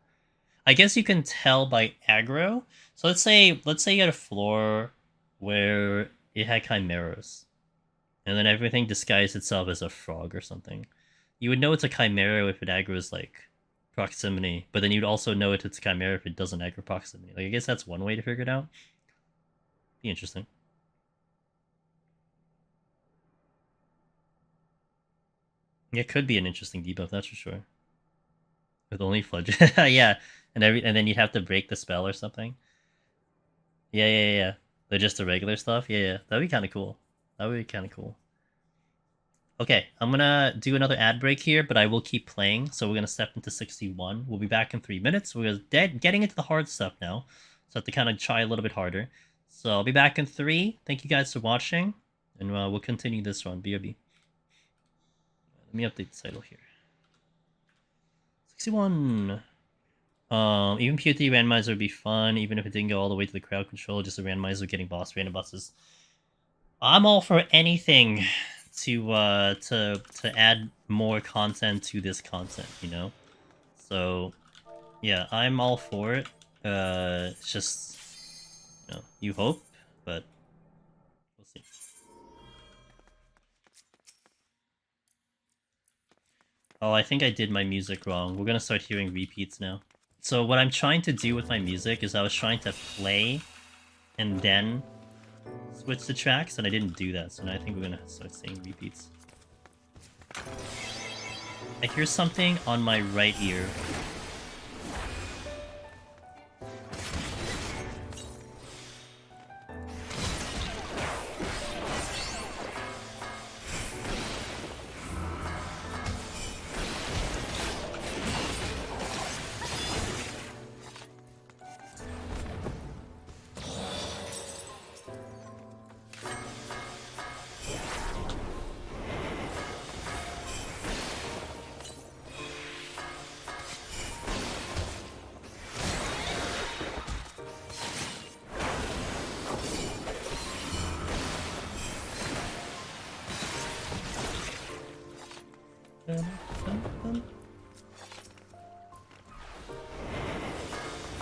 I guess you can tell by aggro. So let's say you had a floor where it had chimeras. And then everything disguised itself as a frog or something. You would know it's a chimera if it aggroes, like, proximity. But then you'd also know it's chimera if it doesn't aggro proximity. Like, I guess that's one way to figure it out. Be interesting. It could be an interesting debuff, that's for sure. With only Fudge. Yeah. And then you'd have to break the spell or something. Yeah. But just the regular stuff? Yeah, that'd be kind of cool. That would be kind of cool. Okay, I'm gonna do another ad break here, but I will keep playing. So we're gonna step into 61. We'll be back in 3 minutes. We're getting into the hard stuff now, so I have to kind of try a little bit harder. So I'll be back in 3. Thank you guys for watching, and we'll continue this run. BRB. Let me update the title here. 61. Even POT randomizer would be fun, even if it didn't go all the way to the crowd control. Just a randomizer getting boss random buses. I'm all for anything to add more content to this content, you know? So yeah, I'm all for it. It's just, you know, you hope, but we'll see. Oh, I think I did my music wrong. We're gonna start hearing repeats now. So what I'm trying to do with my music is I was trying to play and then switch the tracks, and I didn't do that, so now I think we're gonna start seeing repeats. I hear something on my right ear.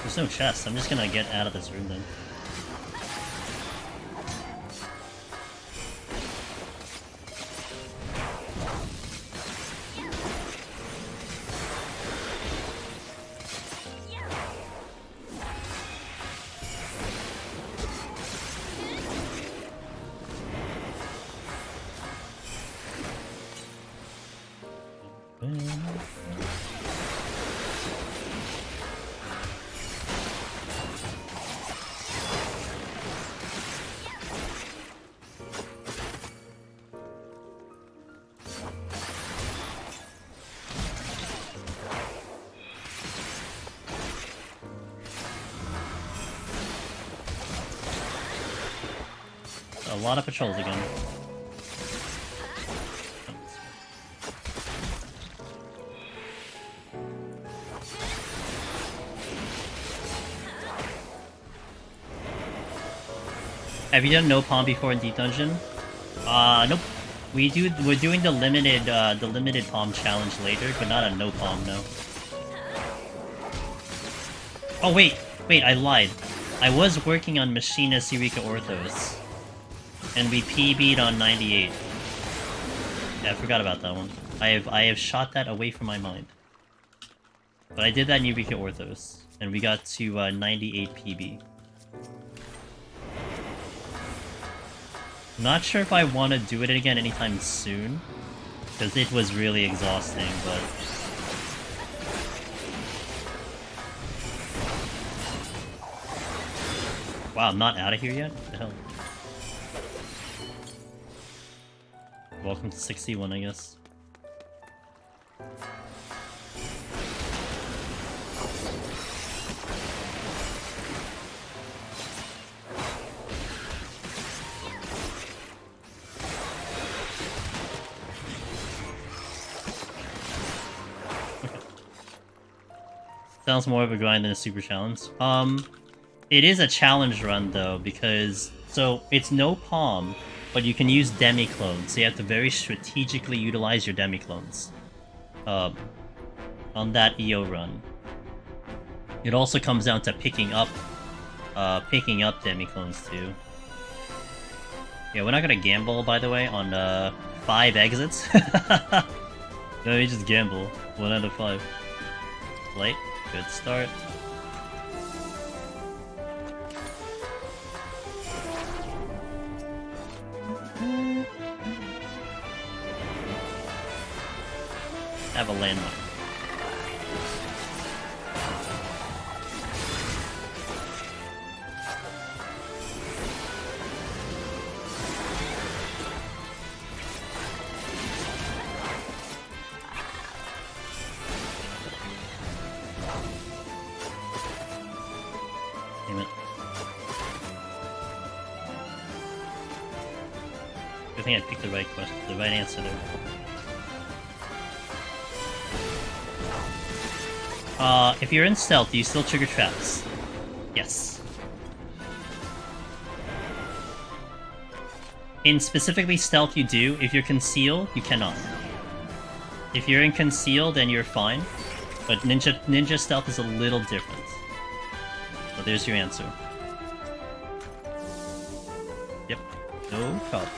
There's no chest. I'm just gonna get out of this room then. A lot of patrols again. Have you done no palm before in Deep Dungeon? Nope. We're doing the limited palm challenge later, but not a no palm, no. Oh wait, I lied. I was working on Machinist Eureka Orthos. And we PB'd on 98. Yeah, I forgot about that one. I have shot that away from my mind. But I did that in Eureka Orthos, and we got to 98 PB. Not sure if I want to do it again anytime soon, because it was really exhausting, but... Wow, I'm not out of here yet? What the hell? Welcome to 61, I guess. Sounds more of a grind than a super challenge. It is a challenge run though, because so it's no palm, but you can use demi-clones, so you have to very strategically utilize your demi-clones on that EO run. It also comes down to picking up demi-clones too. Yeah, we're not gonna gamble, by the way, on 5 exits. No, you just gamble. 1 out of 5. Light, good start. Have a landmark. Damn it. I think I picked the right question, the right answer there. If you're in stealth, do you still trigger traps? Yes. In specifically stealth, you do. If you're conceal, you cannot. If you're in conceal, then you're fine. But ninja stealth is a little different. So there's your answer. Yep. No problem.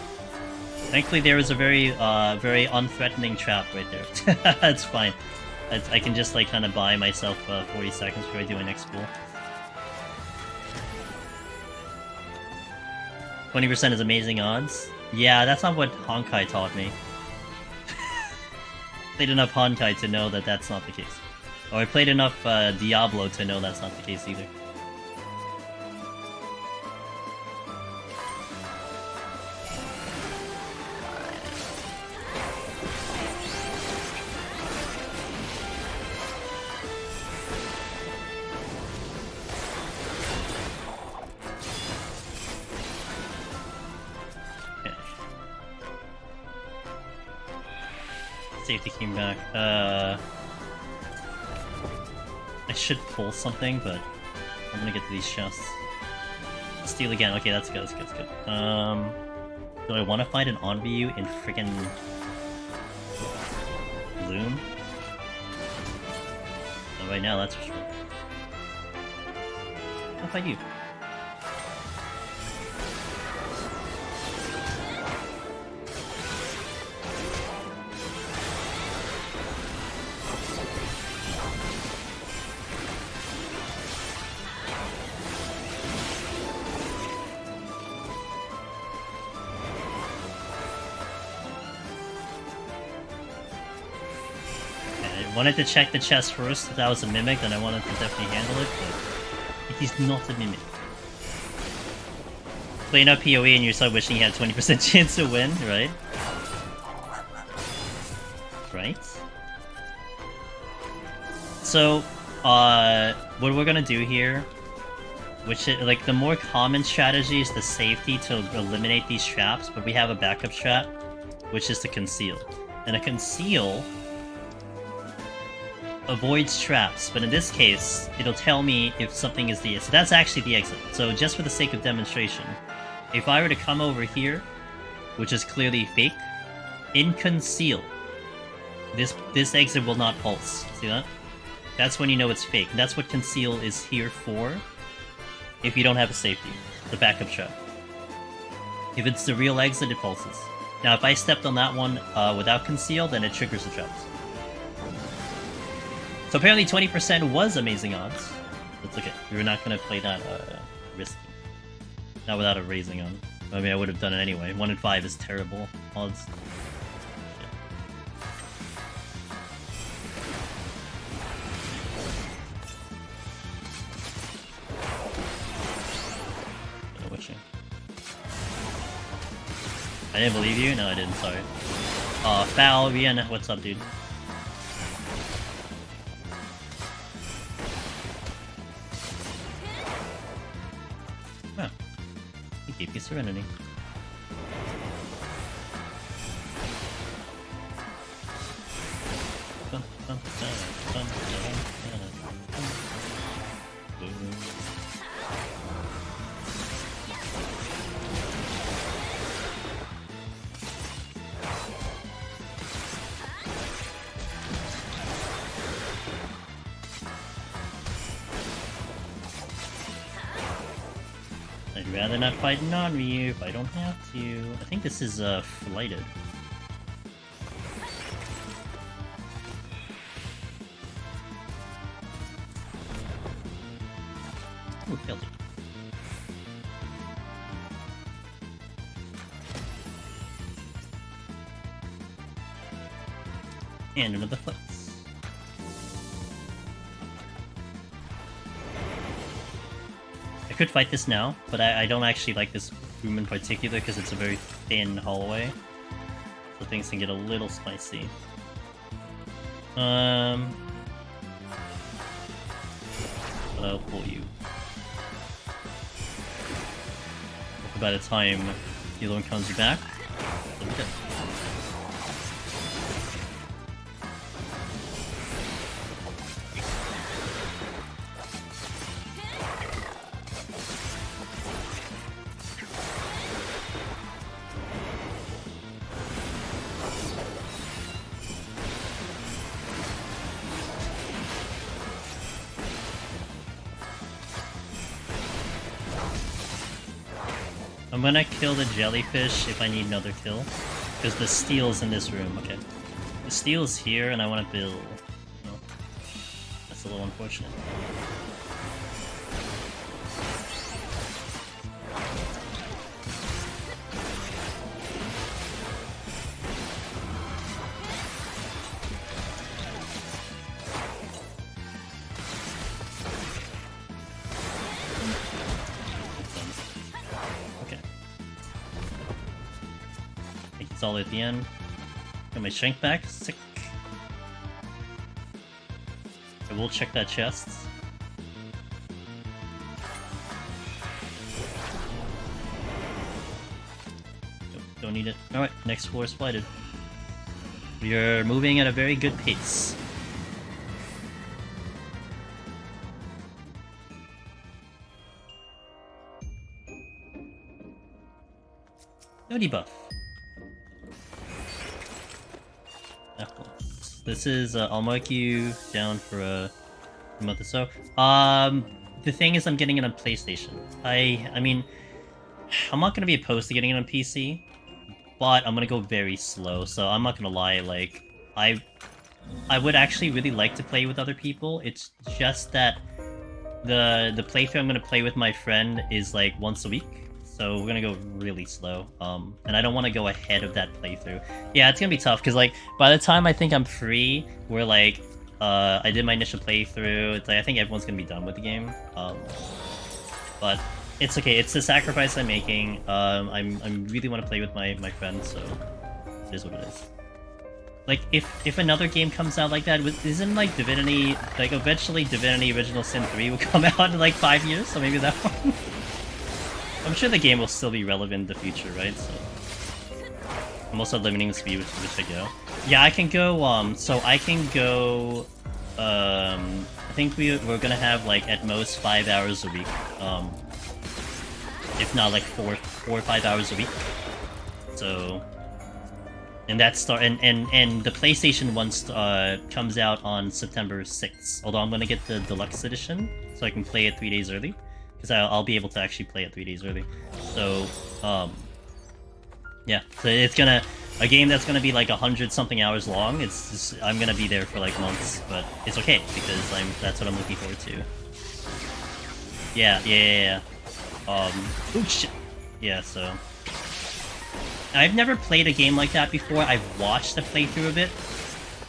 Thankfully, there was a very unthreatening trap right there. That's fine. I can just like kind of buy myself 40 seconds before I do my next pull. 20% is amazing odds. Yeah, that's not what Honkai taught me. Played enough Honkai to know that that's not the case. Or I played enough Diablo to know that's not the case either. Safety came back. I should pull something, but I'm gonna get to these chests. Steal again. Okay, that's good. That's good. That's good. Do I want to find an Onryu in friggin' Bloom? Not right now, that's for sure. How about you? Wanted to check the chest first. If that was a mimic, then I wanted to definitely handle it, but he's not a mimic. Playing up PoE and you start wishing you had 20% chance to win, right? Right? So, what we're gonna do here, which is, like, the more common strategy is the safety to eliminate these traps, but we have a backup strat, which is to conceal. And a conceal avoids traps, but in this case, it'll tell me if something is the... So that's actually the exit. So just for the sake of demonstration, if I were to come over here, which is clearly fake, in conceal, this exit will not pulse. See that? That's when you know it's fake. And that's what conceal is here for, if you don't have a safety, the backup trap. If it's the real exit, it pulses. Now, if I stepped on that one without conceal, then it triggers the traps. So apparently 20% was amazing odds. That's okay. We were not going to play that risky. Not without a raising on. I mean, I would have done it anyway. 1 in 5 is terrible odds. I didn't believe you? No, I didn't, sorry. Foul, Vienna, what's up, dude? Huh. He gave you Serenity. I'd rather not fight non-Ryu if I don't have to. I think this is flighted. Ooh, killed it. And another flex. I could fight this now, but I don't actually like this room in particular because it's a very thin hallway. So things can get a little spicy. But I'll pull you. by the time the other one comes back, it'll be good. I'm gonna kill the jellyfish if I need another kill. Because the steel's in this room, okay. The steel's here and I wanna build. No. That's a little unfortunate. All at the end. Got my strength back. Sick. I will check that chest. Nope, don't need it. Alright, next floor is blighted. We are moving at a very good pace. No debuff. This is, I'll mark you down for a month or so. The thing is I'm getting it on PlayStation. I mean, I'm not gonna be opposed to getting it on PC, but I'm gonna go very slow, so I'm not gonna lie, like, I would actually really like to play with other people. It's just that the playthrough I'm gonna play with my friend is like once a week. So we're gonna go really slow, and I don't want to go ahead of that playthrough. Yeah, it's gonna be tough, because like, by the time I think I'm free, we're like, I did my initial playthrough, it's like, I think everyone's gonna be done with the game, but it's okay, it's the sacrifice I'm making. I really want to play with my friend, so it is what it is. Like, if another game comes out like that, isn't like Divinity, like eventually Divinity Original Sin 3 will come out in like 5 years, so maybe that one. I'm sure the game will still be relevant in the future, right? So I'm also limiting the speed with which I go. Yeah, I can go, so I can go, I think we're gonna have, like, at most 5 hours a week. If not, like, 4 or 5 hours a week. So, and that's and the PlayStation one comes out on September 6th. Although I'm gonna get the deluxe edition, so I can play it 3 days early. Because I'll be able to actually play it 3 days early. So, yeah. So it's a game that's gonna be like 100-something hours long. It's just, I'm gonna be there for like months, but it's okay because that's what I'm looking forward to. Yeah. Oh shit. Yeah. So, I've never played a game like that before. I've watched a playthrough of it.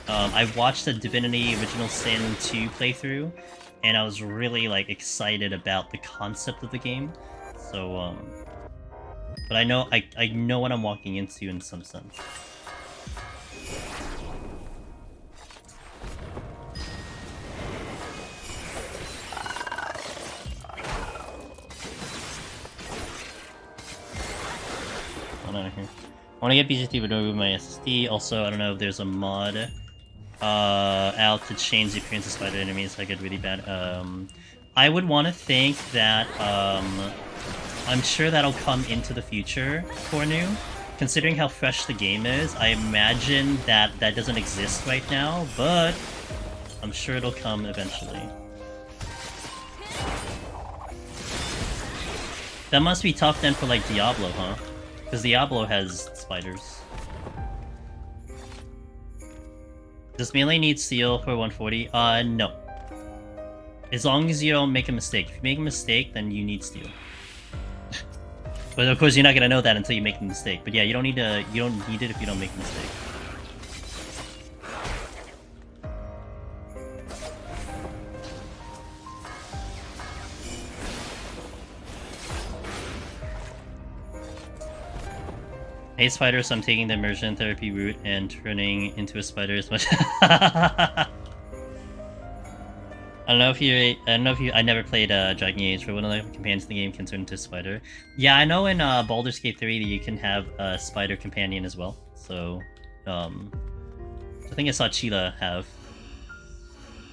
I've watched the Divinity Original Sin 2 playthrough. And I was really, like, excited about the concept of the game. So, but I know what I'm walking into in some sense. Hold on here. I want to get BGT but remove my SSD. Also, I don't know if there's a mod out to change the appearance of spider enemies. I get really bad. I would want to think that I'm sure that'll come into the future for new. Considering how fresh the game is, I imagine that doesn't exist right now, but I'm sure it'll come eventually. That must be tough then for like Diablo, huh? Because Diablo has spiders. Does melee need steel for 140? No. As long as you don't make a mistake. If you make a mistake, then you need steel. But of course, you're not gonna know that until you make the mistake. But yeah, you don't need it if you don't make a mistake. Hey spider, so I'm taking the immersion therapy route and turning into a spider as much. I never played Dragon Age, but one of the companions in the game can turn into a spider. Yeah, I know in Baldur's Gate 3 that you can have a spider companion as well. So, I think I saw Sheila have.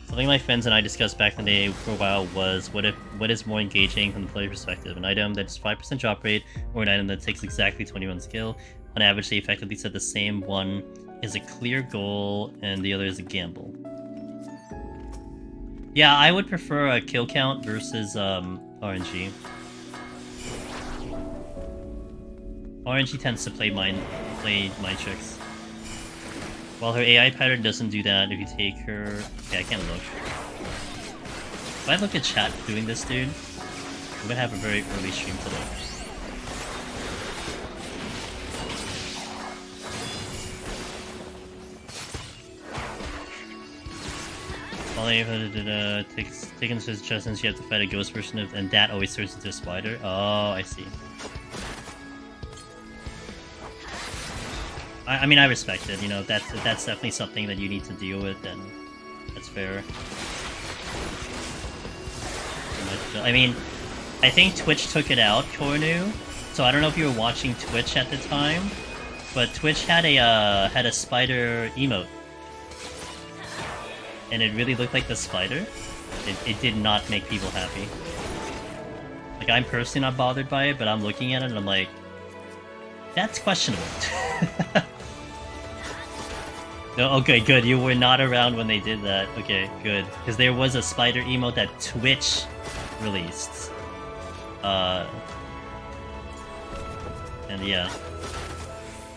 Something my friends and I discussed back in the day for a while was what is more engaging from the player perspective? An item that's 5% drop rate, or an item that takes exactly 21 skill. On average, they effectively said the same one is a clear goal and the other is a gamble. Yeah, I would prefer a kill count versus RNG. RNG tends to play mind tricks. While her AI pattern doesn't do that, if you take her... Okay, I can't look. If I look at chat doing this, dude, we're gonna have a very early stream today. Taken to his chest since you have to fight a ghost version of, and that always turns into a spider. Oh, I see. I mean, I respect it. You know, that's definitely something that you need to deal with, and that's fair. But, I mean, I think Twitch took it out, Kornu. So I don't know if you were watching Twitch at the time, but Twitch had a spider emote. And it really looked like the spider. It did not make people happy. Like, I'm personally not bothered by it, but I'm looking at it and I'm like, that's questionable. No, okay, good. You were not around when they did that. Okay, good. Because there was a spider emote that Twitch released. And yeah.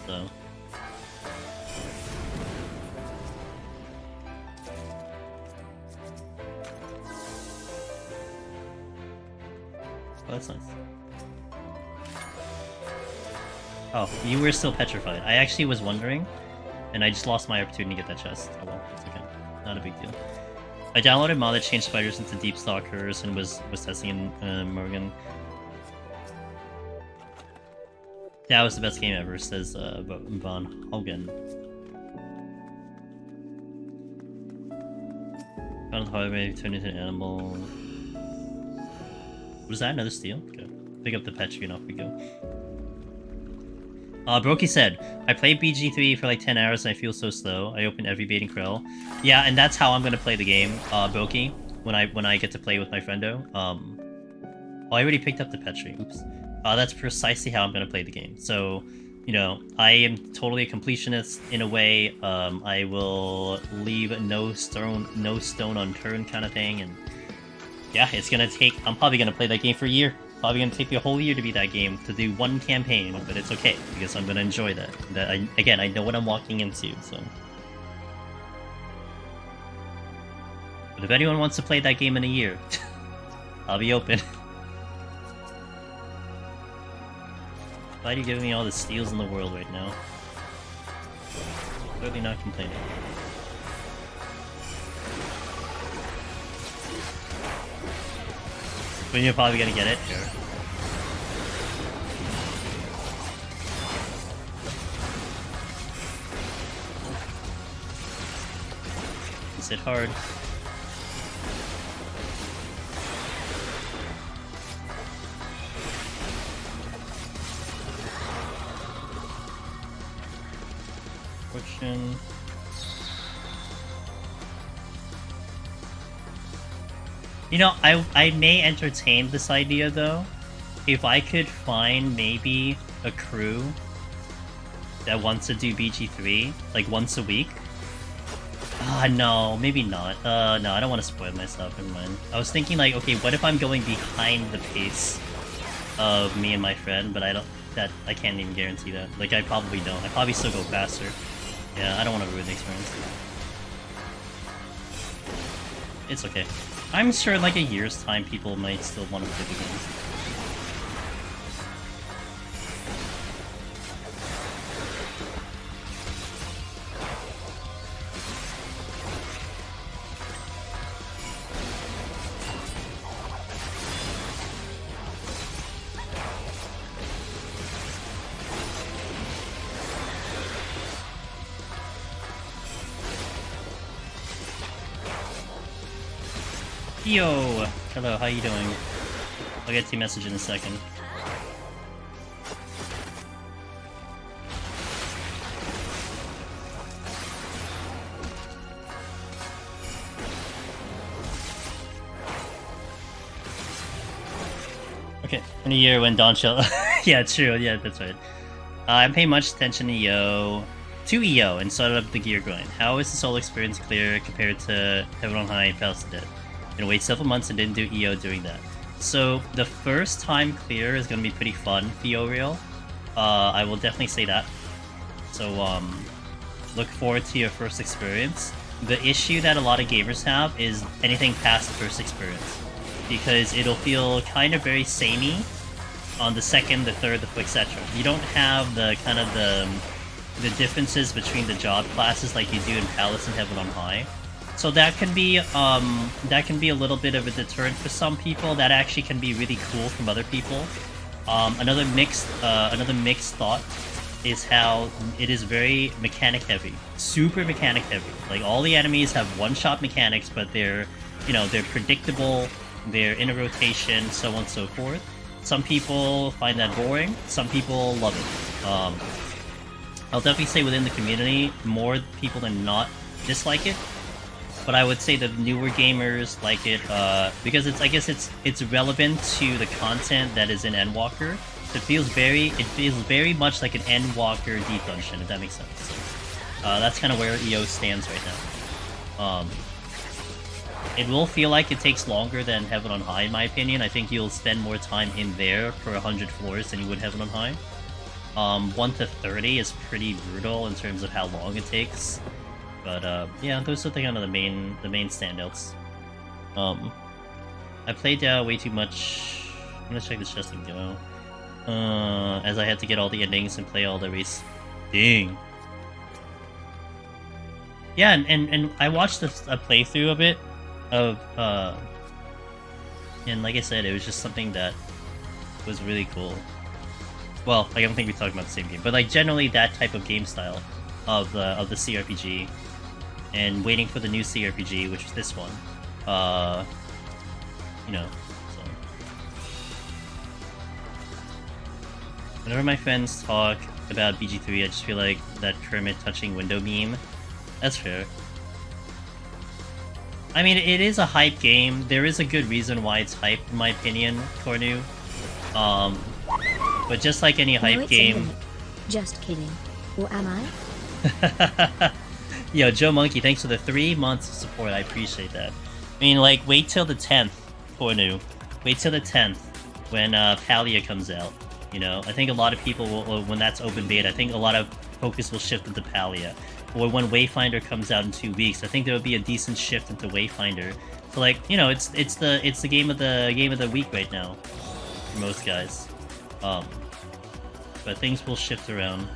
So... Oh, that's nice. Oh, you were still petrified. I actually was wondering, and I just lost my opportunity to get that chest. Oh well, it's okay. Not a big deal. I downloaded a mod that changed spiders into deep stalkers and was testing in Morgan. That was the best game ever, says Von Hogan. Found the hallway, turned into an animal. Was that another steal? Okay. Pick up the Petri and off we go. Brokey said, I played BG3 for like 10 hours and I feel so slow. I open every baiting krell. Yeah, and that's how I'm gonna play the game, Brokey, when I get to play with my friendo. Oh, I already picked up the Petri. Oops. That's precisely how I'm gonna play the game. So, you know, I am totally a completionist in a way. I will leave no stone unturned kind of thing, and yeah, it's gonna take... I'm probably gonna play that game for a year. Probably gonna take me a whole year to beat that game, to do one campaign, but it's okay, because I'm gonna enjoy that. Again, I know what I'm walking into, so... But if anyone wants to play that game in a year, I'll be open. Why are you giving me all the steals in the world right now? Clearly not complaining. But you're probably gonna get it. Sure. Is it hard? Fortune. You know, I may entertain this idea, though. If I could find maybe a crew that wants to do BG3, like, once a week. No, maybe not. No, I don't want to spoil myself, never mind. I was thinking, like, okay, what if I'm going behind the pace of me and my friend, but I can't even guarantee that. Like, I probably don't. I probably still go faster. Yeah, I don't want to ruin the experience. It's okay. I'm sure in like a year's time people might still want to play the game. Yo! Hello, how you doing? I'll get to your message in a second. Okay, in a year when Don Shell... yeah, true, yeah, that's right. I'm paying much attention to EO and started up the gear grind. How is the solo experience clear compared to Heaven on High and Palace did? And wait several months and didn't do EO during that. So the first time clear is gonna be pretty fun for Real. I will definitely say that. So look forward to your first experience. The issue that a lot of gamers have is anything past the first experience, because it'll feel kind of very samey on the second, the third, the fourth, etc. You don't have the kind of the differences between the job classes like you do in Palace and Heaven on High. So that can be a little bit of a deterrent for some people. That actually can be really cool from other people. Another mixed thought is how it is very mechanic heavy, super mechanic heavy. Like all the enemies have one-shot mechanics, but they're predictable. They're in a rotation, so on and so forth. Some people find that boring. Some people love it. I'll definitely say within the community, more people than not dislike it. But I would say the newer gamers like it because I guess it's relevant to the content that is in Endwalker. So it feels very much like an Endwalker deep dungeon, if that makes sense. That's kind of where EO stands right now. It will feel like it takes longer than Heaven on High, in my opinion. I think you'll spend more time in there per 100 floors than you would Heaven on High. 1 to 30 is pretty brutal in terms of how long it takes. But yeah, those are kind of the main standouts. I played way too much. I'm gonna check this chest and go. As I had to get all the endings and play all the race. Dang. Yeah, and I watched a playthrough of it. And like I said, it was just something that was really cool. Well, I don't think we're talking about the same game, but like generally that type of game style of the CRPG, and waiting for the new CRPG, which is this one. So. Whenever my friends talk about BG3, I just feel like that Kermit touching window meme. That's fair. I mean, it is a hype game. There is a good reason why it's hype, in my opinion, Cornu. But just like any hype game... Just kidding. Or am I? Yo, Joe Monkey, thanks for the 3 months of support. I appreciate that. I mean, like, wait till the 10th, Cornu. Wait till the 10th, when Palia comes out. You know, I think a lot of people will, when that's open beta, I think a lot of focus will shift into Palia. Or when Wayfinder comes out in 2 weeks, I think there will be a decent shift into Wayfinder. So like, you know, it's the game of the week right now for most guys. But things will shift around.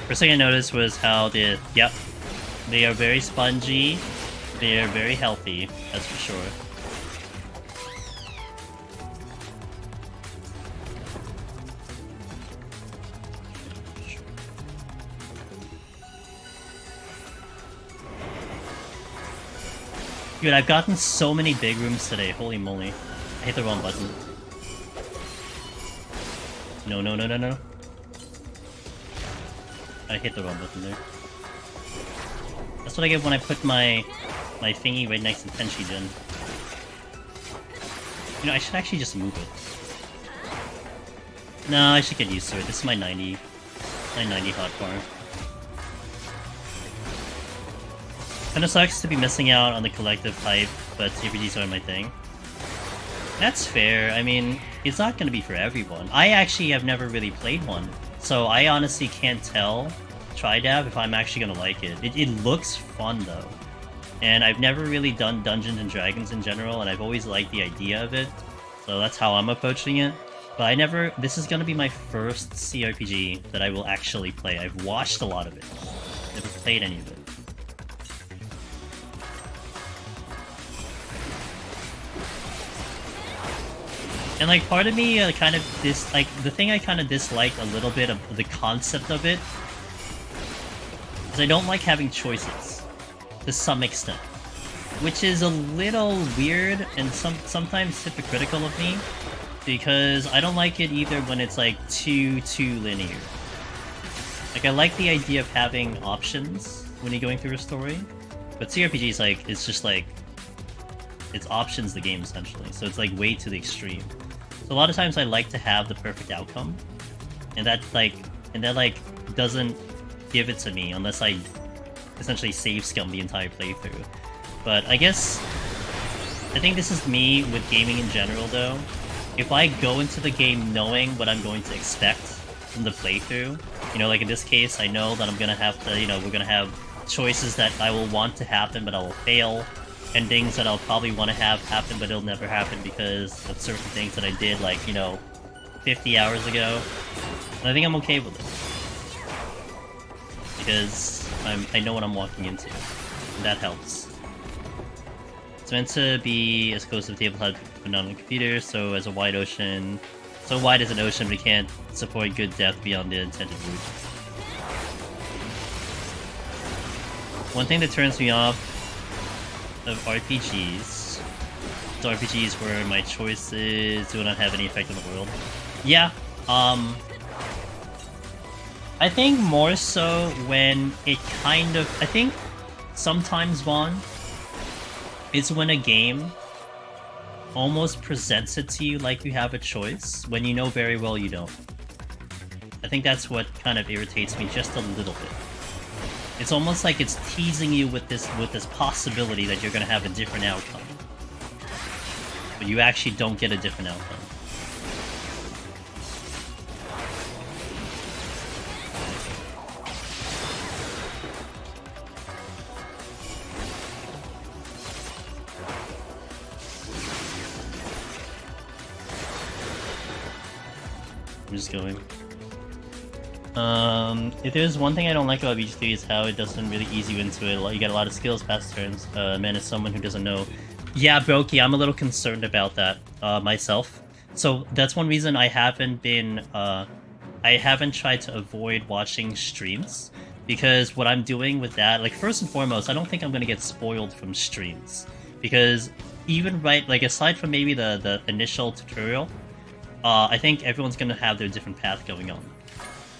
First thing I noticed was how they are very spongy, they are very healthy, that's for sure. Dude, I've gotten so many big rooms today, holy moly. I hit the wrong button. No. I hit the wrong button there. That's what I get when I put my thingy right next to Tenchi Jin. You know, I should actually just move it. No, I should get used to it. This is my 90 hotbar. Kinda sucks to be missing out on the collective hype, but CRPGs are my thing. That's fair. I mean, it's not gonna be for everyone. I actually have never really played one, so I honestly can't tell Tridab if I'm actually gonna like it. It looks fun though. And I've never really done Dungeons and Dragons in general, and I've always liked the idea of it. So that's how I'm approaching it. But this is gonna be my first CRPG that I will actually play. I've watched a lot of it. Never played any of it. And like part of me kind of the thing I kind of dislike a little bit of the concept of it is I don't like having choices to some extent, which is a little weird and sometimes hypocritical of me, because I don't like it either when it's like too linear. Like I like the idea of having options when you're going through a story, but CRPGs like it's just like it's options the game essentially, so it's like way to the extreme. So a lot of times I like to have the perfect outcome, and that doesn't give it to me unless I essentially save scum the entire playthrough. But I think this is me with gaming in general though. If I go into the game knowing what I'm going to expect from the playthrough, you know, like in this case, I know that I'm gonna have to, you know, we're gonna have choices that I will want to happen but I will fail, endings that I'll probably want to have happen but it'll never happen because of certain things that I did like, you know, 50 hours ago. And I think I'm okay with it. Because I know what I'm walking into. And that helps. It's meant to be as close to the tabletop but not on a computer, so as a wide ocean. So wide as an ocean, but it can't support good depth beyond the intended route. One thing that turns me off of RPGs is RPGs where my choices do not have any effect on the world. Yeah, I think more so when it kind of... I think sometimes, Vaughn, it's when a game almost presents it to you like you have a choice, when you know very well you don't. I think that's what kind of irritates me just a little bit. It's almost like it's teasing you with this possibility that you're gonna have a different outcome. But you actually don't get a different outcome. I'm just going. If there's one thing I don't like about BG3 is how it doesn't really ease you into it. You get a lot of skills past turns. Man, as someone who doesn't know. Yeah, Brokey, I'm a little concerned about that, myself. So that's one reason I haven't been, I haven't tried to avoid watching streams. Because what I'm doing with that, like, first and foremost, I don't think I'm gonna get spoiled from streams. Because even like, aside from maybe the initial tutorial, I think everyone's gonna have their different path going on.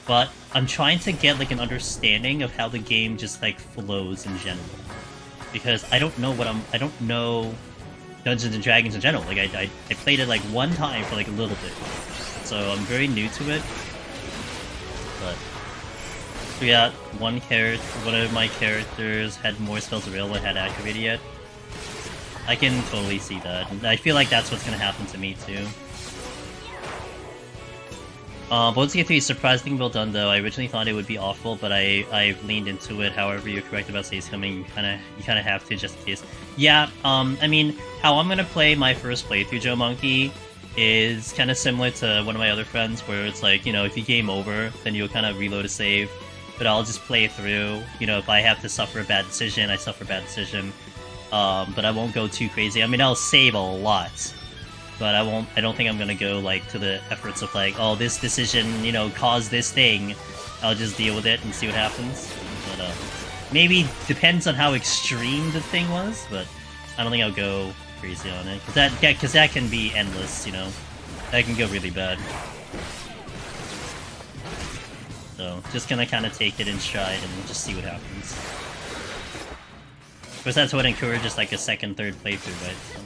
But I'm trying to get like an understanding of how the game just like flows in general, because I don't know I don't know Dungeons and Dragons in general. Like I played it like one time for like a little bit, so I'm very new to it. But we got one of my characters had more spells available I hadn't activated yet. I can totally see that. I feel like that's what's gonna happen to me too. Baldur's 3 is surprisingly well done though. I originally thought it would be awful, but I've leaned into it. However, you're correct about saves coming. You kinda have to just in case. Yeah, I mean, how I'm gonna play my first playthrough, Joe Monkey, is kinda similar to one of my other friends, where it's like, you know, if you game over, then you'll kinda reload a save. But I'll just play through. You know, if I have to suffer a bad decision, I suffer a bad decision. But I won't go too crazy. I mean, I'll save a lot. But I don't think I'm gonna go, like, to the efforts of, like, oh, this decision, you know, caused this thing. I'll just deal with it and see what happens. But, maybe depends on how extreme the thing was, but I don't think I'll go crazy on it. Cause that can be endless, you know? That can go really bad. So, just gonna kinda take it in stride and just see what happens. Of course, that's what encourages, like, a second, third playthrough, right? So.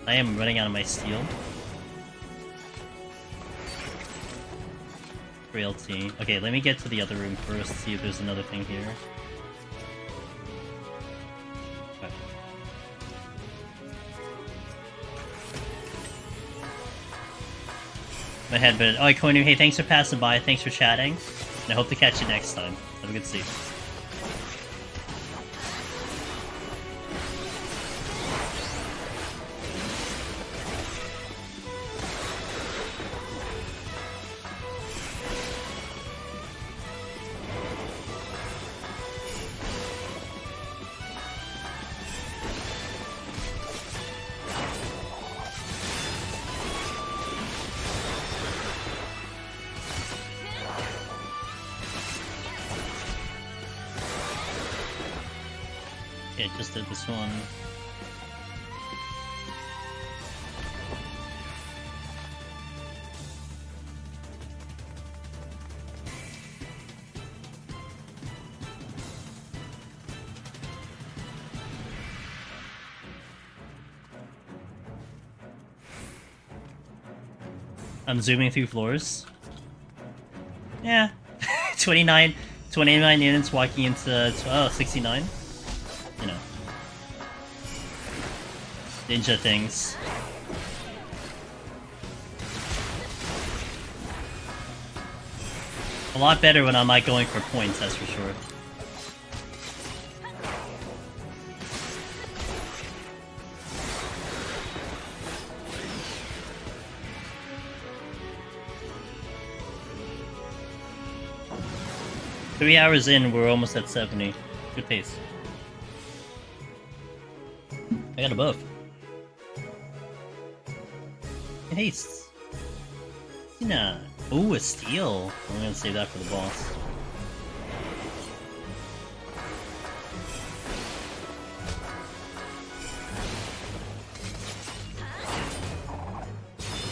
I am running out of my steel. Frailty. Okay, let me get to the other room first, see if there's another thing here. Okay. My head, but oh, Koinu, hey, thanks for passing by, thanks for chatting, and I hope to catch you next time. Have a good sleep. Okay, just did this one. I'm zooming through floors. Yeah. 29 units walking into 69. You know. Ninja things. A lot better when I'm not going for points, that's for sure. Three hours in, we're almost at 70. Good pace. I got a buff. It hastes. Nah. Ooh, a steal. I'm gonna save that for the boss.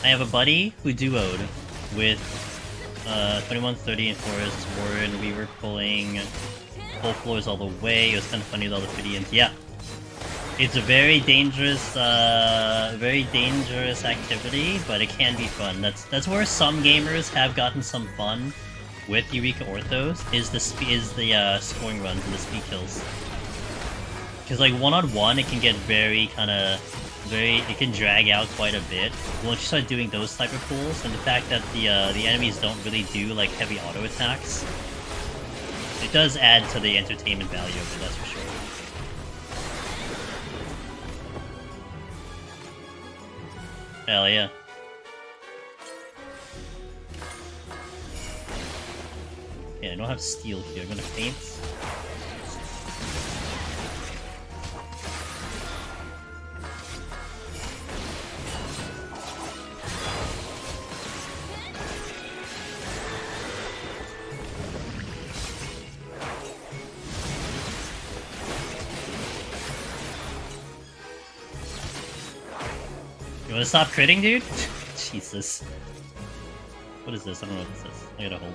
I have a buddy who duoed with 21, 30, and Forest Warren. We were pulling full floors all the way. It was kind of funny with all the Fidians. Yeah. It's a very dangerous activity, but it can be fun. That's where some gamers have gotten some fun with Eureka Orthos, is the scoring runs and the speed kills. Because like one-on-one, it can get it can drag out quite a bit. Once you start doing those type of pulls, and the fact that the enemies don't really do like heavy auto attacks, it does add to the entertainment value of it, that's for sure. Hell yeah. Yeah, I don't have steel here. I'm gonna faint. You wanna stop critting, dude? Jesus. What is this? I don't know what this is. I gotta hold.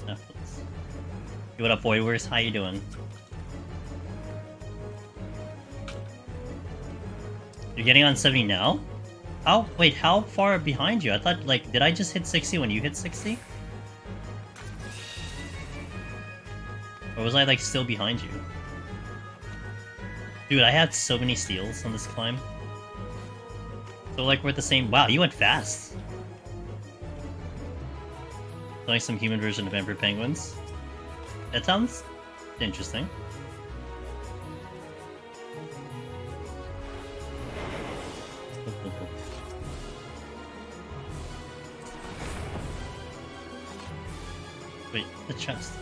Netflix. Hey, what up, boywers? How you doing? You're getting on 70 now? Wait, how far behind you? I thought, like, did I just hit 60 when you hit 60? Or was I, like, still behind you? Dude, I had so many steals on this climb. So, like, we're at the same... Wow, you went fast! Like some human version of Emperor Penguins. That sounds interesting. Wait, the chest.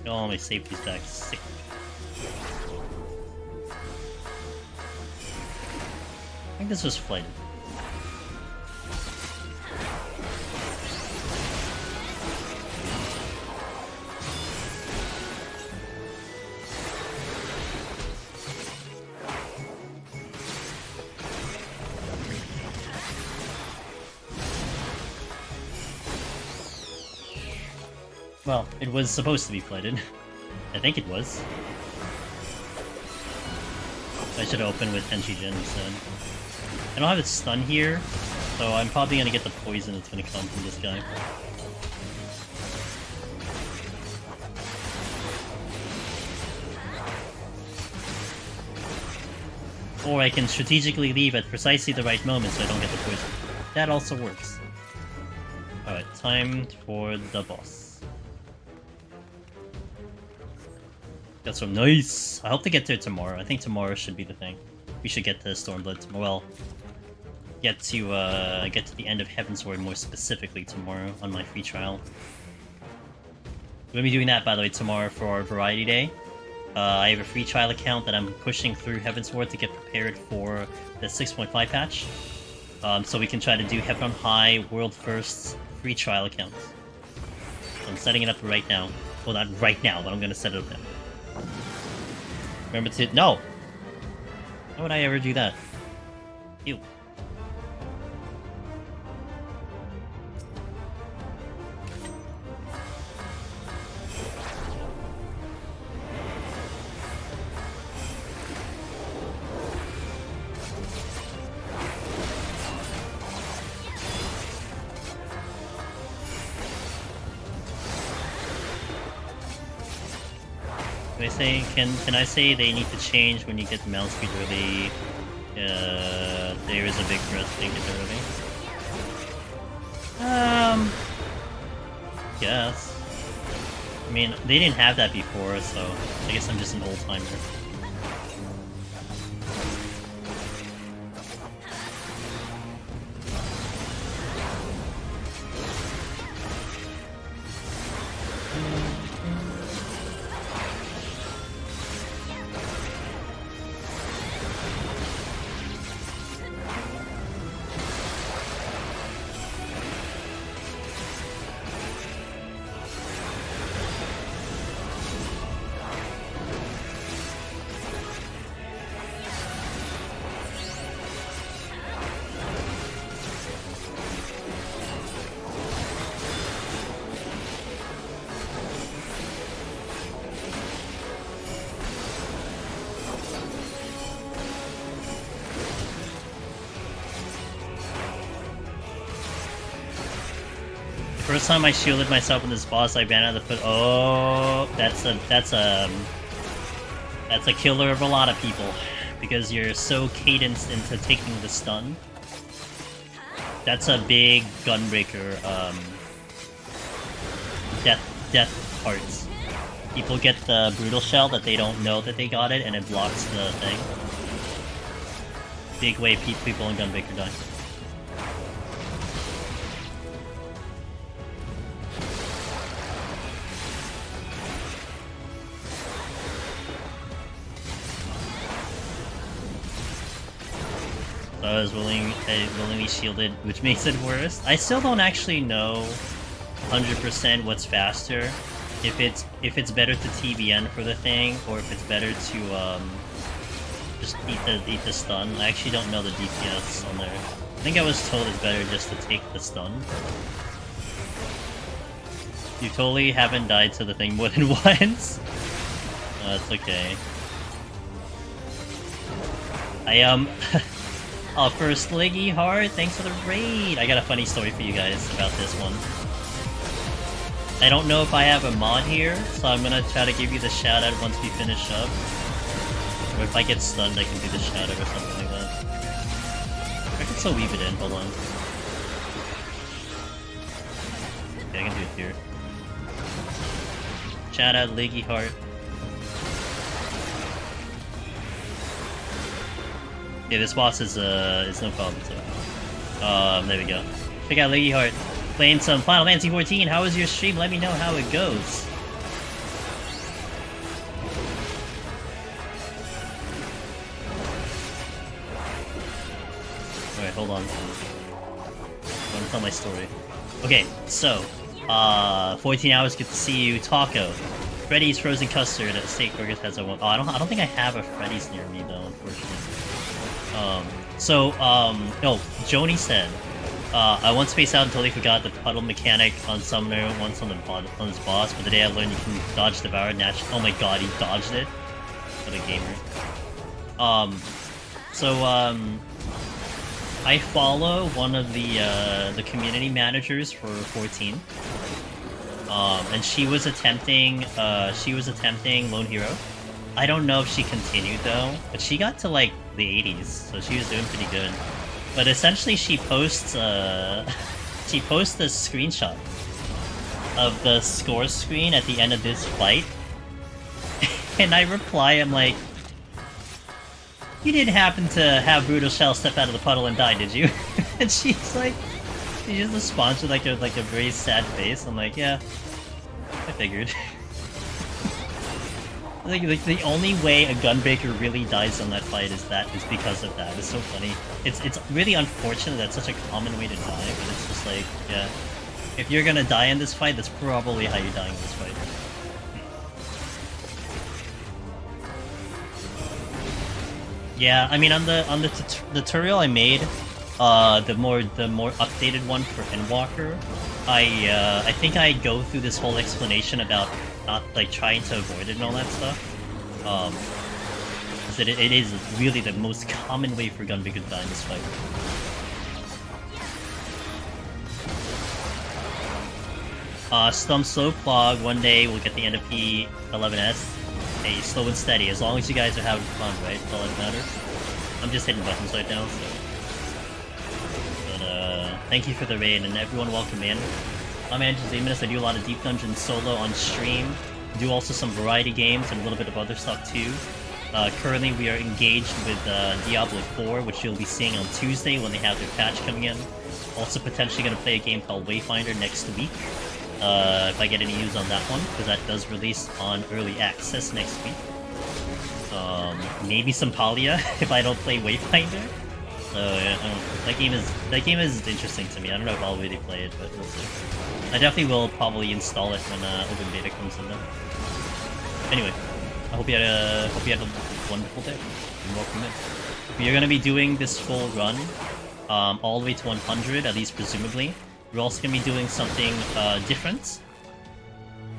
Oh, my safety's back. Sick. I think this was flighted. Well, it was supposed to be flighted. I think it was. I should open with Tenchi Jin instead. I don't have a stun here, so I'm probably gonna get the poison that's gonna come from this guy. Or I can strategically leave at precisely the right moment so I don't get the poison. That also works. Alright, time for the boss. Got some nice. I hope to get there tomorrow. I think tomorrow should be the thing. We should get to Stormblood tomorrow. Well, get to the end of Heavensward more specifically tomorrow on my free trial. We're gonna be doing that, by the way, tomorrow for our Variety Day. I have a free trial account that I'm pushing through Heavensward to get prepared for the 6.5 patch. So we can try to do Heaven on High, World First, 3 trial accounts. So I'm setting it up right now. Well, not right now, but I'm gonna set it up now. Remember to... No! Why would I ever do that? Ew. Can I say they need to change when you get the mouse speed early? There is a big risk they get it early. Guess. I mean, they didn't have that before, so I guess I'm just an old timer. First time I shielded myself in this boss, I ran out of the put. Oh, that's a killer of a lot of people because you're so cadenced into taking the stun. That's a big gunbreaker. Death parts. People get the brutal shell that they don't know that they got it, and it blocks the thing. Big way people in gunbreaker die. I was willingly shielded, which makes it worse. I still don't actually know 100% what's faster. If it's better to TBN for the thing, or if it's better to just eat the stun. I actually don't know the DPS on there. I think I was told it's better just to take the stun. You totally haven't died to the thing more than once. It's okay. Oh, first Liggy Heart, thanks for the raid! I got a funny story for you guys about this one. I don't know if I have a mod here, so I'm gonna try to give you the shout out once we finish up. Or if I get stunned, I can do the shout out or something like that. I can still weave it in, hold on. Okay, I can do it here. Shout out Liggy Heart. Yeah, this boss is no problem, so... there we go. Check out Leggy Heart. Playing some Final Fantasy 14. How was your stream? Let me know how it goes. Alright, hold on. I want to tell my story. Okay, so... 14 hours, good to see you. Taco. Freddy's Frozen Custard at Steak Burgers has a one... Oh, I don't think I have a Freddy's near me, though, unfortunately. No, Joni said, I once spaced out and totally forgot the puddle mechanic on Summoner once on his boss, but the day I learned you can dodge Devour naturally. Oh my god, he dodged it? What a gamer. I follow one of the community managers for 14. And she was attempting Lone Hero. I don't know if she continued though, but she got to like the 80s, so she was doing pretty good. But essentially she posts a screenshot of the score screen at the end of this fight. And I reply, I'm like, you didn't happen to have Brutal Shell step out of the puddle and die, did you? And she's like, she just responds with like a very sad face. I'm like, yeah, I figured. Like the only way a Gunbreaker really dies on that fight is because of that. It's so funny. It's really unfortunate that's such a common way to die, but it's just like, yeah. If you're gonna die in this fight, that's probably how you're dying in this fight. Yeah, I mean on the tutorial I made, the more updated one for Endwalker, I think I go through this whole explanation about not like trying to avoid it and all that stuff. That it is really the most common way for Gunbig to die in this fight. Stump Slow Plog, one day we'll get the NFP 11S. Hey, slow and steady, as long as you guys are having fun, right? That's all that matters. I'm just hitting buttons right now, so... But, thank you for the raid, and everyone welcome in. I'm Angelus. I do a lot of Deep Dungeon solo on stream. Do also some variety games and a little bit of other stuff, too. Currently, we are engaged with Diablo 4, which you'll be seeing on Tuesday when they have their patch coming in. Also potentially going to play a game called Wayfinder next week. If I get any news on that one, because that does release on early access next week. Maybe some Palia if I don't play Wayfinder. So yeah, that game is interesting to me. I don't know if I'll really play it, but we'll see. I definitely will probably install it when open beta comes in. Though. Anyway, I hope you had a wonderful day. And welcome in. We are going to be doing this full run, all the way to 100, at least presumably. We're also going to be doing something different.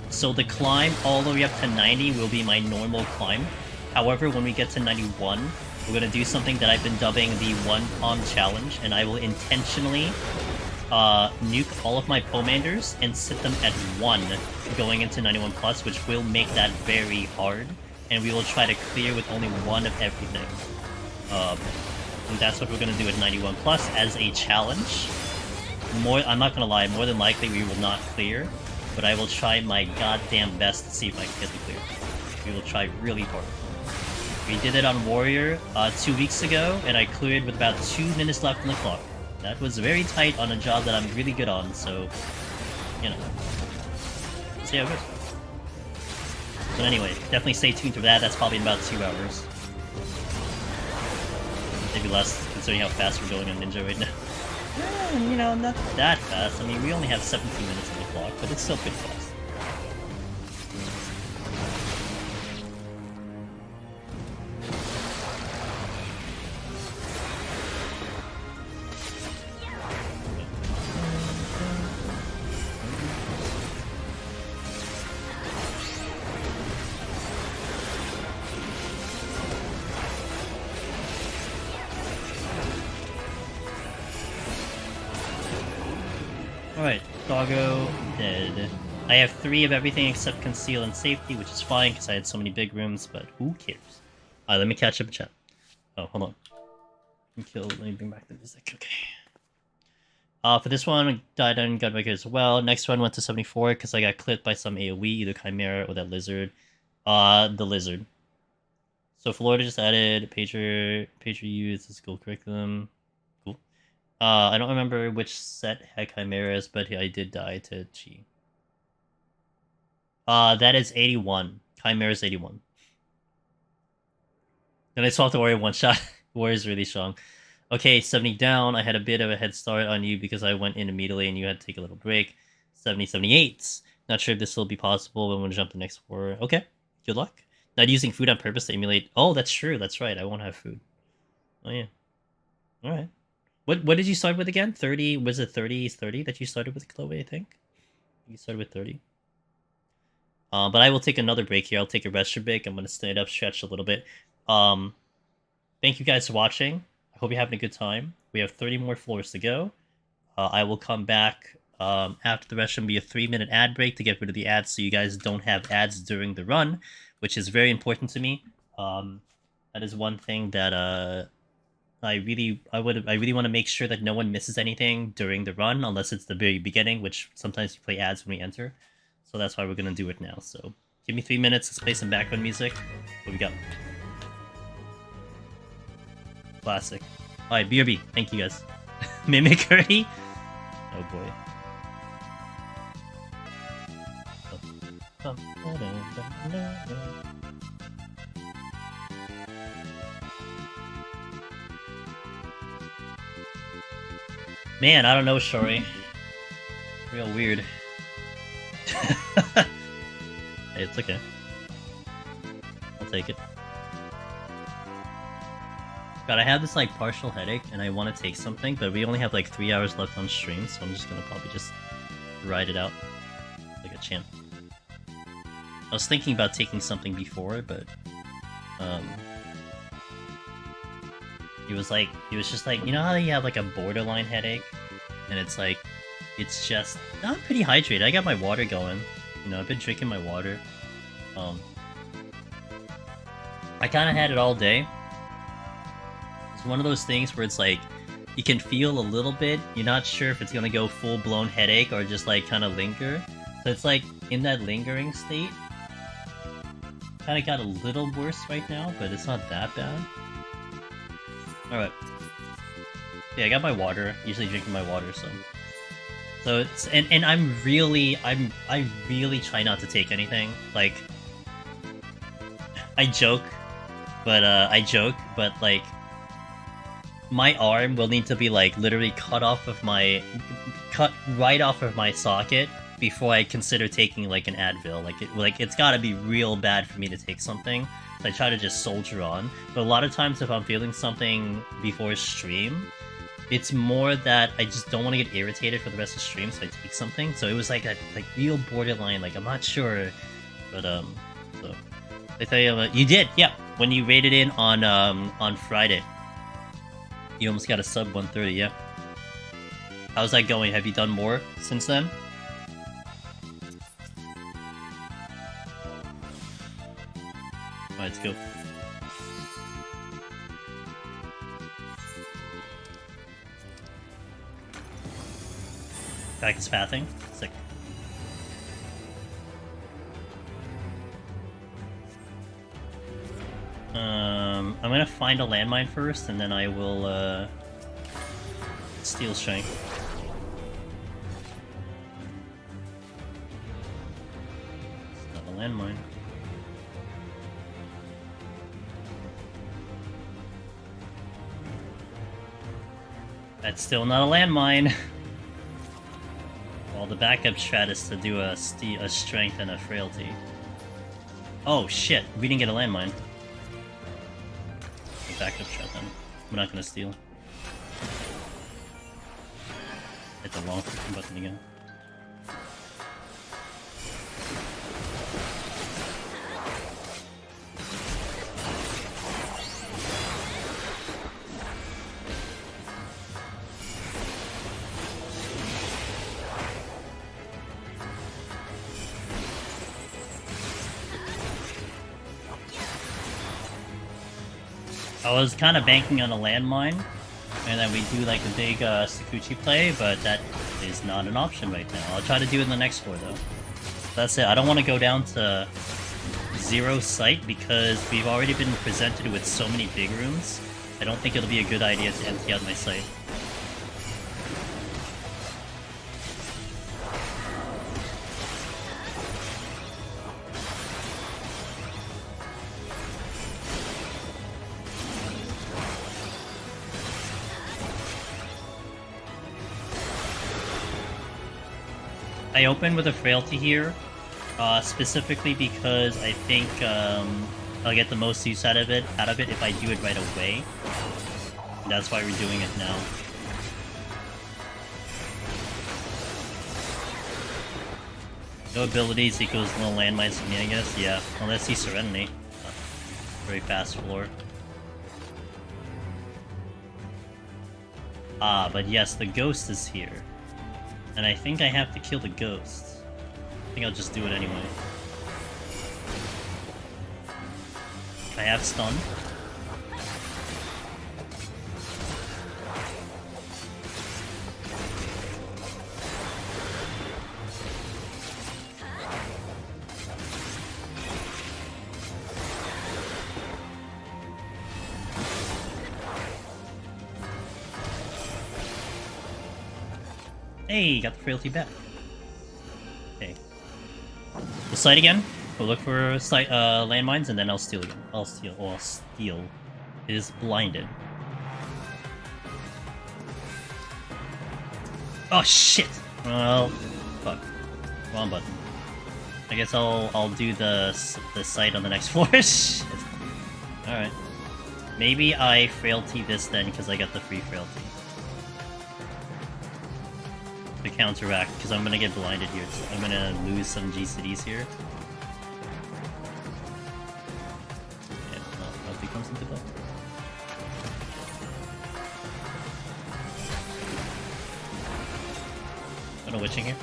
So the climb all the way up to 90 will be my normal climb. However, when we get to 91, we're going to do something that I've been dubbing the One Palm Challenge, and I will intentionally nuke all of my Pomanders and sit them at 1 going into 91 plus, which will make that very hard, and we will try to clear with only 1 of everything. And that's what we're going to do at 91 plus as a challenge. I'm not gonna lie, more than likely we will not clear, but I will try my goddamn best to see if I can get the clear. We will try really hard. We did it on Warrior 2 weeks ago, and I cleared with about 2 minutes left on the clock. That was very tight on a job that I'm really good on, so, you know. Let's see how it goes. But anyway, definitely stay tuned for that. That's probably in about 2 hours. Maybe less, considering how fast we're going on Ninja right now. You know, not that fast. I mean, we only have 17 minutes on the clock, but it's still pretty fast. Alright, Doggo dead. I have 3 of everything except Conceal and Safety, which is fine because I had so many big rooms, but who cares? Alright, let me catch up in chat. Oh, hold on. Let me bring back the music. Okay. For this one, I died on Gunbreaker as well. Next one went to 74 because I got clipped by some AoE, either Chimera or that lizard. The lizard. So Florida just added Pager use the school curriculum. I don't remember which set had Chimeras, but I did die to Chi. That is 81. Chimera's 81. Then I saw the Warrior one-shot. Warrior's really strong. Okay, 70 down. I had a bit of a head start on you because I went in immediately and you had to take a little break. 70, 78. Not sure if this will be possible, but I'm going to jump the next 4. Okay, good luck. Not using food on purpose to emulate... Oh, that's true. That's right. I won't have food. Oh, yeah. Alright. What did you start with again? 30? Was it 30 that you started with, Chloe, I think? You started with 30. But I will take another break here. I'll take a rest break. I'm going to stand up, stretch a little bit. Thank you guys for watching. I hope you're having a good time. We have 30 more floors to go. I will come back after the rest and be a 3-minute ad break to get rid of the ads so you guys don't have ads during the run, which is very important to me. That is one thing that I really want to make sure that no one misses anything during the run, unless it's the very beginning, which sometimes you play ads when we enter. So that's why we're going to do it now. So give me 3 minutes, let's play some background music. What we got? Classic. Alright, BRB. Thank you guys. Mimicry? Oh boy. Man, I don't know, Shori. real weird. Hey, it's okay. I'll take it. God, I have this like partial headache and I want to take something, but we only have like 3 hours left on stream, so I'm just gonna probably just ride it out like a champ. I was thinking about taking something before, but he was just like, you know how you have like a borderline headache, and it's like, it's just, I'm pretty hydrated. I got my water going, you know, I've been drinking my water. I kind of had it all day. It's one of those things where it's like, you can feel a little bit, you're not sure if it's gonna go full-blown headache or just like kind of linger. So it's like, in that lingering state. Kind of got a little worse right now, but it's not that bad. Alright. Yeah, I got my water. Usually drinking my water, so it's and I really try not to take anything. Like, I joke, but like my arm will need to be like literally cut right off of my socket before I consider taking like an Advil. Like it's gotta be real bad for me to take something. So I try to just soldier on. But a lot of times if I'm feeling something before stream, it's more that I just don't want to get irritated for the rest of the stream, so I take something. So it was like a real borderline, like I'm not sure. But so I tell you, you did, yeah. When you rated in on Friday, you almost got a sub 130, yeah. How's that going? Have you done more since then? Alright, let's go. Back is pathing. Sick. I'm gonna find a landmine first, and then I will steal strength. It's not a landmine. That's still not a landmine. Well, the backup strat is to do a strength and a frailty. Oh shit, we didn't get a landmine. The backup strat then. We're not gonna steal. Hit the wrong freaking button again. I was kind of banking on a landmine, and then we do like a big Sakuchi play, but that is not an option right now. I'll try to do it in the next floor though. That's it. I don't want to go down to 0 sight because we've already been presented with so many big rooms. I don't think it'll be a good idea to empty out my sight. I open with a frailty here, specifically because I think I'll get the most use out of it if I do it right away. That's why we're doing it now. No abilities equals no landmines for me, I guess. Yeah, unless he's Serenity. Very fast floor. Ah, but yes, the ghost is here. And I think I have to kill the ghost. I think I'll just do it anyway. I have stun. Hey, got the frailty back. Okay. We'll sight again. We'll look for sight, landmines, and then I'll steal again. I'll steal. It is blinded. Oh shit! Well, fuck. Wrong button. I guess I'll do the site on the next floor. Alright. Maybe I frailty this then because I got the free frailty. To counteract, because I'm gonna get blinded here. So I'm gonna lose some GCDs here. Yeah, no, healthy comes into play. No witching here.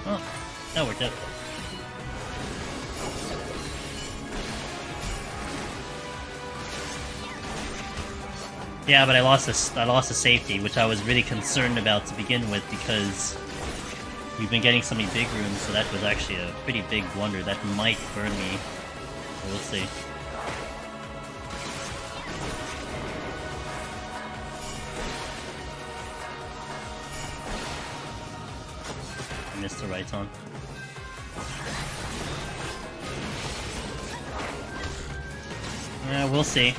Oh, that worked out. Yeah, but I lost a safety, which I was really concerned about to begin with because we've been getting so many big rooms, so that was actually a pretty big blunder. That might burn me. We'll see. I missed the right on. Yeah, we'll see.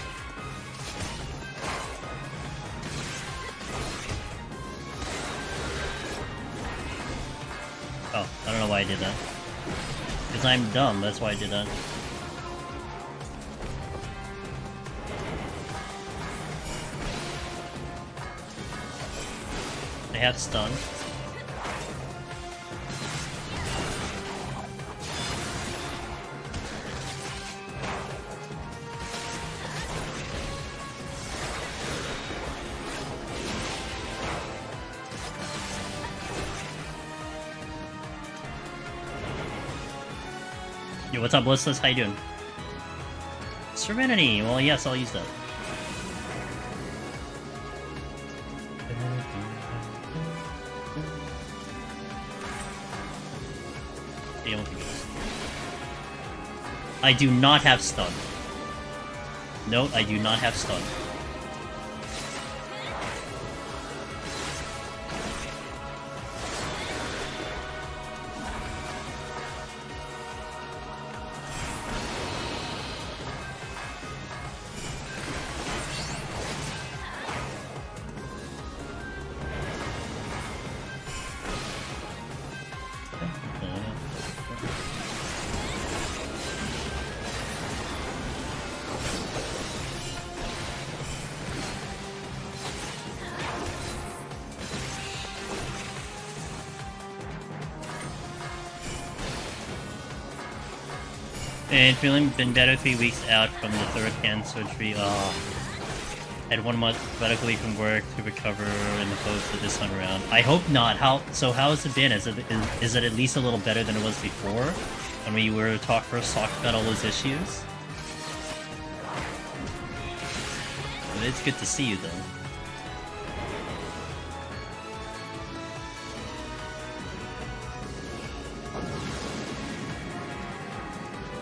Oh, I don't know why I did that. Because I'm dumb, that's why I did that. They have stun. Yo, what's up, Blissless? How you doing? Serenity! Well, yes, I'll use that. Yeah, I do not have stun. Note, I do not have stun. And feeling been better 3 weeks out from the third hand surgery. Had 1 month medically from work to recover in the post of this time around. I hope not. How has it been? Is it at least a little better than it was before when we were first talking about all those issues? But it's good to see you though.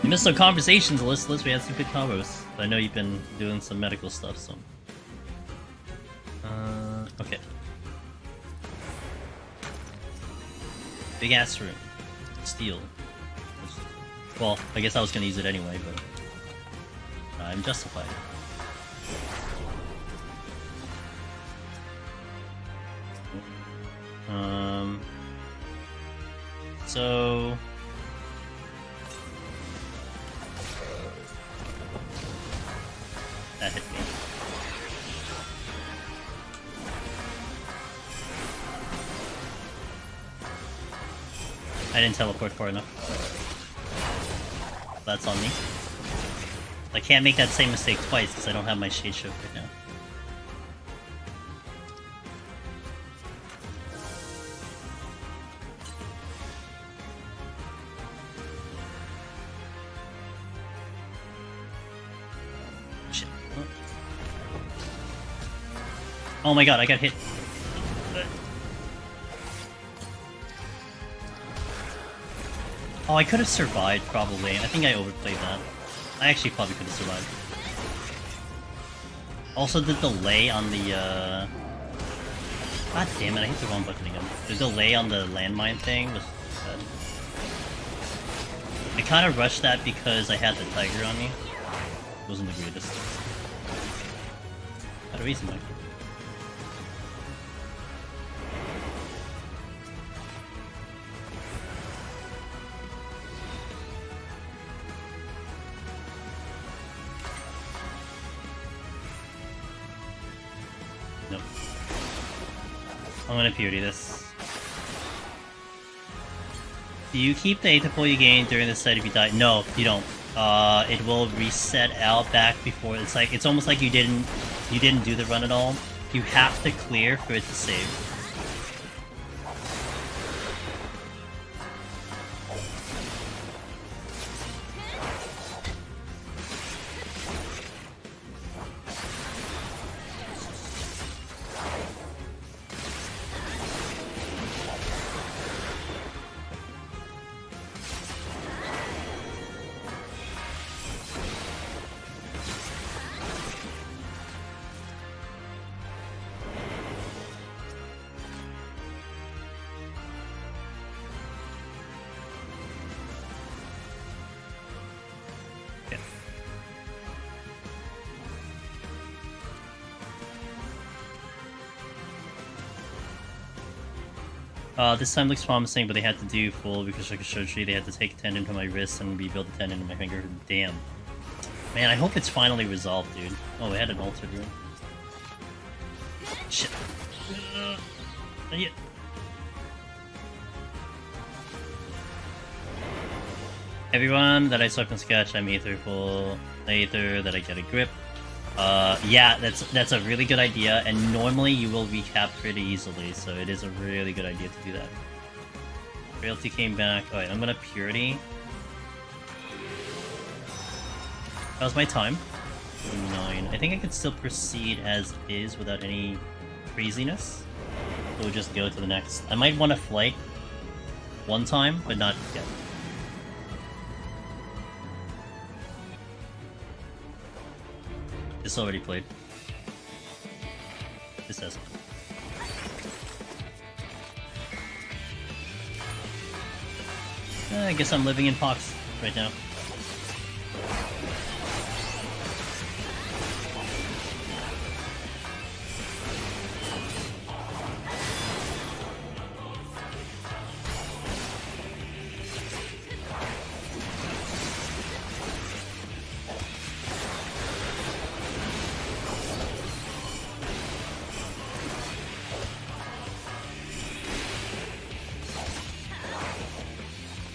You missed some conversations, Listless. We had some good combos. I know you've been doing some medical stuff, so. Okay. Big ass room. Steel. Well, I guess I was gonna use it anyway, but I'm justified. So. That hit me. I didn't teleport far enough. That's on me. I can't make that same mistake twice because I don't have my shade shift right now. Oh my god, I got hit. Oh, I could have survived, probably. I think I overplayed that. I actually probably could have survived. Also, the delay on the, God damn it, I hit the wrong button again. The delay on the landmine thing was bad. I kind of rushed that because I had the tiger on me. It wasn't the greatest. Had a reason, though. Nope. I'm gonna purity this. Do you keep the 8 pull you gain during the set if you die? No, you don't. It will reset out back before. It's almost like you didn't do the run at all. You have to clear for it to save. This time looks promising, but they had to do full reconstructive surgery. They had to take a tendon from my wrist and rebuild the tendon in my finger. Damn. Man, I hope it's finally resolved, dude. Oh, we had an altered room. Shit. Yeah. Everyone that I saw from Sketch, I'm Aether full. Aether, that I get a grip. Yeah, that's a really good idea, and normally you will recap pretty easily, so it is a really good idea to do that. Frailty came back. Alright, I'm gonna Purity. That was my time. 9. I think I could still proceed as is without any craziness. So we'll just go to the next. I might want to flight one time, but not yet. This already played. This has. I guess I'm living in Pox right now.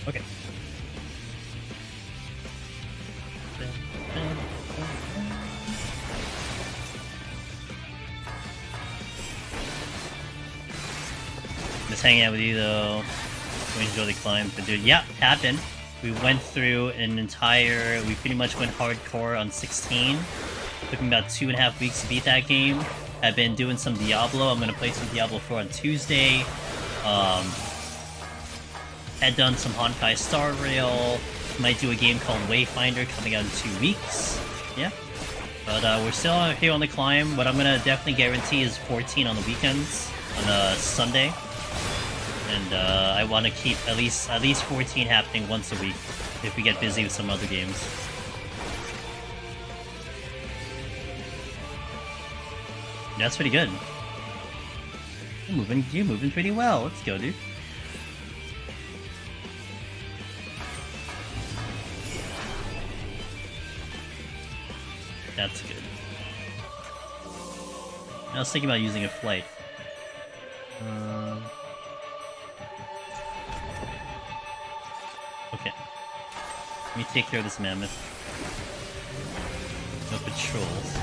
Okay. Just hanging out with you though. We enjoy the climb, but dude, yeah, happened. We went through an entire. We pretty much went hardcore on 16. Took me about 2.5 weeks to beat that game. I've been doing some Diablo. I'm gonna play some Diablo 4 on Tuesday. Had done some Honkai Star Rail. Might do a game called Wayfinder coming out in 2 weeks. Yeah. But we're still here on the climb. What I'm gonna definitely guarantee is 14 on the weekends, on a Sunday. And I want to keep at least 14 happening once a week if we get busy with some other games. That's pretty good. You're moving pretty well. Let's go, dude. That's good. I was thinking about using a flight. Okay. Let me take care of this mammoth. No patrols.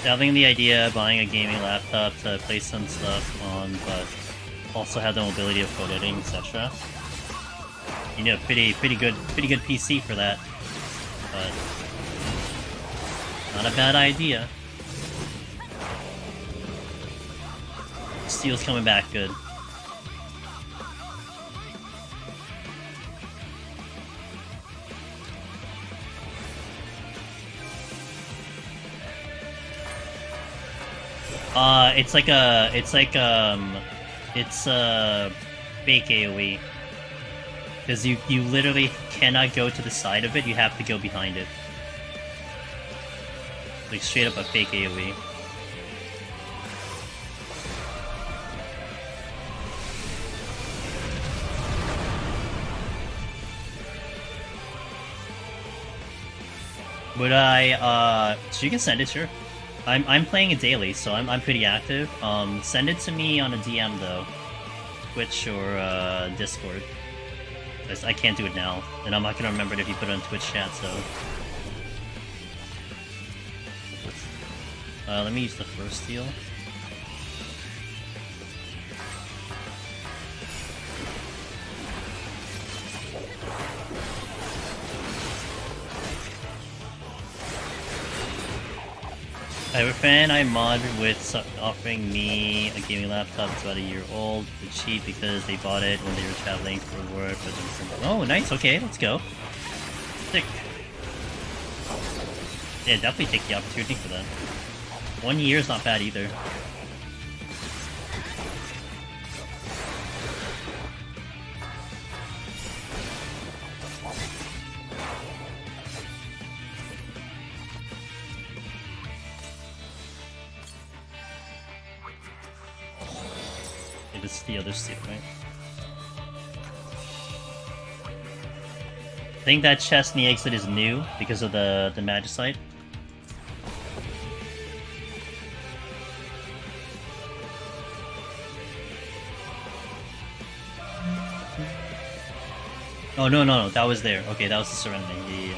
Having the idea of buying a gaming laptop to play some stuff on, but also have the mobility of code editing, etc. You know, pretty good PC for that, but not a bad idea. steel's coming back good. It's a fake AoE. Because you literally cannot go to the side of it, you have to go behind it. Like straight up a fake AoE. Would I, so you can send it, sure. I'm playing it daily, so I'm pretty active. Send it to me on a DM though. Twitch or Discord. I can't do it now, and I'm not gonna remember it if you put it on Twitch chat, so... let me use the first steel. I have a fan I mod with offering me a gaming laptop that's about a year old. It's cheap because they bought it when they were traveling for work. But oh, nice. Okay, let's go. Sick. Yeah, definitely take the opportunity for that. 1 year is not bad either. This is the other steel, right? I think that chest in the exit is new because of the Magicite. Oh, no, that was there. Okay, that was the Serenity. Yeah.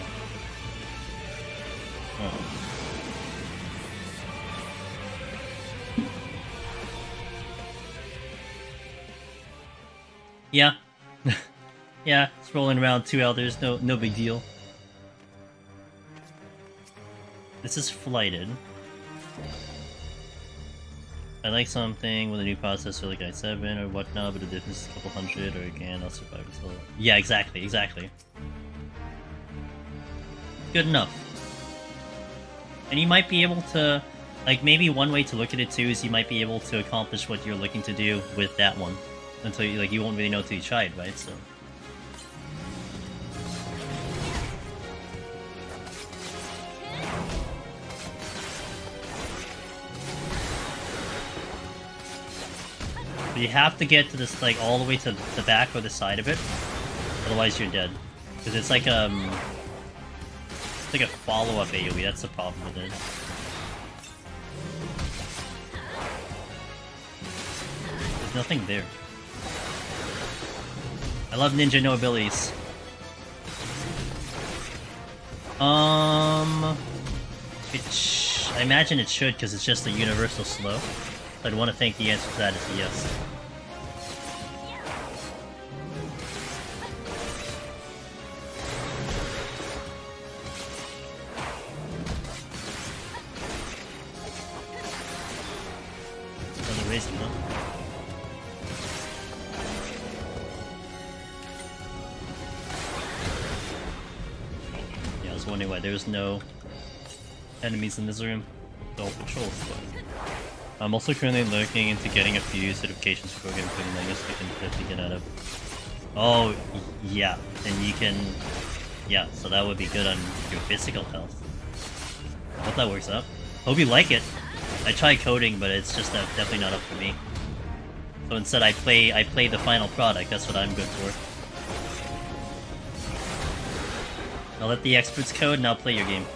Oh. Yeah. Yeah, it's rolling around 2 elders, no big deal. This is flighted. I like something with a new processor like i7 or whatnot, but the difference is a couple hundred, or again, I'll survive until... Yeah, exactly. Good enough. And you might be able to... Like, maybe one way to look at it too is you might be able to accomplish what you're looking to do with that one. Until you, like, you won't really know until you tried, right? So... But you have to get to this, like, all the way to the back or the side of it, otherwise you're dead. Because it's like a follow-up AoE, that's the problem with it. There's nothing there. I love ninja no abilities. I imagine it should, because it's just a universal slow. I'd want to think the answer to that is yes. Another raising, huh? Yeah, I was wondering why there's no enemies in this room. All patrols, but... I'm also currently looking into getting a few certifications for game including language I can definitely get out of. Oh, yeah. And you can... Yeah, so that would be good on your physical health. I hope that works out. Hope you like it. I tried coding, but it's just definitely not up for me. So instead I play the final product, that's what I'm good for. I'll let the experts code and I'll play your game.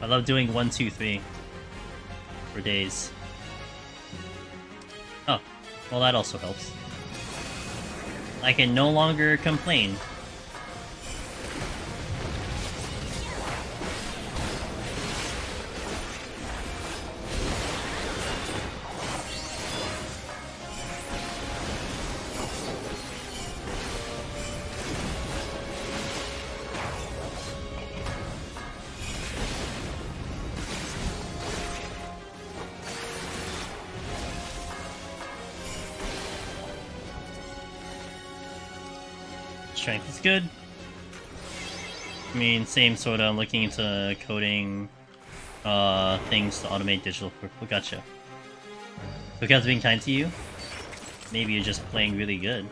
I love doing 1, 2, 3 for days. Oh, well that also helps. I can no longer complain Strength is good. I mean, same sorta. I'm looking into coding things to automate digital work. What gotcha? Because being kind to you? Maybe you're just playing really good.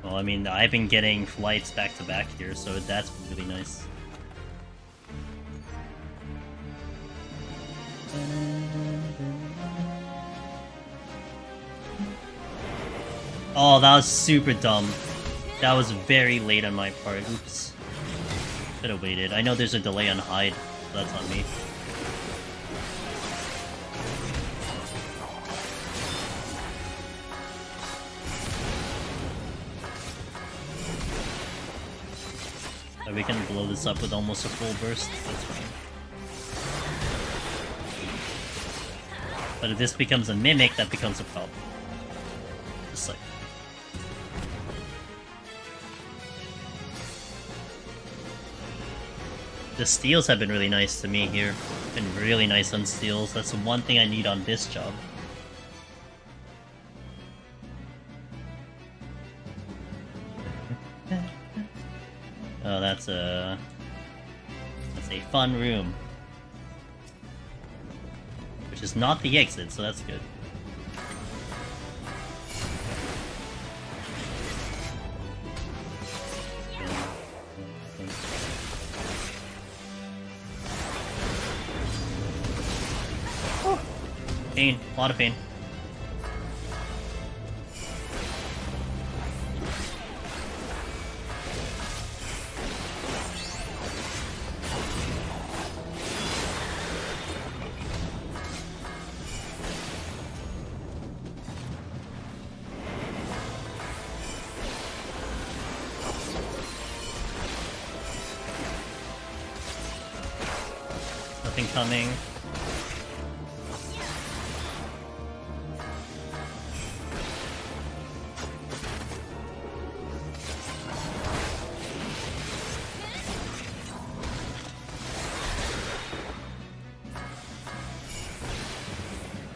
Well, I mean, I've been getting flights back to back here, so that's really nice. Oh, that was super dumb. That was very late on my part. Oops. Could have waited. I know there's a delay on hide, so that's on me. We can blow this up with almost a full burst. That's fine. But if this becomes a mimic, that becomes a problem. Just like. The steals have been really nice to me here. Been really nice on steals. That's the one thing I need on this job. Oh, that's a fun room. Which is not the exit, so that's good. Pain, a lot of pain. Nothing coming.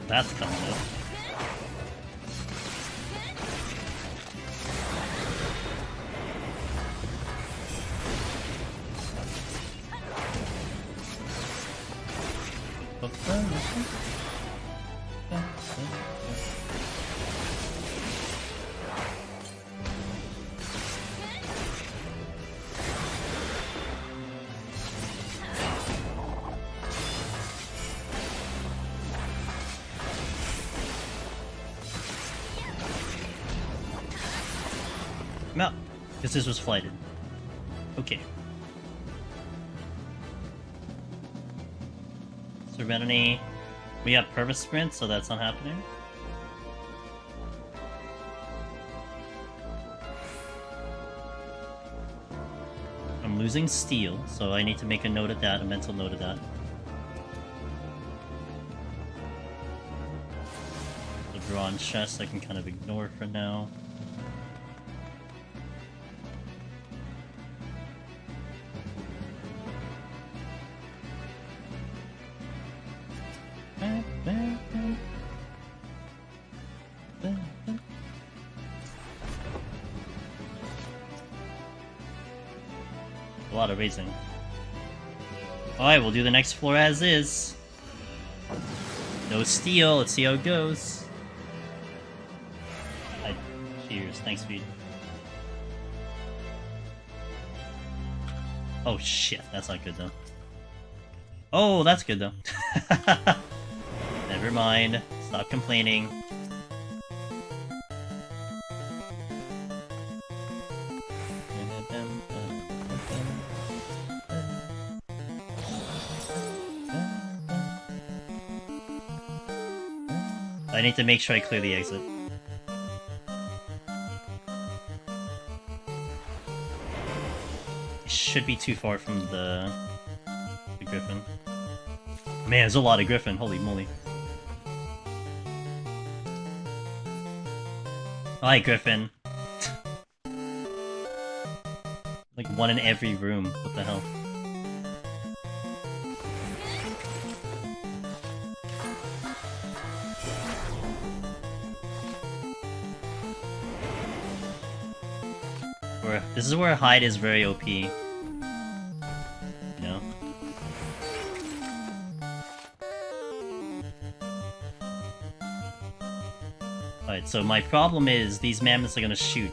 That's coming up. No, because this was flighted. Okay. Serenity. We have Purvis Sprint, so that's not happening. I'm losing Steel, so I need to make a note of that, a mental note of that. The bronze chest I can kind of ignore for now. A lot of raising. Alright, we'll do the next floor as is. No steel, let's see how it goes. Cheers, thanks, Speed. Oh shit, that's not good though. Oh, that's good though. Never mind, stop complaining. I need to make sure I clear the exit. It should be too far from the Griffin. Man, there's a lot of Griffin, holy moly. Hi, Griffin. Like one in every room, what the hell? This is where hide is very OP. You know? Alright, so my problem is these mammoths are gonna shoot.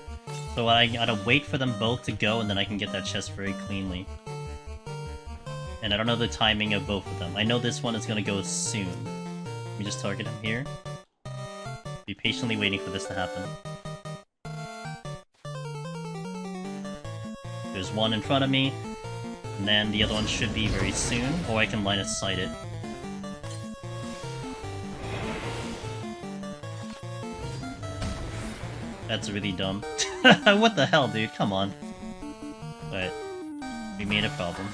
So I gotta wait for them both to go and then I can get that chest very cleanly. And I don't know the timing of both of them. I know this one is gonna go soon. Let me just target him here. Be patiently waiting for this to happen. There's one in front of me, and then the other one should be very soon, or I can line of sight it. That's really dumb. What the hell, dude? Come on. But we made a problem.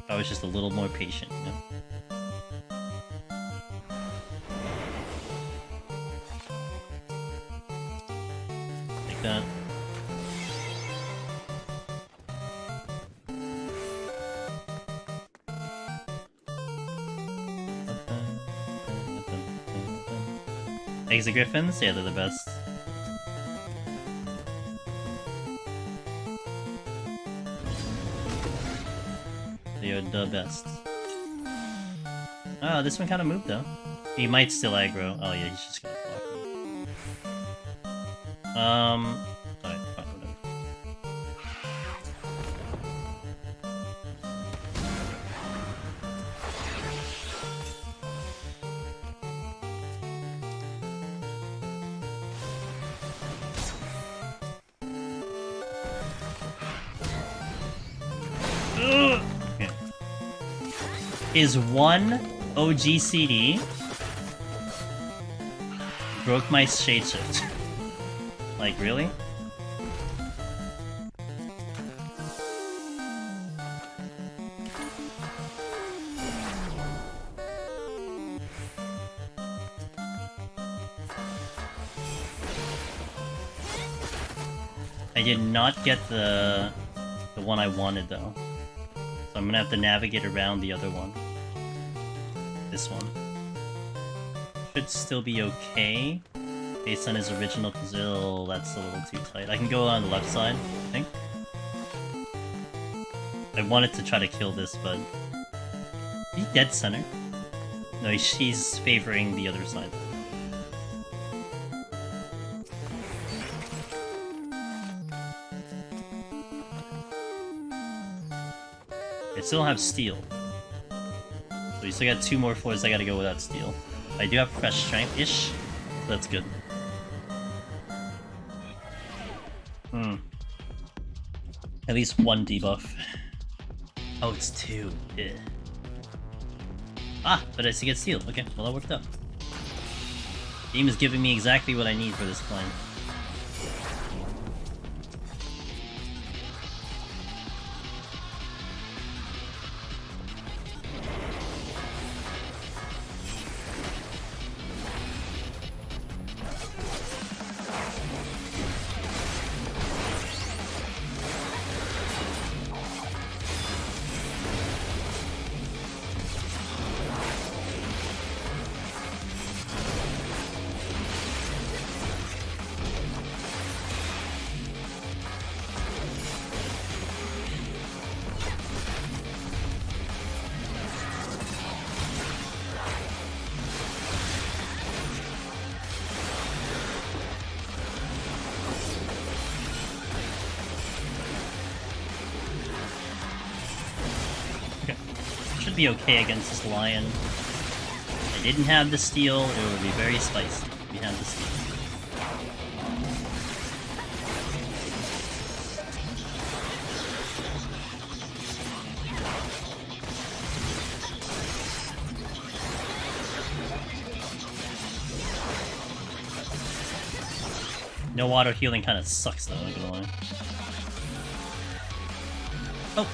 I was just a little more patient, you know? Like that. Exit Griffins? Yeah, they're the best. They are the best. Oh, this one kind of moved though. He might still aggro. Oh yeah, he's just gonna block me. Alright, fine, whatever. Ugh! Okay. Is one OG CD broke my shade shift. Like, really? I did not get the one I wanted though. So I'm gonna have to navigate around the other one. This one. Should still be okay. Based on his original position, that's a little too tight. I can go on the left side, I think. I wanted to try to kill this, but... Is he dead center? No, she's favoring the other side. I still have steel. So we still got 2 more floors I gotta go without steel. I do have fresh strength-ish, so that's good. At least 1 debuff. Oh, it's 2. Yeah. Ah, but I still get steel. Okay, well that worked out. Game is giving me exactly what I need for this climb. Be okay against this lion. If I didn't have the steel, it would be very spicy. We have the steel. No auto healing kind of sucks though, I'm not gonna lie. Oh!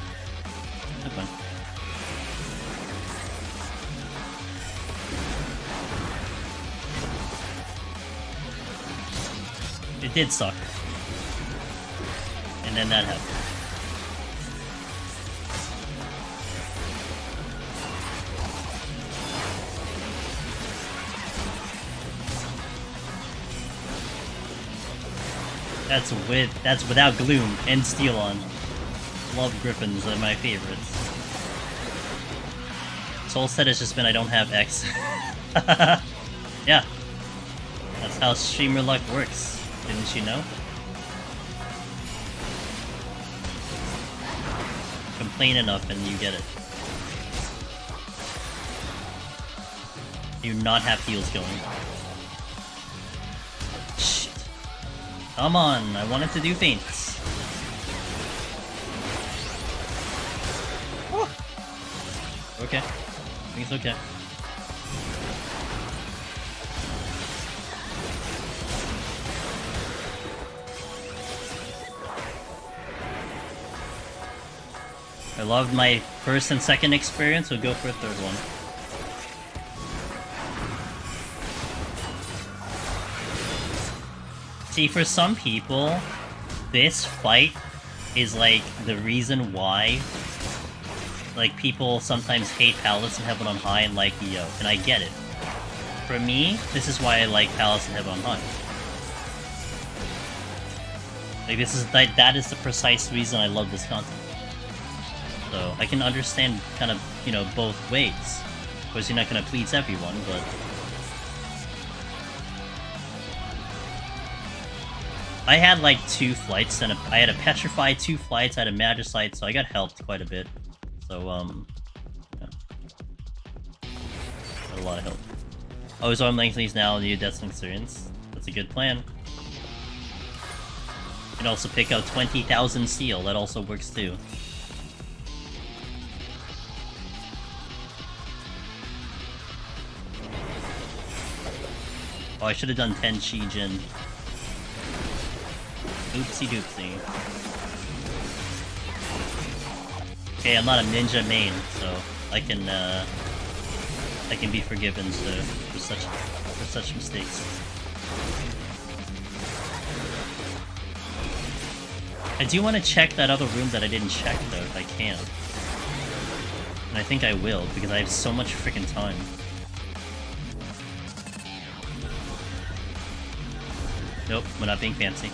That's fine. It did suck. And then that happened. That's without gloom and steel on. Love Griffins, they're my favorites. Soul set has just been I don't have X. Yeah. That's how streamer luck works. Didn't you know? Complain enough and you get it. You do not have heals going. Shit. Come on, I wanted to do feints. Oh. Okay. I think it's okay. I loved my first and second experience, we'll go for a third one. See, for some people, this fight is like the reason why like people sometimes hate Palace and Heaven on High and like EO, and I get it. For me, this is why I like Palace and Heaven on High. Like this is that is the precise reason I love this content. So I can understand kind of, you know, both ways. Of course, you're not gonna please everyone, but I had like 2 flights, and I had a Petrify, 2 flights, I had a Magicite, so I got helped quite a bit. So, yeah. Got a lot of help. Oh, his arm length is now new Death's experience. That's a good plan. You can also pick out 20,000 steel, that also works too. Oh, I should have done 10 Shijin. Oopsie doopsie. Okay, I'm not a ninja main, so I can be forgiven for such mistakes. I do want to check that other room that I didn't check though, if I can. And I think I will, because I have so much freaking time. Nope, we're not being fancy.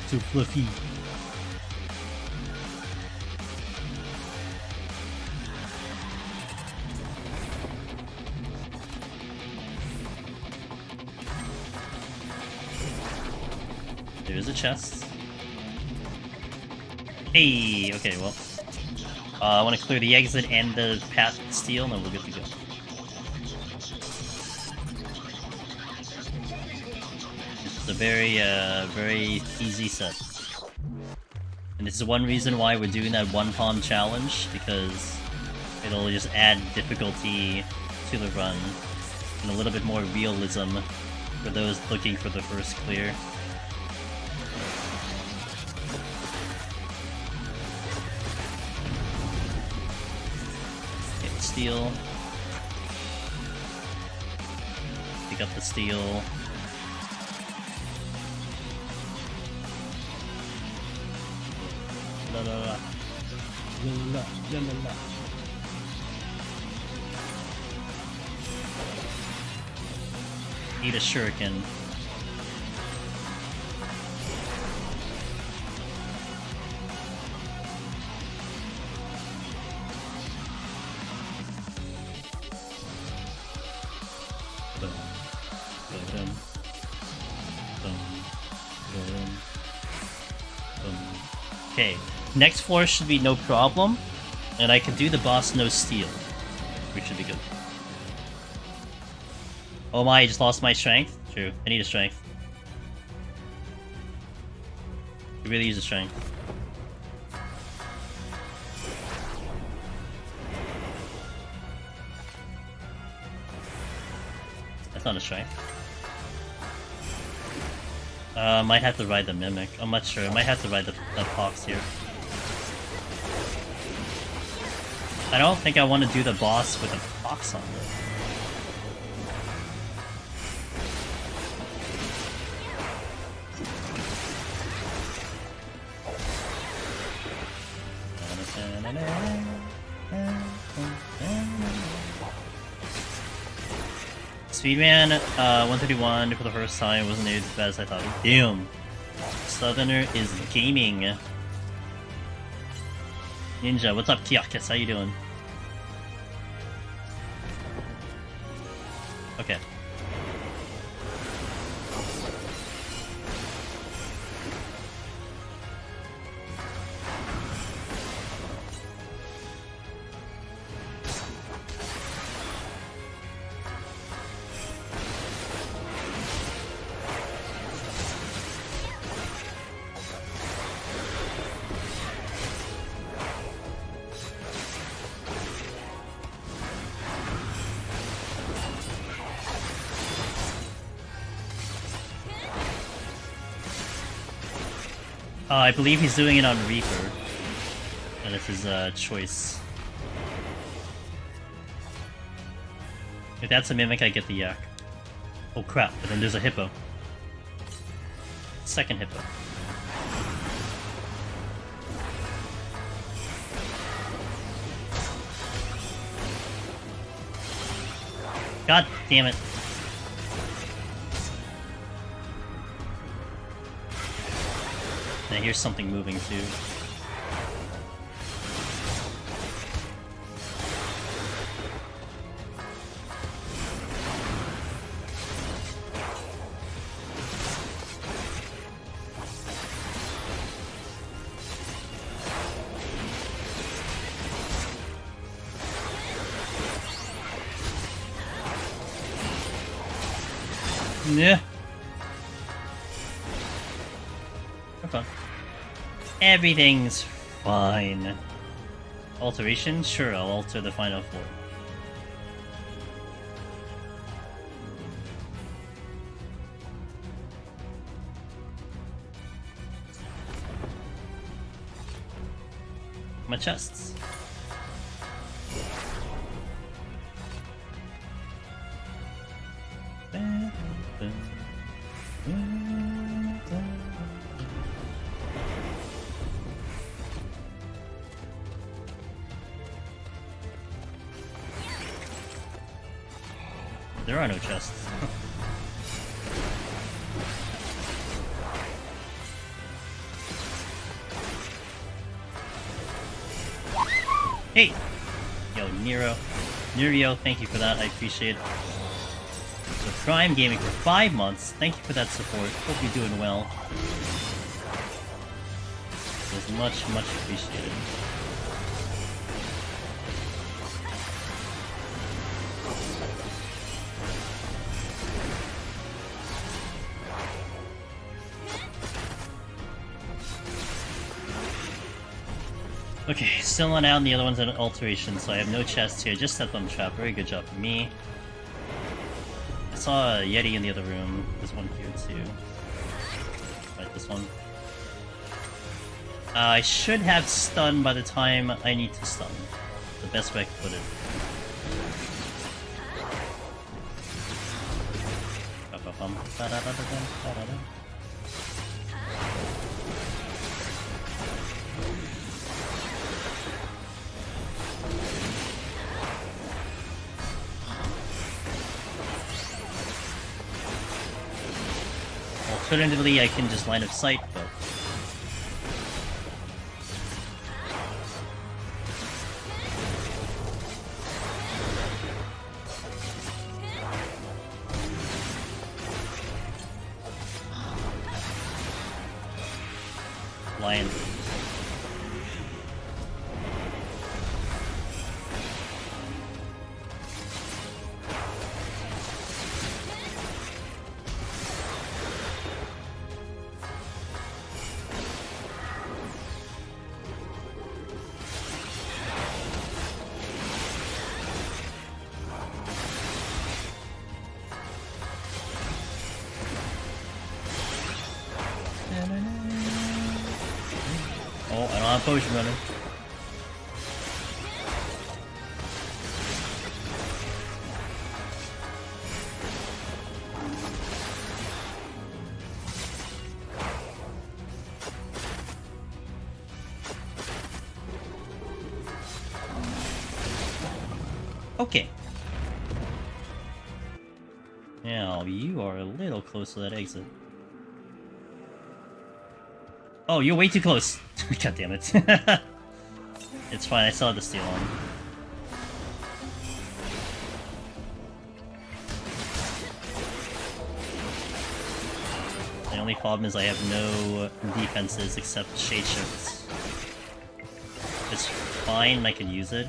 Too fluffy. There's a chest. Hey, okay, well. I want to clear the exit and the path to steal, and then we're good to go. It's a very easy set. And this is one reason why we're doing that one palm challenge, because it'll just add difficulty to the run, and a little bit more realism for those looking for the first clear. Okay, steal. Pick up the steal. La la la. La la la la. Need a shuriken. Okay, next floor should be no problem, and I can do the boss no steal, which should be good. Oh my, I just lost my strength? True, I need a strength. I really use a strength. That's not a strength. Might have to ride the Mimic. I'm not sure. I might have to ride the Fox here. I don't think I want to do the boss with a Fox on it. Speedman 131 for the first time. Wasn't as bad as I thought. Damn. Southerner is gaming. Ninja, what's up, Kiakis? How you doing? Okay. I believe he's doing it on Reaper. And it's his choice. If that's a mimic, I get the yak. Oh crap, but then there's a hippo. Second hippo. God damn it. Now here's something moving too. Yeah. Okay. Everything's fine. Alteration? Sure, I'll alter the final floor. My chests. There are no chests. Hey! Yo, Nero, thank you for that, I appreciate it. So Prime Gaming for 5 months, thank you for that support, hope you're doing well. It's much, much appreciated. Okay, still not out, and the other one's an alteration, so I have no chest here. Just set them trap. Very good job for me. I saw a Yeti in the other room. There's one here too. Right, this one. I should have stun by the time I need to stun. The best way I can put it. Alternatively, I can just line of sight, but... Lion. Oh, I don't have potion running. Okay. Now, you are a little close to that exit. Oh, you're way too close! God damn it. It's fine, I saw the steal on. The only problem is I have no defenses except shade shifts. It's fine, I can use it.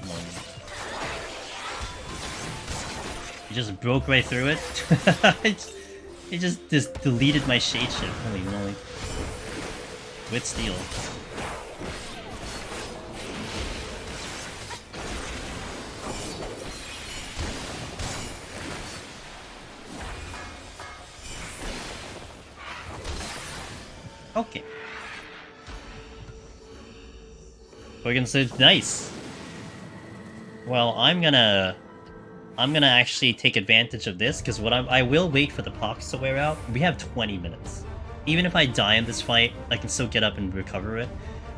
You just broke right through it. It just deleted my shade shift. Holy moly. With steel. Okay. We're gonna say nice. Well, I'm gonna actually take advantage of this because I will wait for the pox to wear out. We have 20 minutes. Even if I die in this fight, I can still get up and recover it.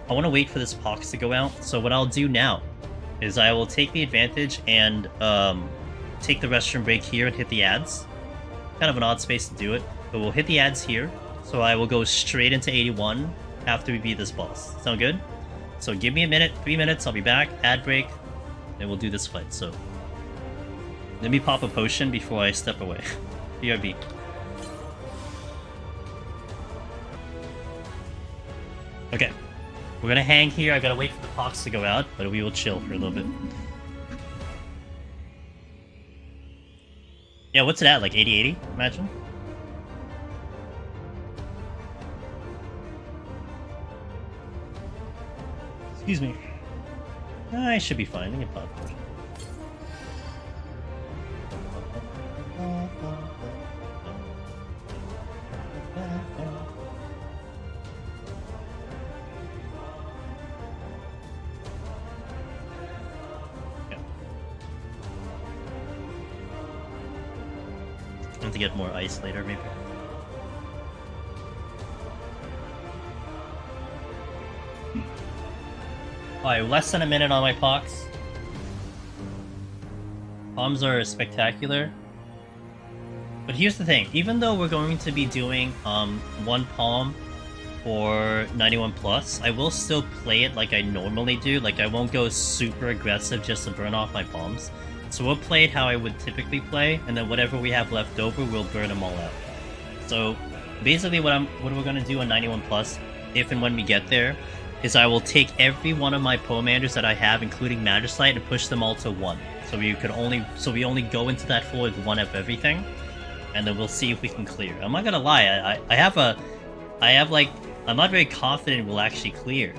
I want to wait for this pox to go out. So what I'll do now is I will take the advantage and take the restroom break here and hit the ads. Kind of an odd space to do it, but we'll hit the ads here. So I will go straight into 81 after we beat this boss. Sound good? So give me a minute, 3 minutes, I'll be back, ad break, and we'll do this fight. So let me pop a potion before I step away. BRB. Okay. We're gonna hang here, I gotta wait for the pox to go out, but we will chill for a little bit. Yeah, what's it at? Like 80-80, imagine? Excuse me. I should be fine. I can pop. Yeah. I have to get more ice later, maybe. Alright, less than a minute on my pox. Palms are spectacular. But here's the thing, even though we're going to be doing one palm for 91 plus, I will still play it like I normally do. Like I won't go super aggressive just to burn off my palms. So we'll play it how I would typically play, and then whatever we have left over, we'll burn them all out. So basically what we're gonna do on 91 plus, if and when we get there, is I will take every one of my Pomanders that I have, including Magicite, and push them all to 1. So we only go into that floor with 1 of everything, and then we'll see if we can clear. I'm not gonna lie, I'm not very confident we'll actually clear,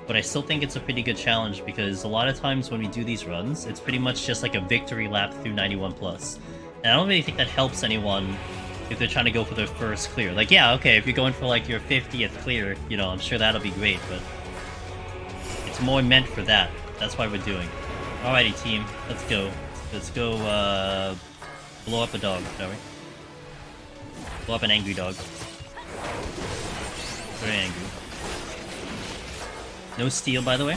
but I still think it's a pretty good challenge because a lot of times when we do these runs, it's pretty much just like a victory lap through 91 plus. And I don't really think that helps anyone if they're trying to go for their first clear. Like, yeah, okay, if you're going for like your 50th clear, you know, I'm sure that'll be great, but it's more meant for that. That's why we're doing it. Alrighty, team, let's go. Let's go, blow up a dog, shall we? Blow up an angry dog. Very angry. No steal, by the way.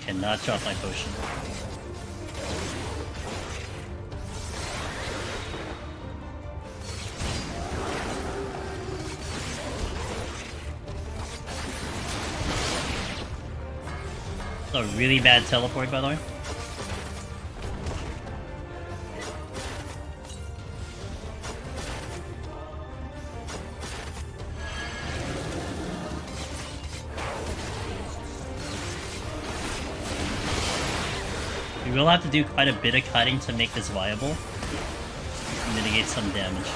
Cannot drop my potion. A really bad teleport, by the way. We will have to do quite a bit of cutting to make this viable. Mitigate some damage.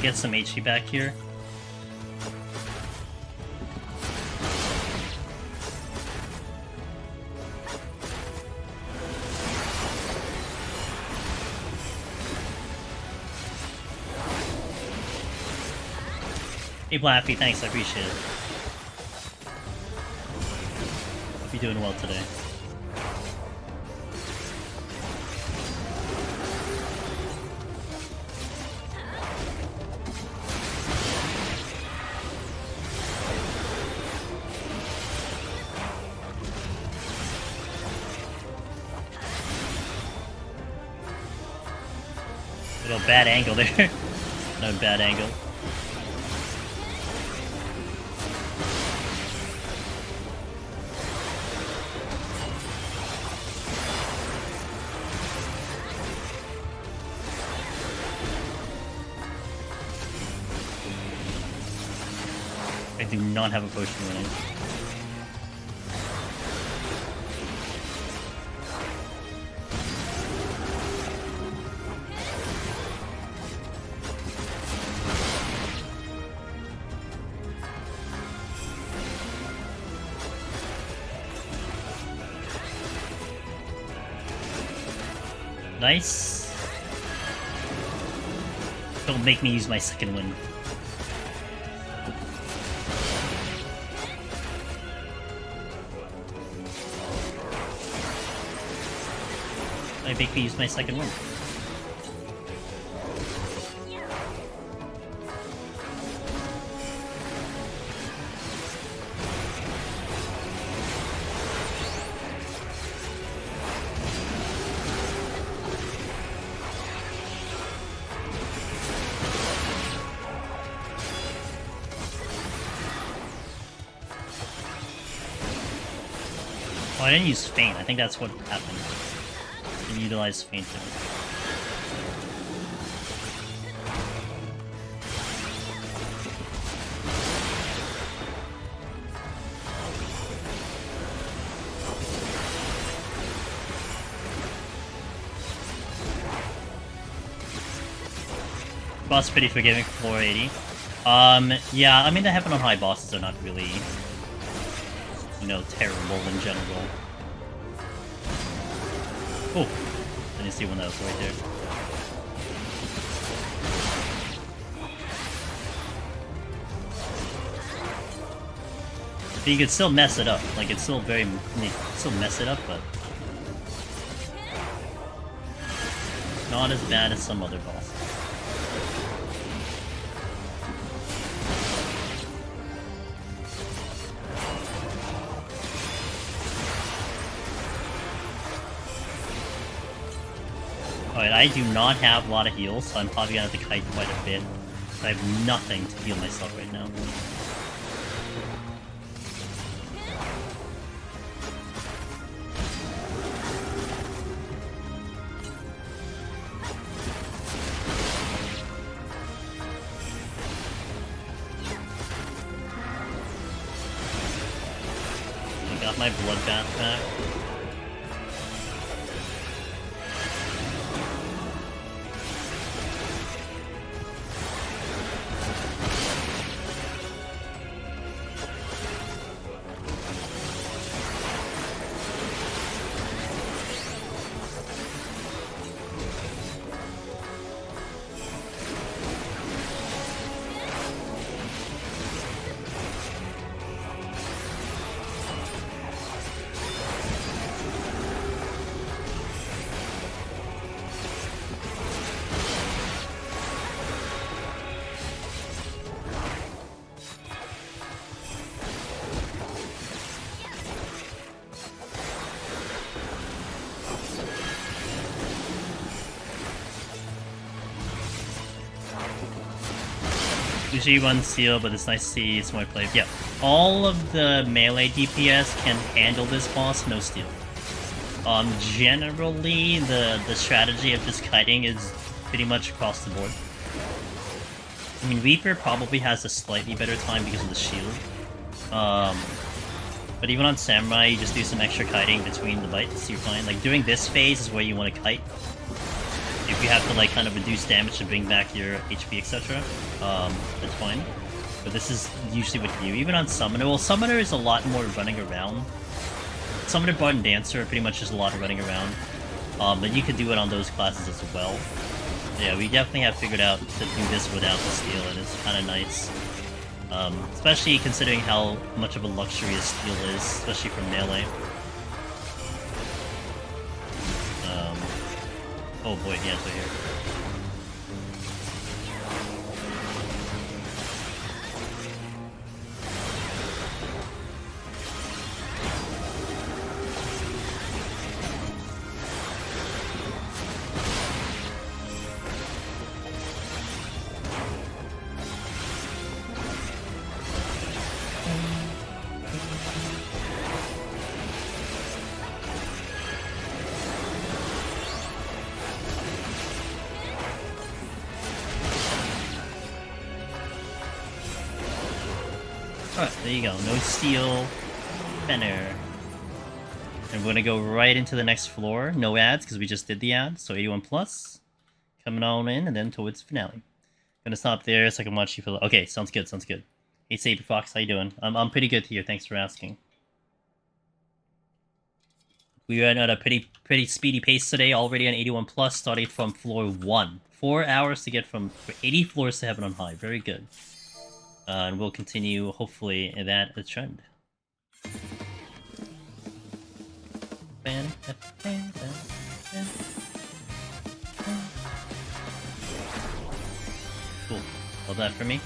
get some HP back here. Hey Blappy, thanks, I appreciate it. Hope you're doing well today. Little bad angle there. No bad angle. I do not have a potion running. Nice. Don't make me use my second win. Make me use my second one. Oh, I didn't use feint. I think that's what happened. Utilize feint. Boss pretty forgiving for 480. Yeah, I mean the heaven on high bosses are not really, you know, terrible in general. Oh, I didn't see one that was right there. But you could still mess it up. Like it's still very, still mess it up, but not as bad as some other bosses. Alright, I do not have a lot of heals, so I'm probably gonna have to kite quite a bit. I have nothing to heal myself right now. I got my bloodbath back. Usually one seal, but it's nice to see it's more played. Yeah, all of the melee DPS can handle this boss, no steal. Generally, the strategy of just kiting is pretty much across the board. I mean, Reaper probably has a slightly better time because of the shield. But even on Samurai, you just do some extra kiting between the bites, you're fine. Like, during this phase is where you want to kite. if you have to like kind of reduce damage to bring back your HP, etc., that's fine. But this is usually what you do. Even on Summoner, well, Summoner is a lot more running around. Summoner, Bard, and Dancer are pretty much just a lot of running around. But you could do it on those classes as well. Yeah, we definitely have figured out to do this without the steal, and it's kind of nice. Especially considering how much of a luxury a steal is, especially for melee. Oh boy, yeah, it's right here. Alright, there you go. No steal. Fenner. And we're gonna go right into the next floor. No ads, because we just did the ads. So 81 plus. Coming on in, and then towards the finale. Gonna stop there so I can watch you for... Okay, sounds good, sounds good. Hey, Saber Fox, how you doing? I'm pretty good here, thanks for asking. We ran at a pretty speedy pace today, already on 81 plus, starting from floor 1. 4 hours to get from 80 floors to heaven on high. Very good. And we'll continue, hopefully, that trend. Cool. Love that for me.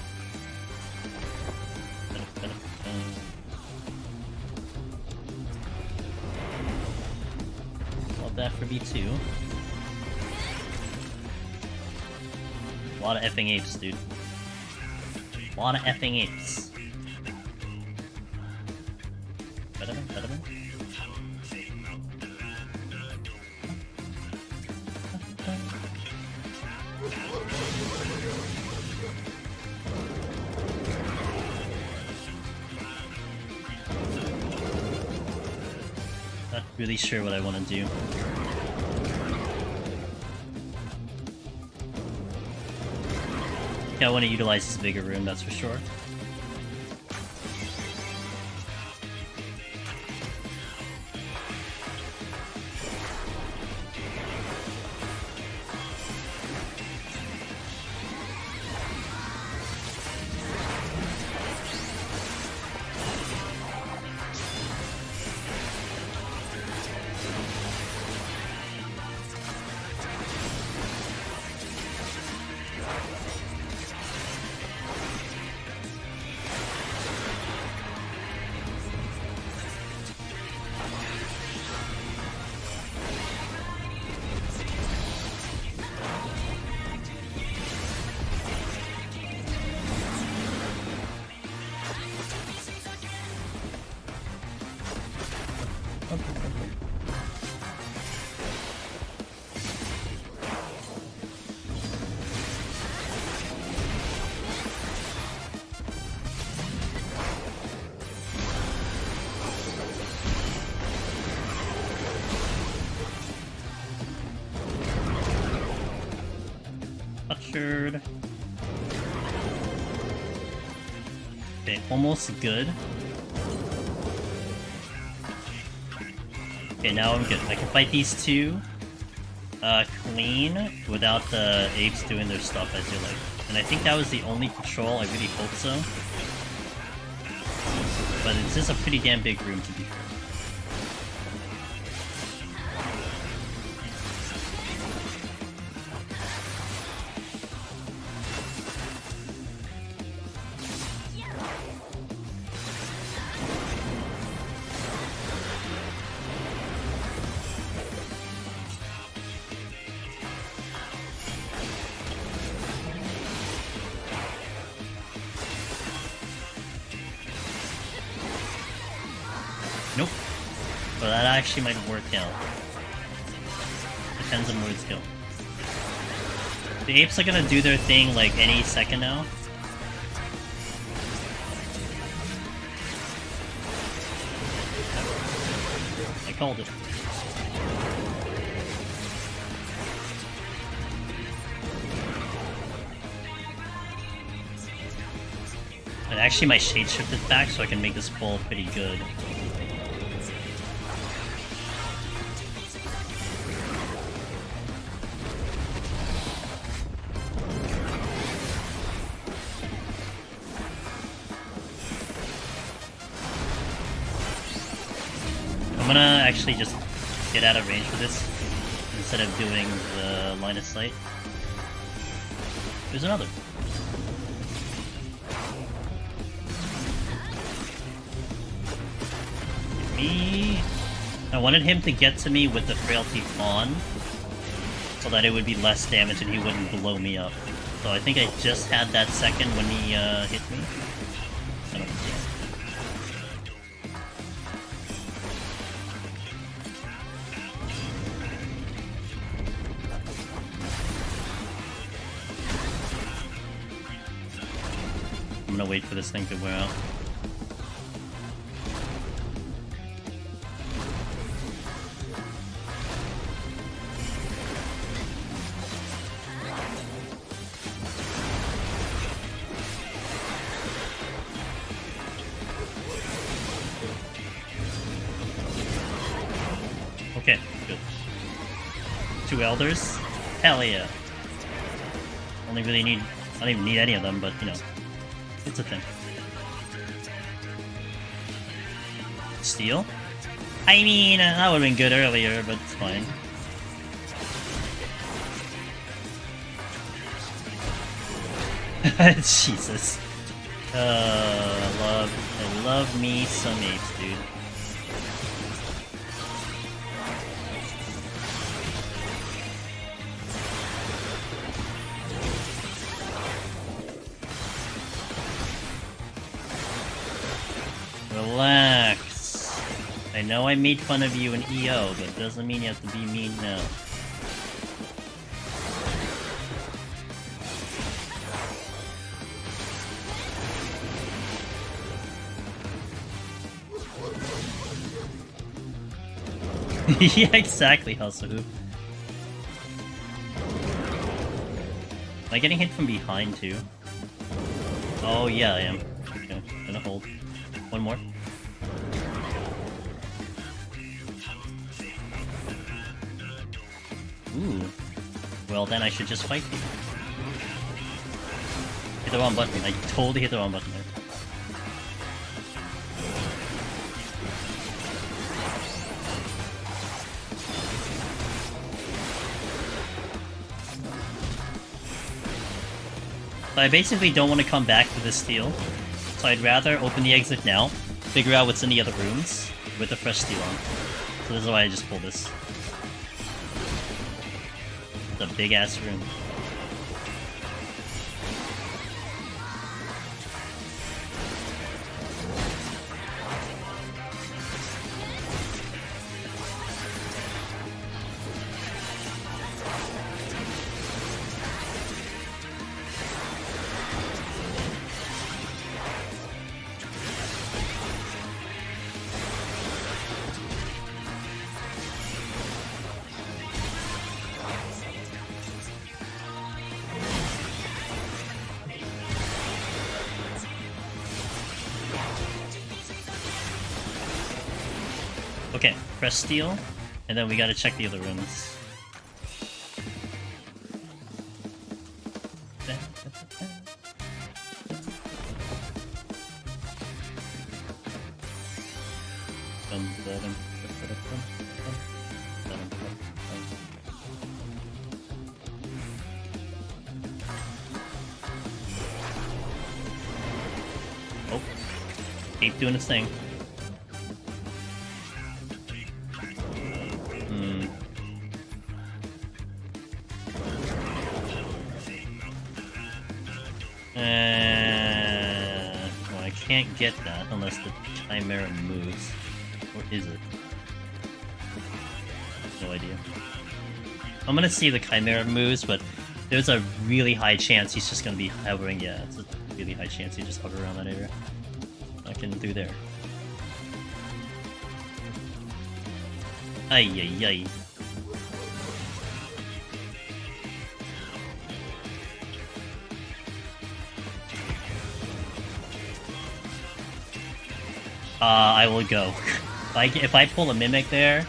Love that for me too. A lot of effing apes, dude. A lot of effing apes. Not really sure what I want to do. Yeah, I want to utilize this bigger room, that's for sure. Butchered. Okay, almost good. Okay, now I'm good. I can fight these two clean without the apes doing their stuff, I feel like. And I think that was the only patrol, I really hope so. But it's just a pretty damn big room to be fair. Nope. But that actually might work out. Depends on where it's going. The apes are gonna do their thing like any second now. I called it. Actually, my shade shifted back so I can make this pull pretty good. I'm gonna actually just get out of range for this instead of doing the line of sight. There's another. I wanted him to get to me with the frailty on so that it would be less damage and he wouldn't blow me up. So I think I just had that second when he hit me. I don't know. I'm gonna wait for this thing to wear out. Okay, good. 2 elders? Hell yeah. Only really need... I don't even need any of them, but, you know, it's a thing. Steal? I mean, that would've been good earlier, but it's fine. Jesus. I love me some apes, dude. Relax. I know I made fun of you in EO, but it doesn't mean you have to be mean now. Yeah, exactly, Hustle. Am I getting hit from behind too? Oh yeah, I am. Okay, gonna hold. One more. Ooh. Well, then I should just fight you. Hit the wrong button. I totally hit the wrong button there. So I basically don't want to come back to this steal. So I'd rather open the exit now, figure out what's in the other rooms, with a fresh steal on. So this is why I just pulled this. It's a big-ass room. Okay, press steal, and then we gotta check the other rooms. Oh, keep doing its thing. Well, I can't get that unless the Chimera moves. Or is it? No idea. I'm gonna see the Chimera moves, but there's a really high chance he's just gonna be hovering. Yeah, it's a really high chance he just hover around that area. Nothing through there. Ay ay ay. I will go. If I pull a Mimic there, I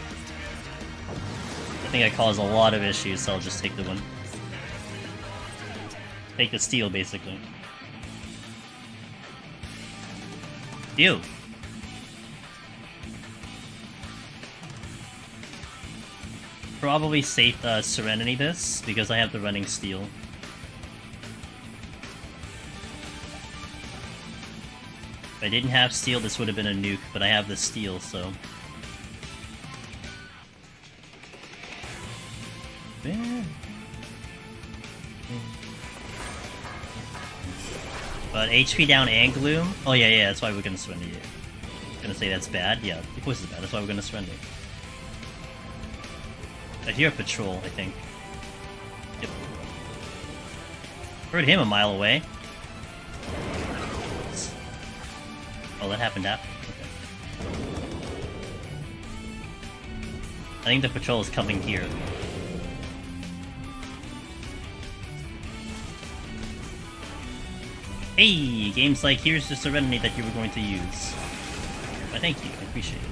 think I cause a lot of issues, so I'll just take the one. Take the steal, basically. Ew. Probably safe Serenity this, because I have the running steal. If I didn't have steal, this would have been a nuke, but I have the steal, so... But HP down and Gloom? Oh yeah, that's why we're gonna surrender you. Gonna say that's bad? Yeah, of course it's bad, that's why we're gonna surrender. I hear a patrol, I think. Yep. Heard him a mile away. Oh, that happened after. Okay. I think the patrol is coming here. Hey! Game's like, here's the Serenity that you were going to use. But thank you, I appreciate it.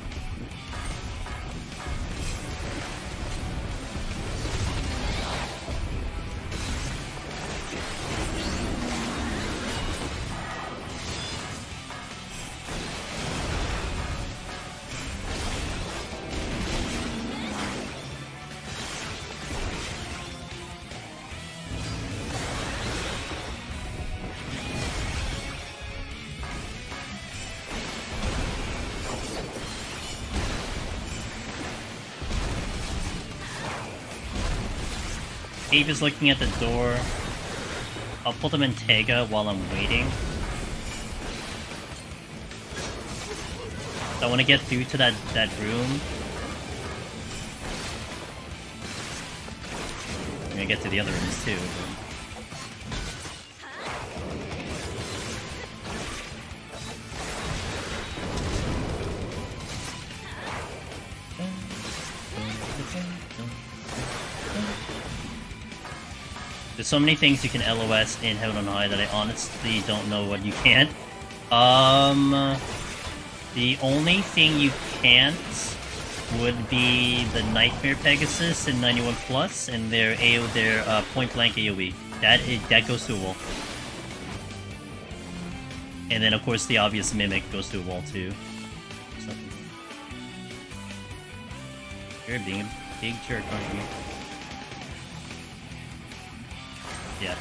Abe is looking at the door. I'll put them in Tega while I'm waiting. I want to get through to that room. I'm gonna get to the other rooms too. There's so many things you can LOS in Heaven on High that I honestly don't know what you can't. The only thing you can't would be the Nightmare Pegasus in 91 Plus and their point blank AoE. That goes to a wall. And then of course the obvious Mimic goes to a wall too. You're being a big jerk, aren't you? Yeah.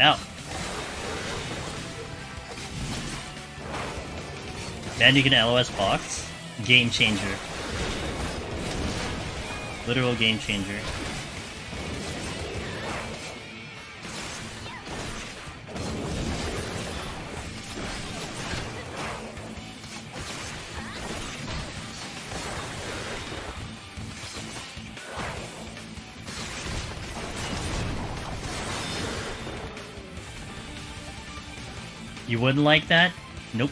Ow. Then you can LOS box. Game changer. Literal game changer. You wouldn't like that? Nope.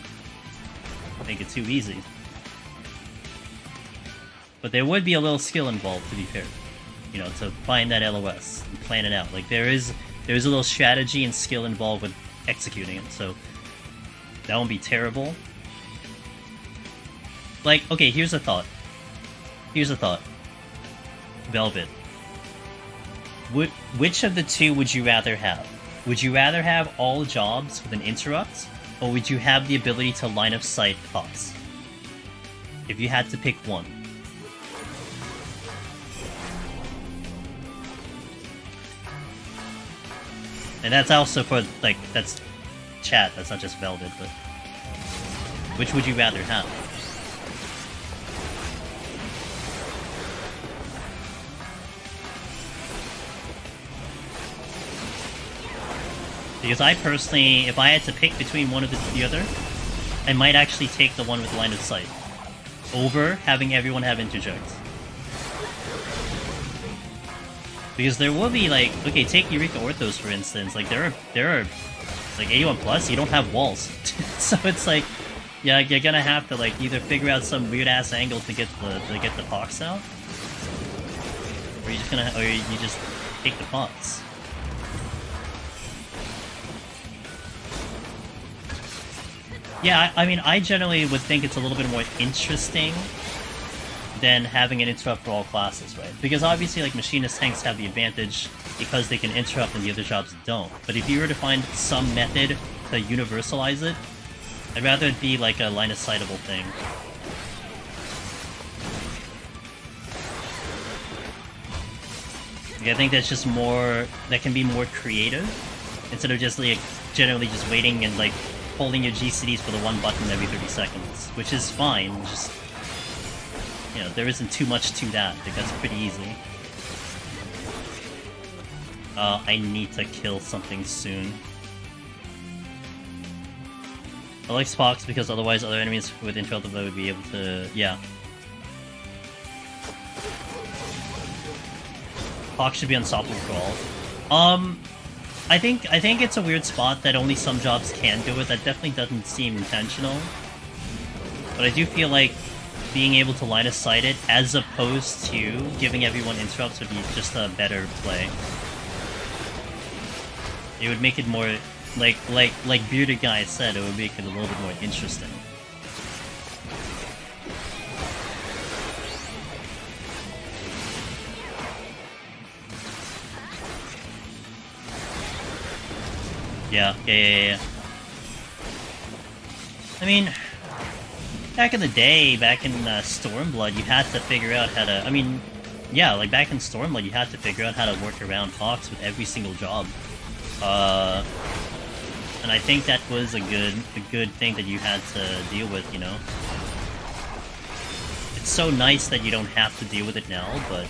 Make it too easy. But there would be a little skill involved, to be fair. You know, to find that LOS and plan it out. Like, there is a little strategy and skill involved with executing it, so that won't be terrible. Like, okay, here's a thought. Velvet. Which of the two would you rather have? Would you rather have all jobs with an interrupt, or would you have the ability to line of sight pops? If you had to pick one. And that's also for, like, that's chat, that's not just Velvet, but... Which would you rather have? Because I personally, if I had to pick between one or the other, I might actually take the one with line of sight over having everyone have interject. Because there will be, like, okay, take Eureka Orthos for instance. Like there are like 81 plus, you don't have walls, so it's like Yeah, you're gonna have to like either figure out some weird ass angle to get the pox out, or you just take the pox. Yeah, I mean, I generally would think it's a little bit more interesting than having an interrupt for all classes, right? Because obviously, like, machinist tanks have the advantage because they can interrupt and the other jobs don't. But if you were to find some method to universalize it, I'd rather it be like a line-of-sightable thing. Like, I think that's just more... that can be more creative, instead of just, like, generally just waiting and, like, holding your GCDs for the one button every 30 seconds, which is fine, just... you know, there isn't too much to that, like, that's pretty easy. I need to kill something soon. I like Spox because otherwise other enemies with interrupt would be able to... yeah. Spox should be unstoppable for all. I think it's a weird spot that only some jobs can do it. That definitely doesn't seem intentional. But I do feel like being able to line of sight it, as opposed to giving everyone interrupts, would be just a better play. It would make it more, like Bearded Guy said, it would make it a little bit more interesting. Yeah. I mean, back in the day, back in Stormblood, you had to figure out how to... I mean, yeah, like back in Stormblood, you had to figure out how to work around Hawks with every single job. And I think that was a good thing that you had to deal with, you know? It's so nice that you don't have to deal with it now, but...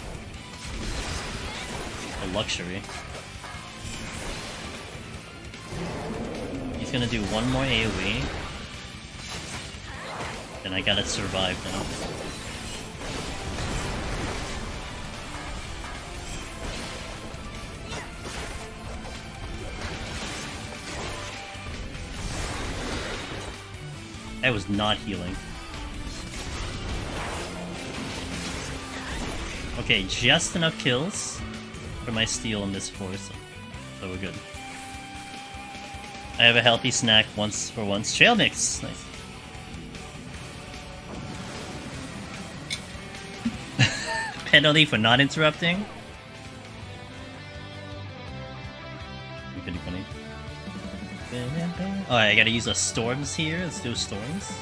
a luxury. He's gonna do one more AoE. And I gotta survive now. I was not healing. Okay, just enough kills for my steal in this force, so we're good. I have a healthy snack once for once. Trail mix! Nice. Penalty for not interrupting? Pretty funny. Alright, I gotta use a storms here. Let's do storms.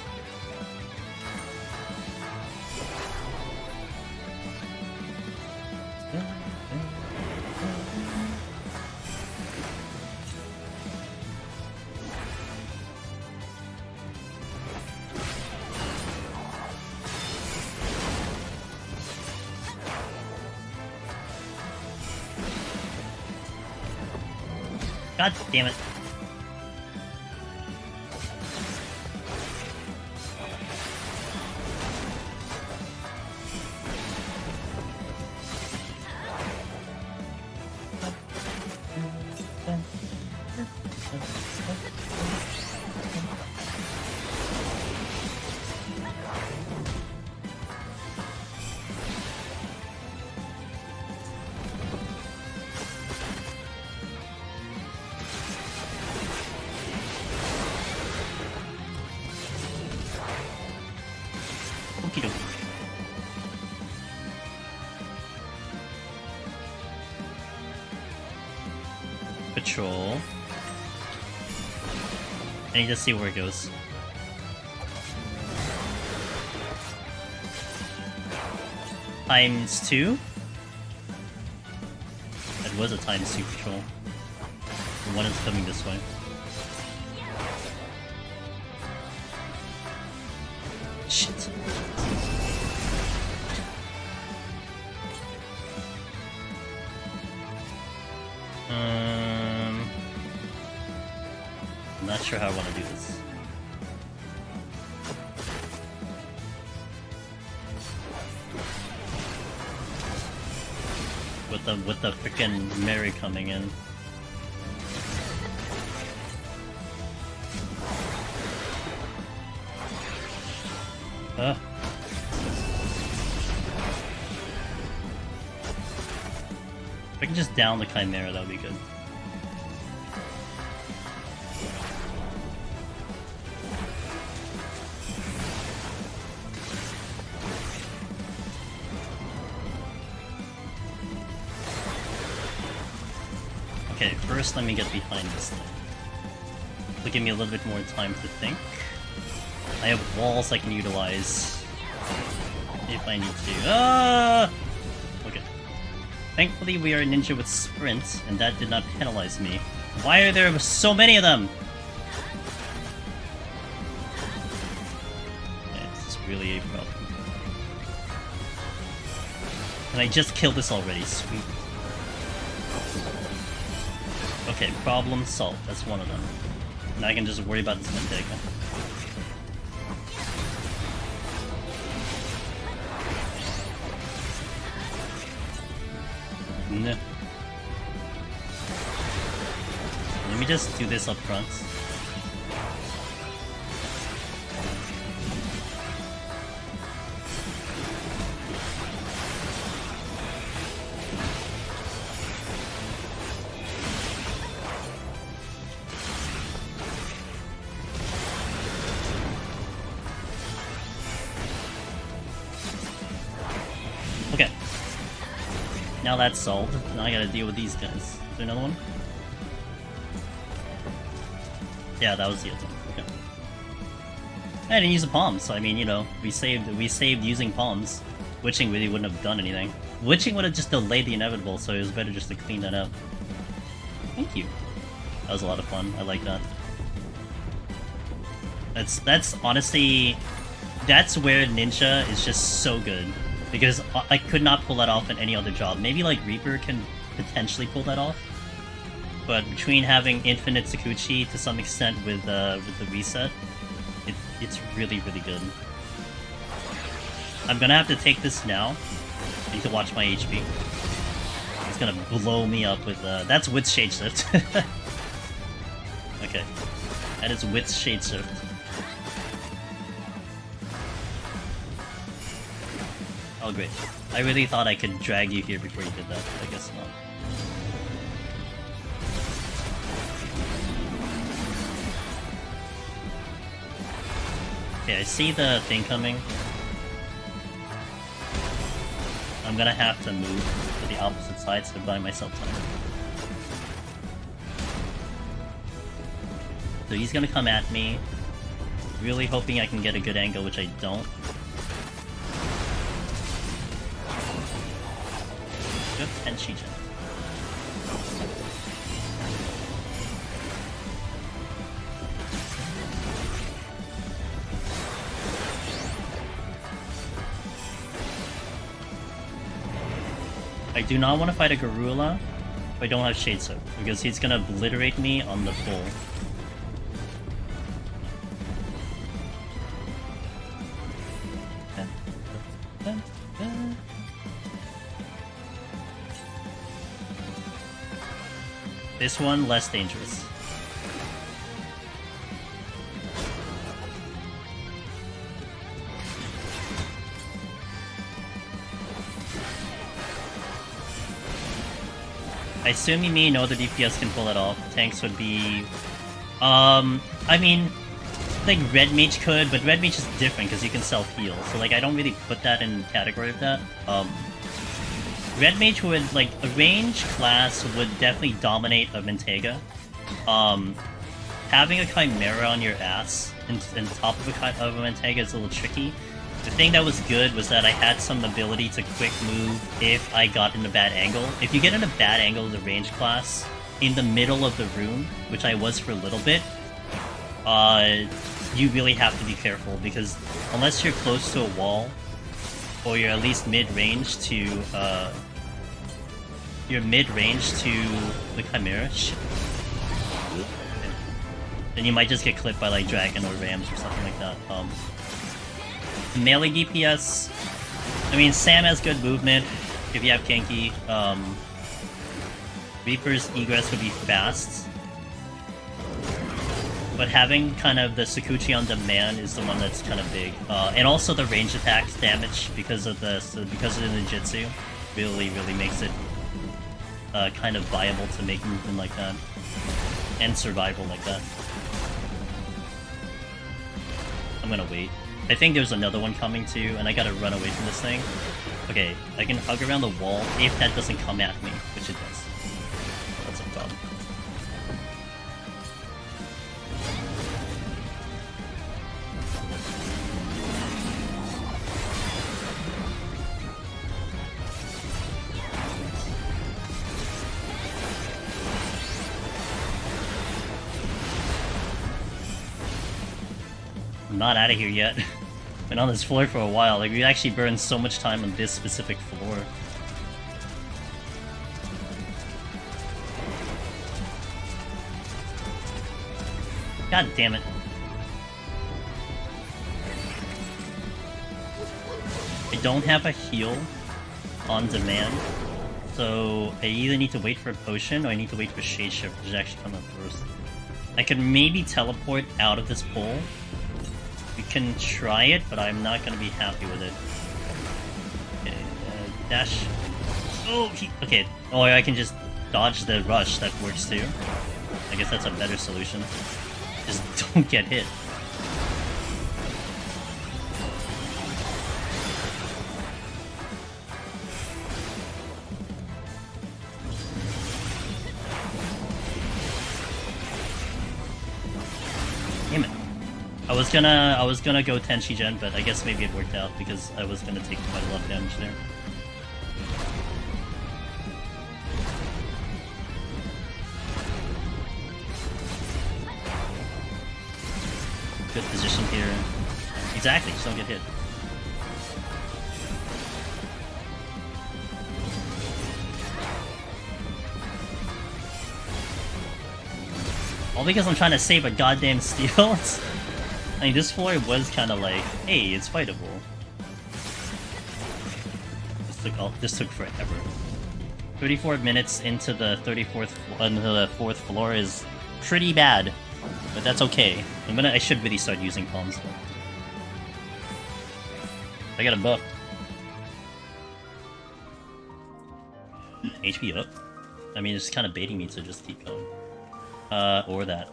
God damn it. Patrol. I need to see where it goes. ×2? That was a ×2 patrol. The one is coming this way. Shit. I'm not sure how I want to do this. With the frickin' Mary coming in. If I can just down the Chimera, that would be good. Okay, first let me get behind this thing. It'll give me a little bit more time to think. I have walls I can utilize if I need to. Okay. Thankfully we are a ninja with sprint, and that did not penalize me. Why are there so many of them? Yeah, this is really a problem. And I just killed this already, sweet. Okay, problem solved. That's one of them. Now I can just worry about this Mentega. No. Let me just do this up front. Okay. Now that's solved. Now I gotta deal with these guys. Is there another one? Yeah, that was the other one. Okay. I didn't use the palms, so I mean, you know, we saved using palms. Witching really wouldn't have done anything. Witching would have just delayed the inevitable, so it was better just to clean that up. Thank you. That was a lot of fun. I like that. That's honestly, that's where Ninja is just so good. Because I could not pull that off in any other job. Maybe like Reaper can potentially pull that off. But between having infinite Sakuchi to some extent with the reset, it's really, really good. I'm gonna have to take this now. I need to watch my HP. It's gonna blow me up with that's with Shade Shift. Okay. That is with Shade Shift. Oh great. I really thought I could drag you here before you did that, but I guess not. Okay, I see the thing coming. I'm gonna have to move to the opposite side to buy myself time. So he's gonna come at me, really hoping I can get a good angle, which I don't. Good Tenshijin. I do not want to fight a Garula if I don't have Shade Soak, because he's gonna obliterate me on the full. This one, less dangerous. I assume you mean no other DPS can pull it off. Tanks would be... I mean, like Red Mage could, but Red Mage is different because you can self-heal. So like, I don't really put that in the category of that. Red Mage would, like, a range class would definitely dominate a Mentega. Having a Chimera on your ass and top of a Mentega is a little tricky. The thing that was good was that I had some ability to quick move if I got in a bad angle. If you get in a bad angle of the range class, in the middle of the room, which I was for a little bit, you really have to be careful, because unless you're close to a wall, or you're at least mid-range to, the Chimera, then you might just get clipped by, like, Dragon or Rams or something like that. Melee DPS, I mean, Sam has good movement if you have Kenki. Reaper's egress would be fast. But having kind of the Sakuchi on demand is the one that's kind of big, and also the range attacks damage because of the ninjutsu really makes it kind of viable to make movement like that and survival like that. I'm gonna wait. I think there's another one coming too, and I gotta run away from this thing. Okay, I can hug around the wall if that doesn't come at me, which it does. That's a problem. I'm not out of here yet. Been on this floor for a while. Like, we actually burned so much time on this specific floor. God damn it. I don't have a heal on demand, so I either need to wait for a potion or I need to wait for Shade Shift, which is actually coming up first. I could maybe teleport out of this pool. We can try it, but I'm not going to be happy with it. Okay, dash. Oh, okay. Oh, I can just dodge the rush. That works too. I guess that's a better solution. Just don't get hit. Damn it. I was gonna go Tenshi Gen, but I guess maybe it worked out because I was gonna take quite a lot of damage there. Good position here. Exactly, just don't get hit. All because I'm trying to save a goddamn steal. I mean, this floor was kind of like, hey, it's fightable. This took forever. 34 minutes into the 4th floor is pretty bad, but that's okay. I should really start using palms though. I got a buff. HP up. I mean, it's kind of baiting me to just keep going. Or that.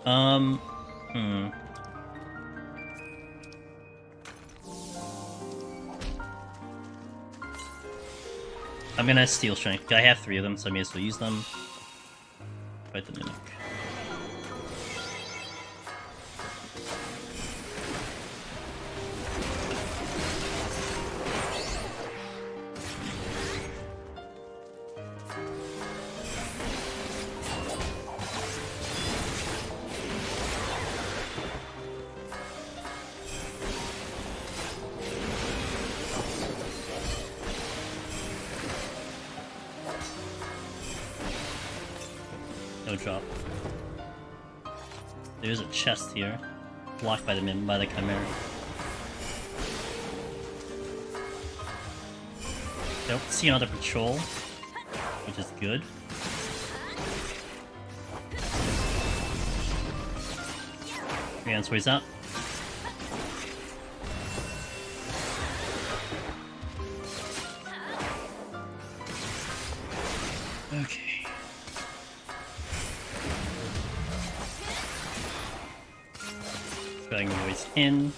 I'm gonna steal strength. I have 3 of them, so I may as well use them. Fight the mimic. No drop. There's a chest here, blocked by the Chimera. Don't see another patrol, which is good. That's where he's at. Okay. Dragging the voice in.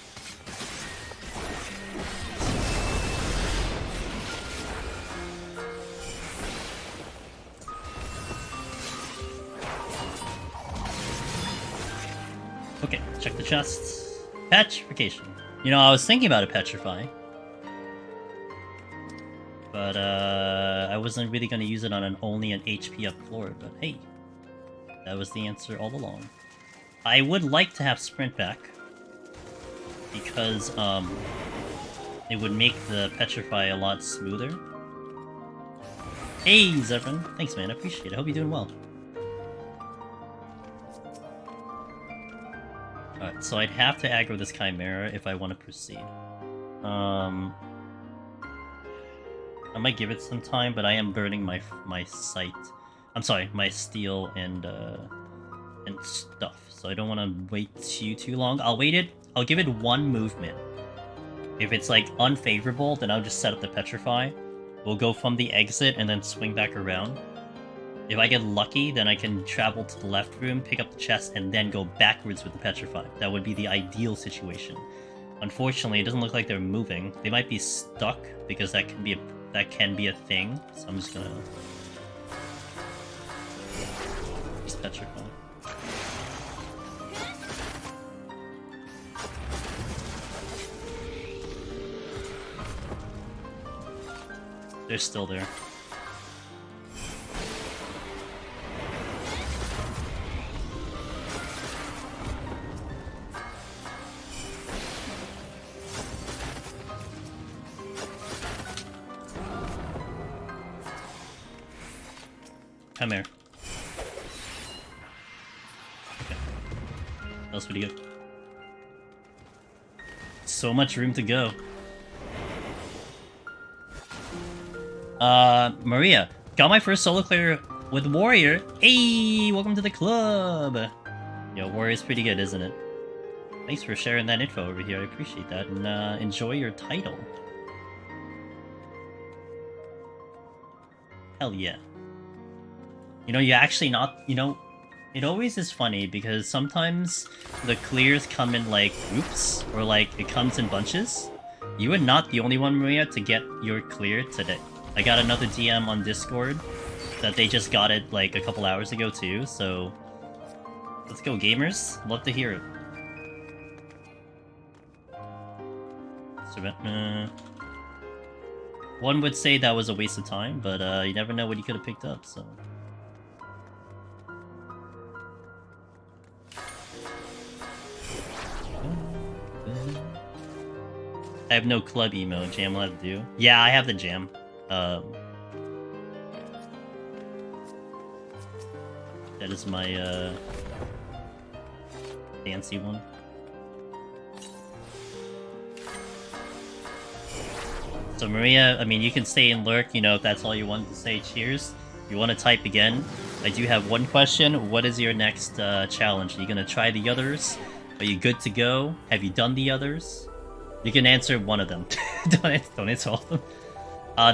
Okay, check the chests. Petrification. You know, I was thinking about a petrify. But, I wasn't really gonna use it on only an HP up floor, but hey. That was the answer all along. I would like to have sprint back. Because, it would make the petrify a lot smoother. Hey, Zevran. Thanks, man. I appreciate it. I hope you're doing well. Alright, so I'd have to aggro this Chimera if I want to proceed. I might give it some time, but I am burning my sight. I'm sorry, my steel and and stuff, so I don't want to wait too long. I'll give it one movement. If it's like unfavorable, then I'll just set up the Petrify. We'll go from the exit and then swing back around. If I get lucky, then I can travel to the left room, pick up the chest, and then go backwards with the Petrify. That would be the ideal situation. Unfortunately, it doesn't look like they're moving. They might be stuck, because that can be a thing. So I'm just gonna just Petrify. They're still there. Come here. Okay. That was pretty good. So much room to go. Maria. Got my first solo clear with Warrior. Hey, welcome to the club. Yo, Warrior's pretty good, isn't it? Thanks for sharing that info over here. I appreciate that. And enjoy your title. Hell yeah. You know, you actually not... You know, it always is funny because sometimes the clears come in like groups, or like it comes in bunches. You were not the only one, Maria, to get your clear today. I got another DM on Discord that they just got it like a couple hours ago too, so let's go, gamers. Love to hear it. One would say that was a waste of time, but you never know what you could have picked up, so... I have no club emo. Jam will have to do. Yeah, I have the jam. That is my fancy one. So Maria, I mean, you can stay and lurk, you know, if that's all you want to say. Cheers. If you want to type again, I do have one question. What is your next challenge? Are you gonna try the others? Are you good to go? Have you done the others? You can answer one of them. don't answer all of them.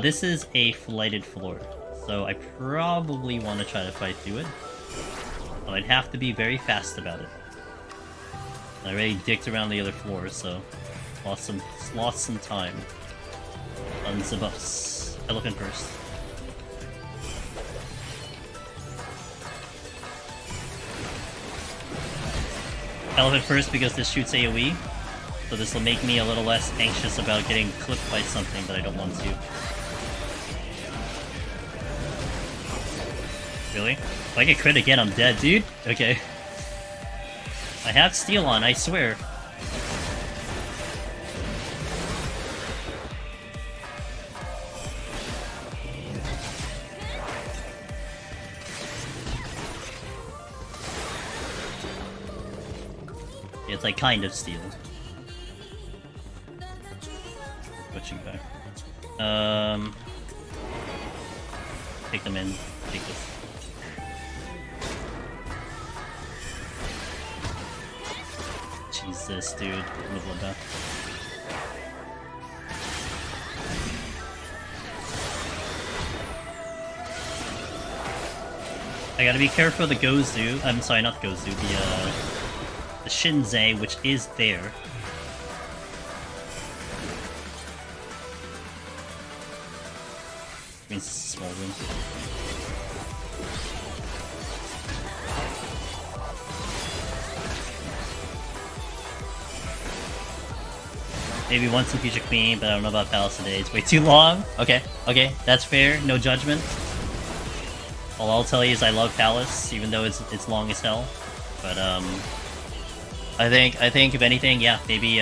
This is a flighted floor, so I probably want to try to fight through it. But I'd have to be very fast about it. I already dicked around the other floors, so lost some time. Tons of buffs. Elephant first. Elephant first because this shoots AoE. So this will make me a little less anxious about getting clipped by something that I don't want to. Really? If I get crit again, I'm dead, dude? Okay. I have steel on, I swear. It's like kind of steel. Switching back. Take them in. Take this. Jesus, dude. Middle of that. I gotta be careful of the Gozu. I'm sorry, not the Gozu. The Shinzei, which is there. Means small room. Maybe once in Future Queen, but I don't know about Palace today. It's way too long. Okay, that's fair. No judgment. All I'll tell you is I love Palace, even though it's long as hell. But I think if anything, yeah, maybe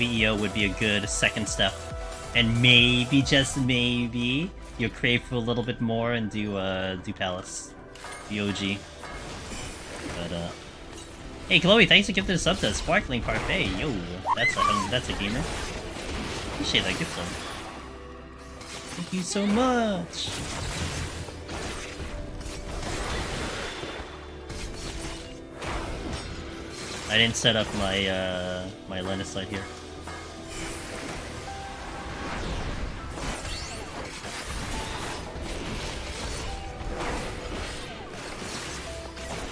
EO would be a good second step, and maybe just maybe you'll crave for a little bit more and do Palace, the OG. But hey Chloe, thanks for gifting the sub to Sparkling Parfait. Yo, that's a gamer. Appreciate that gift sub. Thank you so much. I didn't set up my my line of sight here.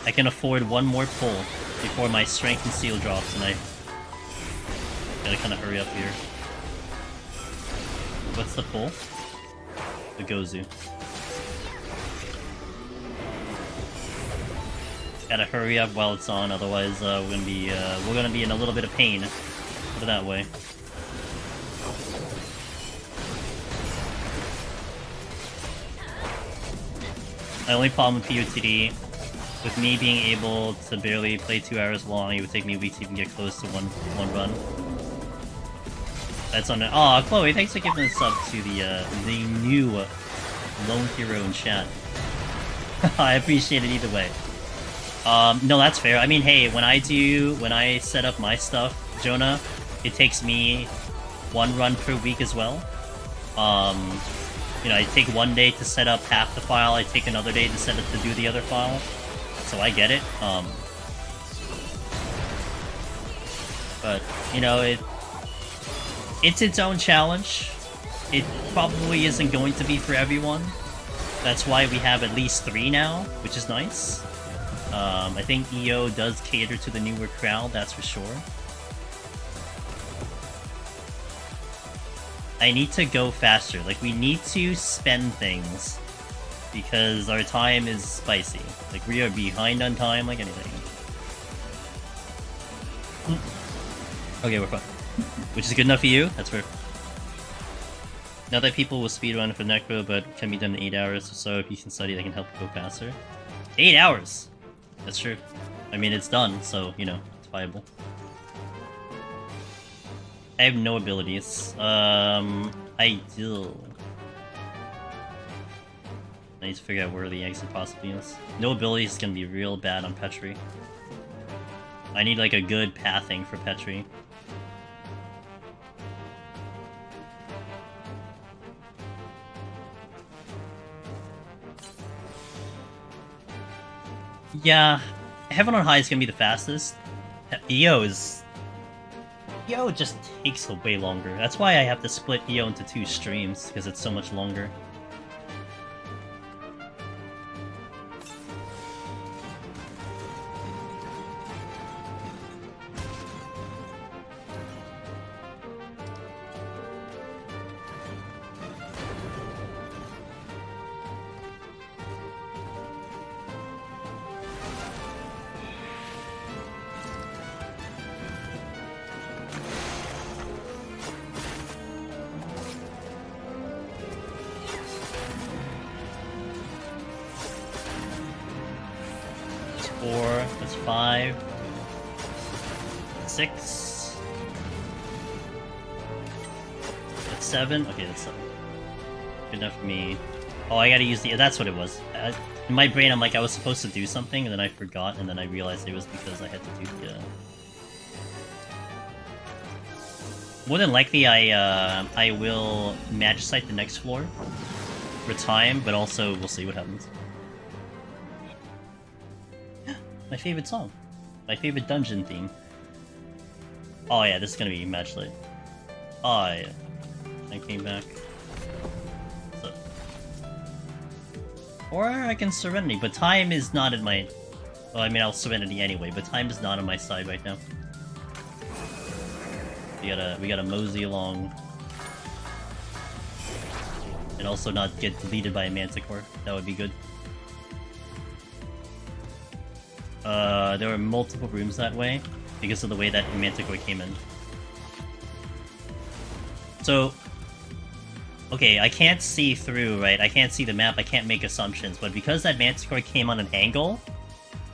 I can afford one more pull before my strength and seal drops, and I gotta kind of hurry up here. What's the pull? The Gozu. Gotta hurry up while it's on, otherwise we're gonna be in a little bit of pain. Put it that way. My only problem with POTD, with me being able to barely play 2 hours long, it would take me weeks to even get close to one run. That's on it. Aw, Chloe, thanks for giving a sub to the new lone hero in chat. I appreciate it either way. No, that's fair. I mean, hey, when I set up my stuff, Jonah, it takes me 1 run per week as well. You know, I take 1 day to set up half the file, I take another day to set up to do the other file. So I get it. But, you know, it's its own challenge. It probably isn't going to be for everyone. That's why we have at least 3 now, which is nice. I think EO does cater to the newer crowd, that's for sure. I need to go faster. Like, we need to spend things because our time is spicy. Like, we are behind on time like anything. Okay, we're fine. Which is good enough for you? That's fair. Not that people will speedrun for Necro, but can be done in 8 hours or so. If you can study, that can help go faster. 8 hours! That's true. I mean, it's done, so, you know, it's viable. I have no abilities. I do. I need to figure out where the exit possibly is. No abilities is gonna be real bad on Petri. I need, like, a good pathing for Petri. Yeah, Heaven on High is gonna be the fastest. EO just takes way longer. That's why I have to split EO into 2 streams, because it's so much longer. That's 5. 6. That's 7. Okay, that's 7. Good enough for me. Oh, I gotta use the... That's what it was. In my brain, I'm like, I was supposed to do something, and then I forgot, and then I realized it was because I had to do the... More than likely, I will match site the next floor for time, but also we'll see what happens. My favorite song. My favorite dungeon theme. Oh yeah, this is gonna be matchlight. Oh yeah. I came back. So. Or I can Serenity, but time is not in my... Well, I mean, I'll Serenity anyway, but time is not on my side right now. We gotta mosey along. And also not get deleted by a Manticore. That would be good. There were multiple rooms that way because of the way that Manticore came in. So, okay, I can't see through, right? I can't see the map, I can't make assumptions, but because that Manticore came on an angle,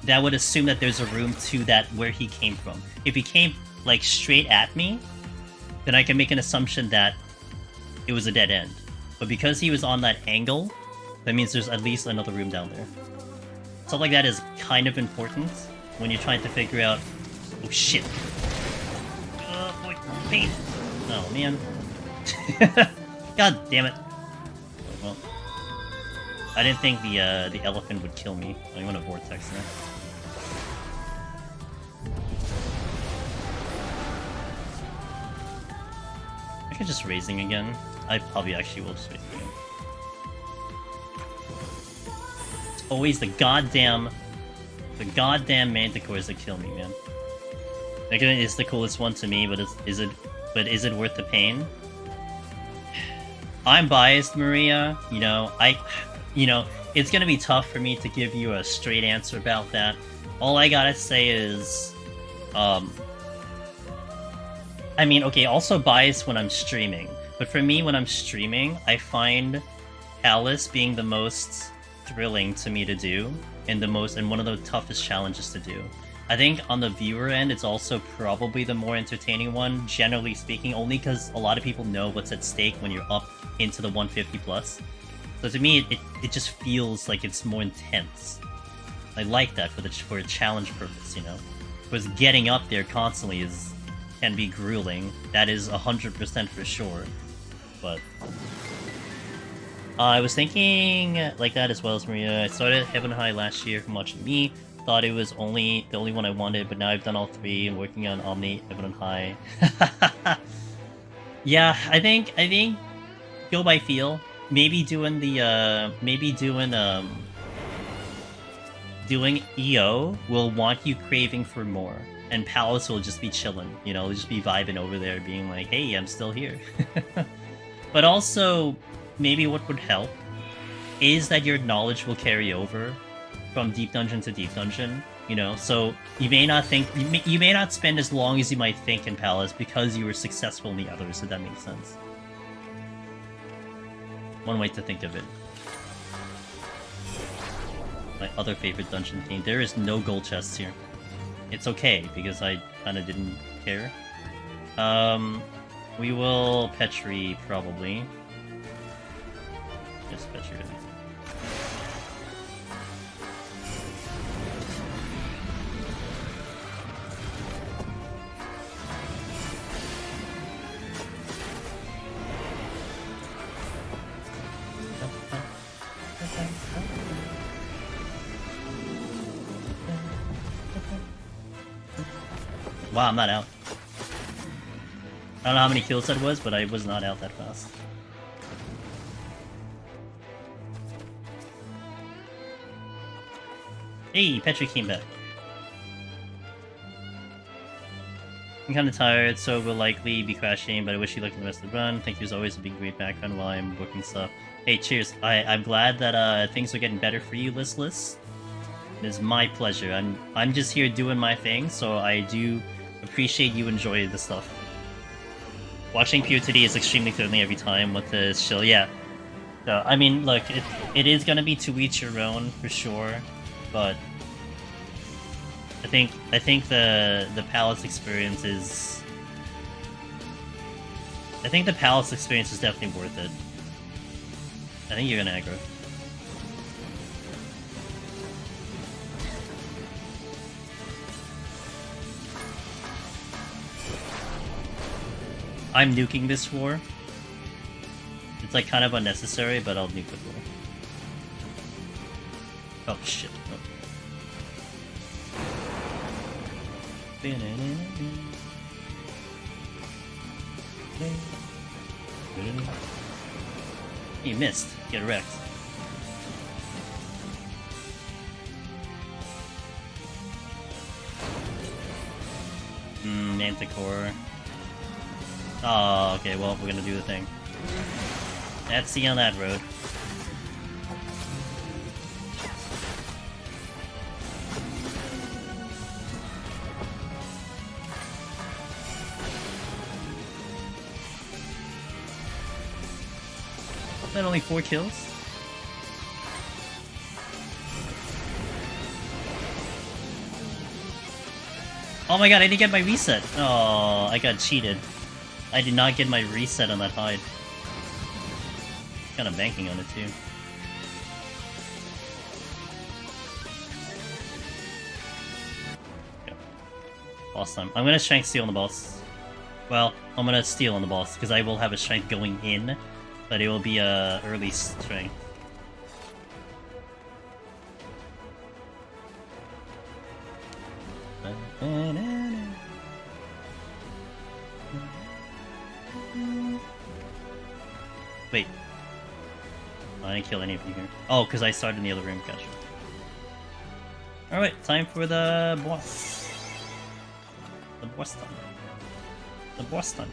that would assume that there's a room to that where he came from. If he came, like, straight at me, then I can make an assumption that it was a dead end. But because he was on that angle, that means there's at least another room down there. Stuff like that is kind of important when you're trying to figure out... Oh shit! Boy, pain! Oh man. God damn it. Well, I didn't think the elephant would kill me. I'm gonna vortex now. of just raising again. I probably actually will just raise again. It's always the goddamn manticores that kill me, man. Like, it's the coolest one to me, but is it worth the pain? I'm biased, Maria. You know, it's gonna be tough for me to give you a straight answer about that. All I gotta say is, I mean, okay, also biased when I'm streaming. But for me, when I'm streaming, I find Palace being the most thrilling to me to do, and one of the toughest challenges to do. I think on the viewer end, it's also probably the more entertaining one, generally speaking, only because a lot of people know what's at stake when you're up into the 150 plus. So to me, it just feels like it's more intense. I like that for a challenge purpose, you know? Because getting up there constantly can be grueling. That is 100% for sure. But I was thinking like that as well as Maria. I started Heaven High last year from watching me. Thought it was the only one I wanted, but now I've done all three and working on Omni, Heaven High. Yeah, I think go by feel. Maybe doing doing EO will want you craving for more, and Palace will just be chilling. You know, just be vibing over there, being like, "Hey, I'm still here." But also, maybe what would help is that your knowledge will carry over from deep dungeon to deep dungeon, you know, so you may not spend as long as you might think in Palace because you were successful in the others, if that makes sense. One way to think of it. My other favorite dungeon theme. There is no gold chests here. It's okay, because I kinda didn't care. We will Petri, probably. Yes, Petri, really. Wow, I'm not out. I don't know how many kills that was, but I was not out that fast. Hey, Petri came back. I'm kinda tired, so we'll likely be crashing, but I wish you luck in the rest of the run. Thank you as always for being great background while I'm working stuff. Hey, cheers. I'm glad that things are getting better for you, Listless. It is my pleasure. I'm just here doing my thing, so I do appreciate you enjoying the stuff. Watching Pure Today is extremely thrilling every time with the chill, yeah. So, I mean, look, it is gonna be to each your own, for sure, but I think the Palace experience is... I think the Palace experience is definitely worth it. I think you're gonna aggro. I'm nuking this war. It's like kind of unnecessary, but I'll nuke the war. Oh shit. You missed. Get wrecked. Manticore. Oh, okay, well, we're gonna do the thing. Let's see on that road. That only 4 kills? Oh my god, I didn't get my reset! Oh, I got cheated. I did not get my reset on that hide. Kind of banking on it too. Okay. Boss time. I'm gonna strength steal on the boss. Well, I'm gonna steal on the boss because I will have a strength going in, but it will be a early strength. Wait. I didn't kill any of you here. Oh, because I started in the other room. Gotcha. Alright, time for the boss. The boss time. The boss time.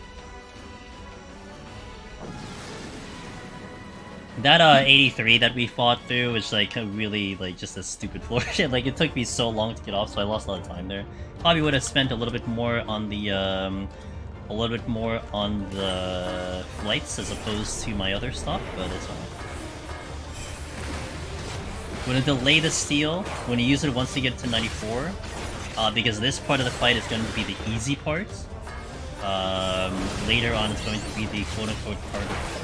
That 83 that we fought through was like really like just a stupid floor shit. Like it took me so long to get off, so I lost a lot of time there. Probably would have spent a little bit more on the flights as opposed to my other stuff, but it's alright. I'm gonna delay the steal. I'm gonna use it once we get to 94, because this part of the fight is going to be the easy part. Later on, it's going to be the quote-unquote harder part.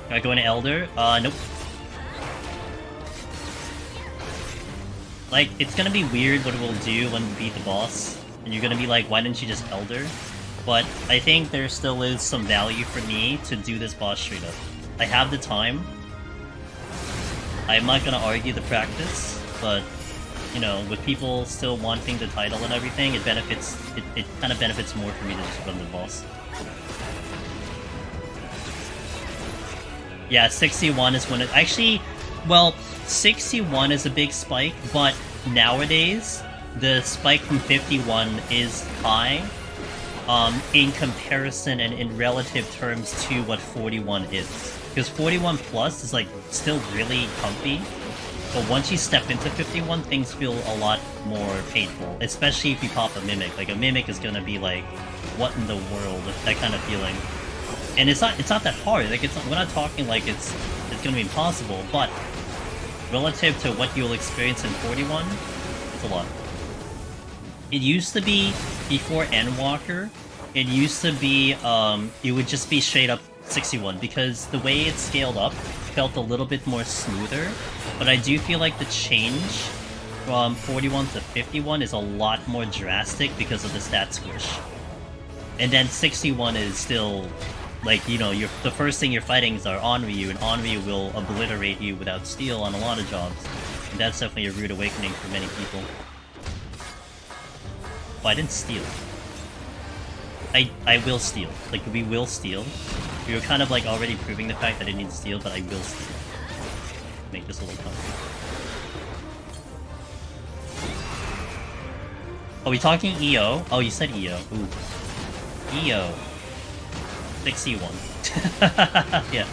Am I going to Elder? Nope. Like, it's gonna be weird what it will do when we beat the boss, and you're gonna be like, why didn't you just Elder? But I think there still is some value for me to do this boss straight up. I have the time. I'm not gonna argue the practice, but, you know, with people still wanting the title and everything, it benefits, it kind of benefits more for me to just run the boss. Yeah, 61 is when it... Actually, well, 61 is a big spike, but nowadays, the spike from 51 is high in comparison and in relative terms to what 41 is. Because 41 plus is, like, still really comfy, but once you step into 51, things feel a lot more painful, especially if you pop a Mimic. Like, a Mimic is gonna be like, what in the world? That kind of feeling. And it's not that hard. Like we're not talking like it's gonna be impossible, but relative to what you'll experience in 41, it's a lot. It used to be before Endwalker. It used to be it would just be straight up 61 because the way it scaled up felt a little bit more smoother. But I do feel like the change from 41 to 51 is a lot more drastic because of the stat squish. And then 61 is still. Like, you know, the first thing you're fighting is our Onryu, and Onryu will obliterate you without steal on a lot of jobs. And that's definitely a rude awakening for many people. Oh, I didn't steal. I will steal. Like, we will steal. We were kind of, like, already proving the fact that I didn't need to steal, but I will steal. Make this a little tougher. Are we talking EO? Oh, you said EO. Ooh. EO. 61. Yeah.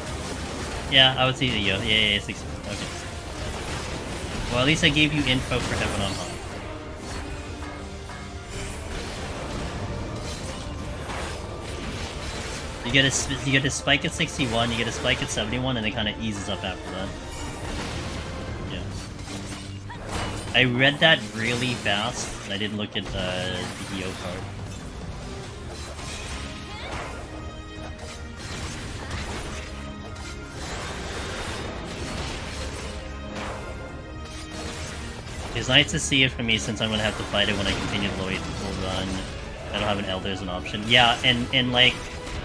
Yeah, I would say EO. Yeah, 61. Okay. Well, at least I gave you info for Heaven on High. You get a spike at 61, you get a spike at 71, and it kind of eases up after that. Yeah. I read that really fast, and I didn't look at the EO card. It's nice to see it for me since I'm gonna have to fight it when I continue the Lloyd full run. I don't have an Elder as an option. Yeah, and like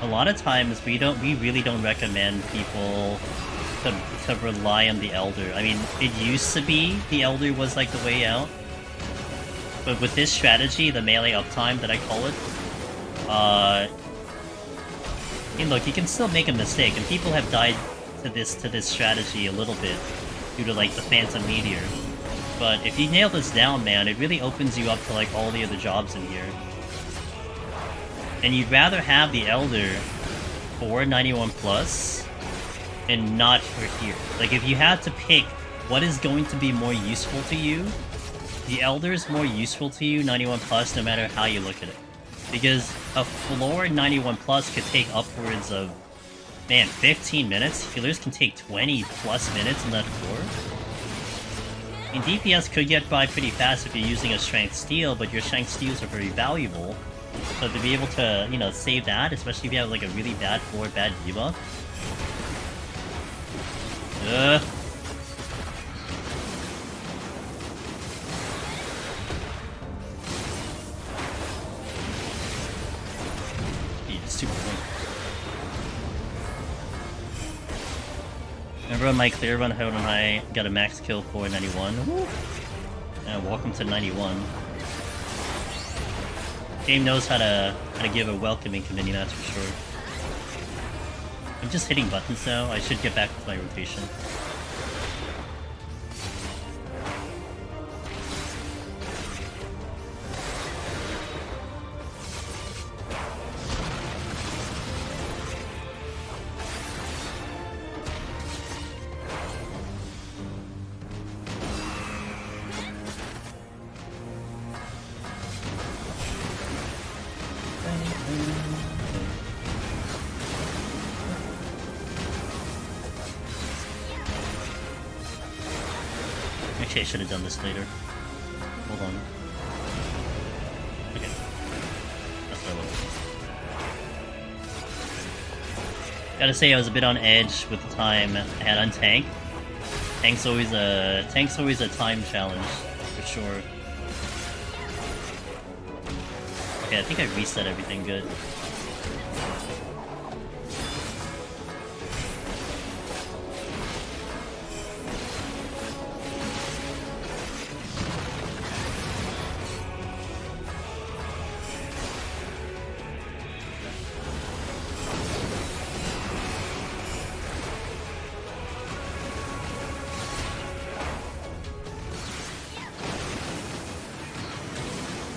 a lot of times we really don't recommend people to rely on the Elder. I mean, it used to be the Elder was like the way out. But with this strategy, the melee uptime that I call it, I mean look, you can still make a mistake, and people have died to this strategy a little bit due to like the Phantom Meteor. But if you nail this down, man, it really opens you up to like all the other jobs in here. And you'd rather have the Elder for 91 plus and not for here. Like if you had to pick what is going to be more useful to you, the Elder is more useful to you 91 plus no matter how you look at it. Because a floor 91 plus could take upwards of, man, 15 minutes. Healers can take 20 plus minutes in that floor. And DPS could get by pretty fast if you're using a strength steal, but your strength steals are very valuable. So to be able to, you know, save that, especially if you have like a really bad floor, bad debuff. Yeah, super fun. Remember on my clear run, Hold on High got a max kill for 91. Woo. And welcome to 91. Game knows how to give a welcoming committee, that's for sure. I'm just hitting buttons now. I should get back with my rotation. Actually, I should have done this later. Hold on. Okay. That's what I was. Gotta say, I was a bit on edge with the time I had on tank. Tank's always a time challenge, for sure. Okay, I think I reset everything good.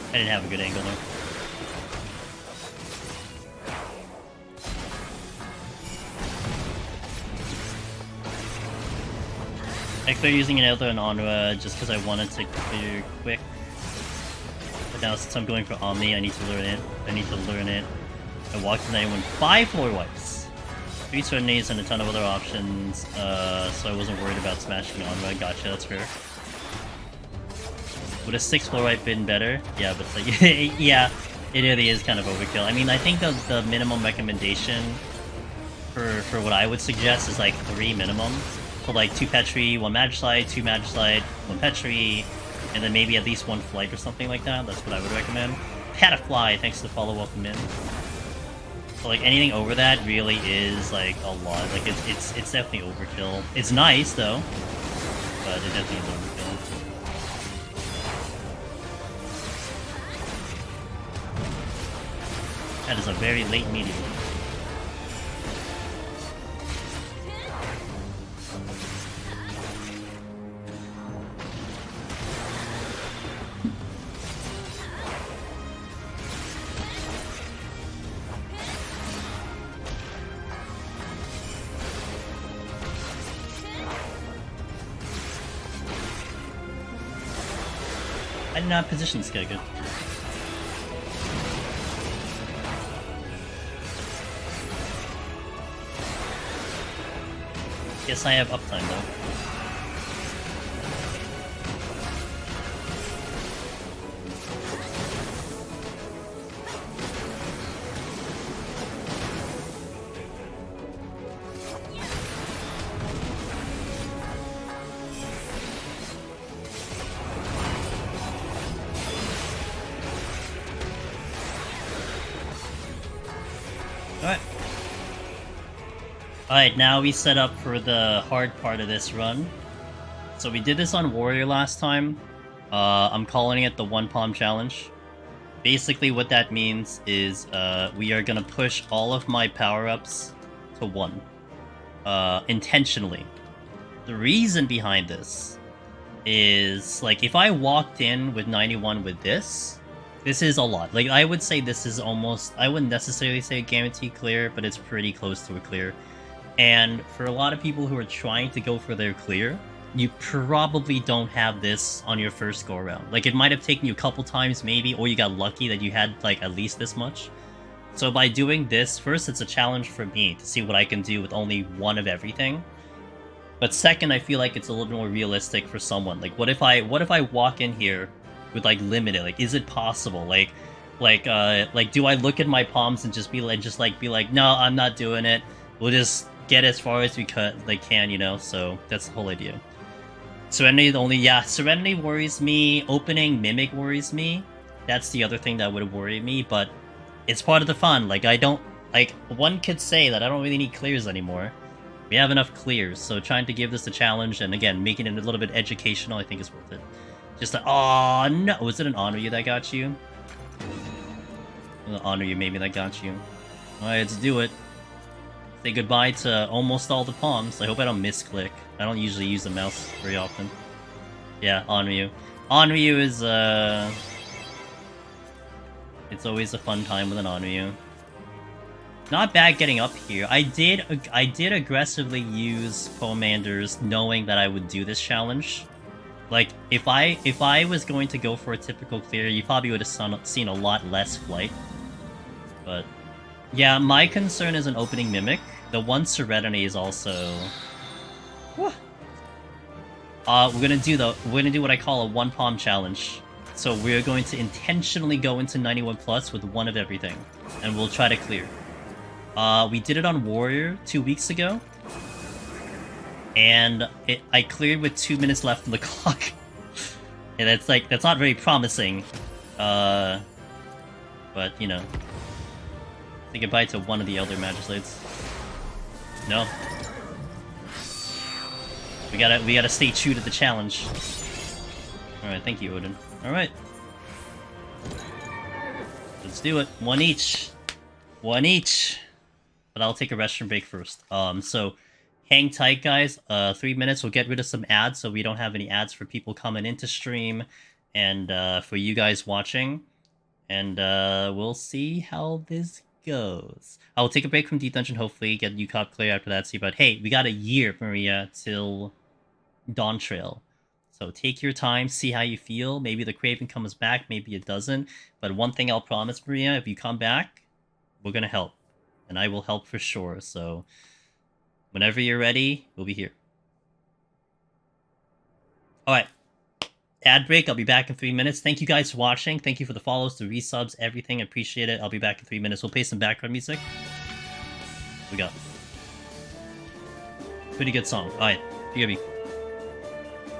I didn't have a good angle though. I cleared using an Elder and Onra just because I wanted to clear quick. But now since I'm going for Omni, I need to learn it. I walked in there and won 5 floor wipes. 3 certainties and a ton of other options, so I wasn't worried about smashing Onra. Gotcha, that's fair. Would a 6 floor wipe been better? Yeah, but like, yeah, it really is kind of overkill. I mean, I think the minimum recommendation for what I would suggest is like 3 minimum. So like 2 Petri, 1 Magic Slide, 2 Magic Slide, 1 Petri, and then maybe at least 1 Flight or something like that. That's what I would recommend. Had a Fly, thanks to the follow, welcome in. So like anything over that really is like a lot. Like it's definitely overkill. It's nice though, but it definitely is overkill. That is a very late medium. I did not position scale good. Yes, I have uptime though. Alright, now we set up for the hard part of this run. So we did this on Warrior last time. I'm calling it the One Palm Challenge. Basically what that means is we are gonna push all of my power-ups to 1. Intentionally. The reason behind this is, like, if I walked in with 91 with this is a lot. Like, I would say this is almost, I wouldn't necessarily say a guaranteed clear, but it's pretty close to a clear. And for a lot of people who are trying to go for their clear, you probably don't have this on your first go around. Like, it might have taken you a couple times maybe, or you got lucky that you had like at least this much. So by doing this, first it's a challenge for me to see what I can do with only 1 of everything. But second, I feel like it's a little bit more realistic for someone. Like, what if I walk in here with like limited? Like, is it possible? Like do I look at my palms and just be like, no, I'm not doing it. We'll just get as far as we can, you know? So that's the whole idea. Serenity worries me. Opening Mimic worries me. That's the other thing that would worry me, but it's part of the fun. Like, one could say that I don't really need clears anymore. We have enough clears, so trying to give this a challenge, and again, making it a little bit educational, I think is worth it. Just like, oh no! Was it an honor you that got you? The honor you maybe that got you. Alright, let's do it. Say goodbye to almost all the palms. I hope I don't misclick. I don't usually use the mouse very often. Yeah, Onryu. Onryu is, it's always a fun time with an Onryu. Not bad getting up here. I did aggressively use Pomanders knowing that I would do this challenge. Like, if I was going to go for a typical clear, you probably would have seen a lot less flight. But yeah, my concern is an opening Mimic. The one Serenity is also... We're gonna do what I call a one palm challenge. So we're going to intentionally go into 91 plus with one of everything, and we'll try to clear. We did it on Warrior 2 weeks ago, and I cleared with 2 minutes left on the clock. And that's not very promising. But you know, say goodbye to one of the Elder Magistrates. No. We gotta stay true to the challenge. Alright, thank you, Odin. Alright. Let's do it. One each. One each. But I'll take a restroom break first. So hang tight, guys. 3 minutes. We'll get rid of some ads so we don't have any ads for people coming into stream and for you guys watching. And we'll see how this goes. I'll take a break from Deep Dungeon, hopefully get UCOP clear after that. See, but hey, we got a year, Maria, till Dawn Trail. So take your time, see how you feel. Maybe the craving comes back, maybe it doesn't. But one thing I'll promise, Maria, if you come back, we're gonna help. And I will help for sure, so whenever you're ready, we'll be here. Alright. Ad break, I'll be back in 3 minutes. Thank you guys for watching. Thank you for the follows, the resubs, everything. Appreciate it. I'll be back in 3 minutes. We'll play some background music. We got pretty good song. Alright, forgive me.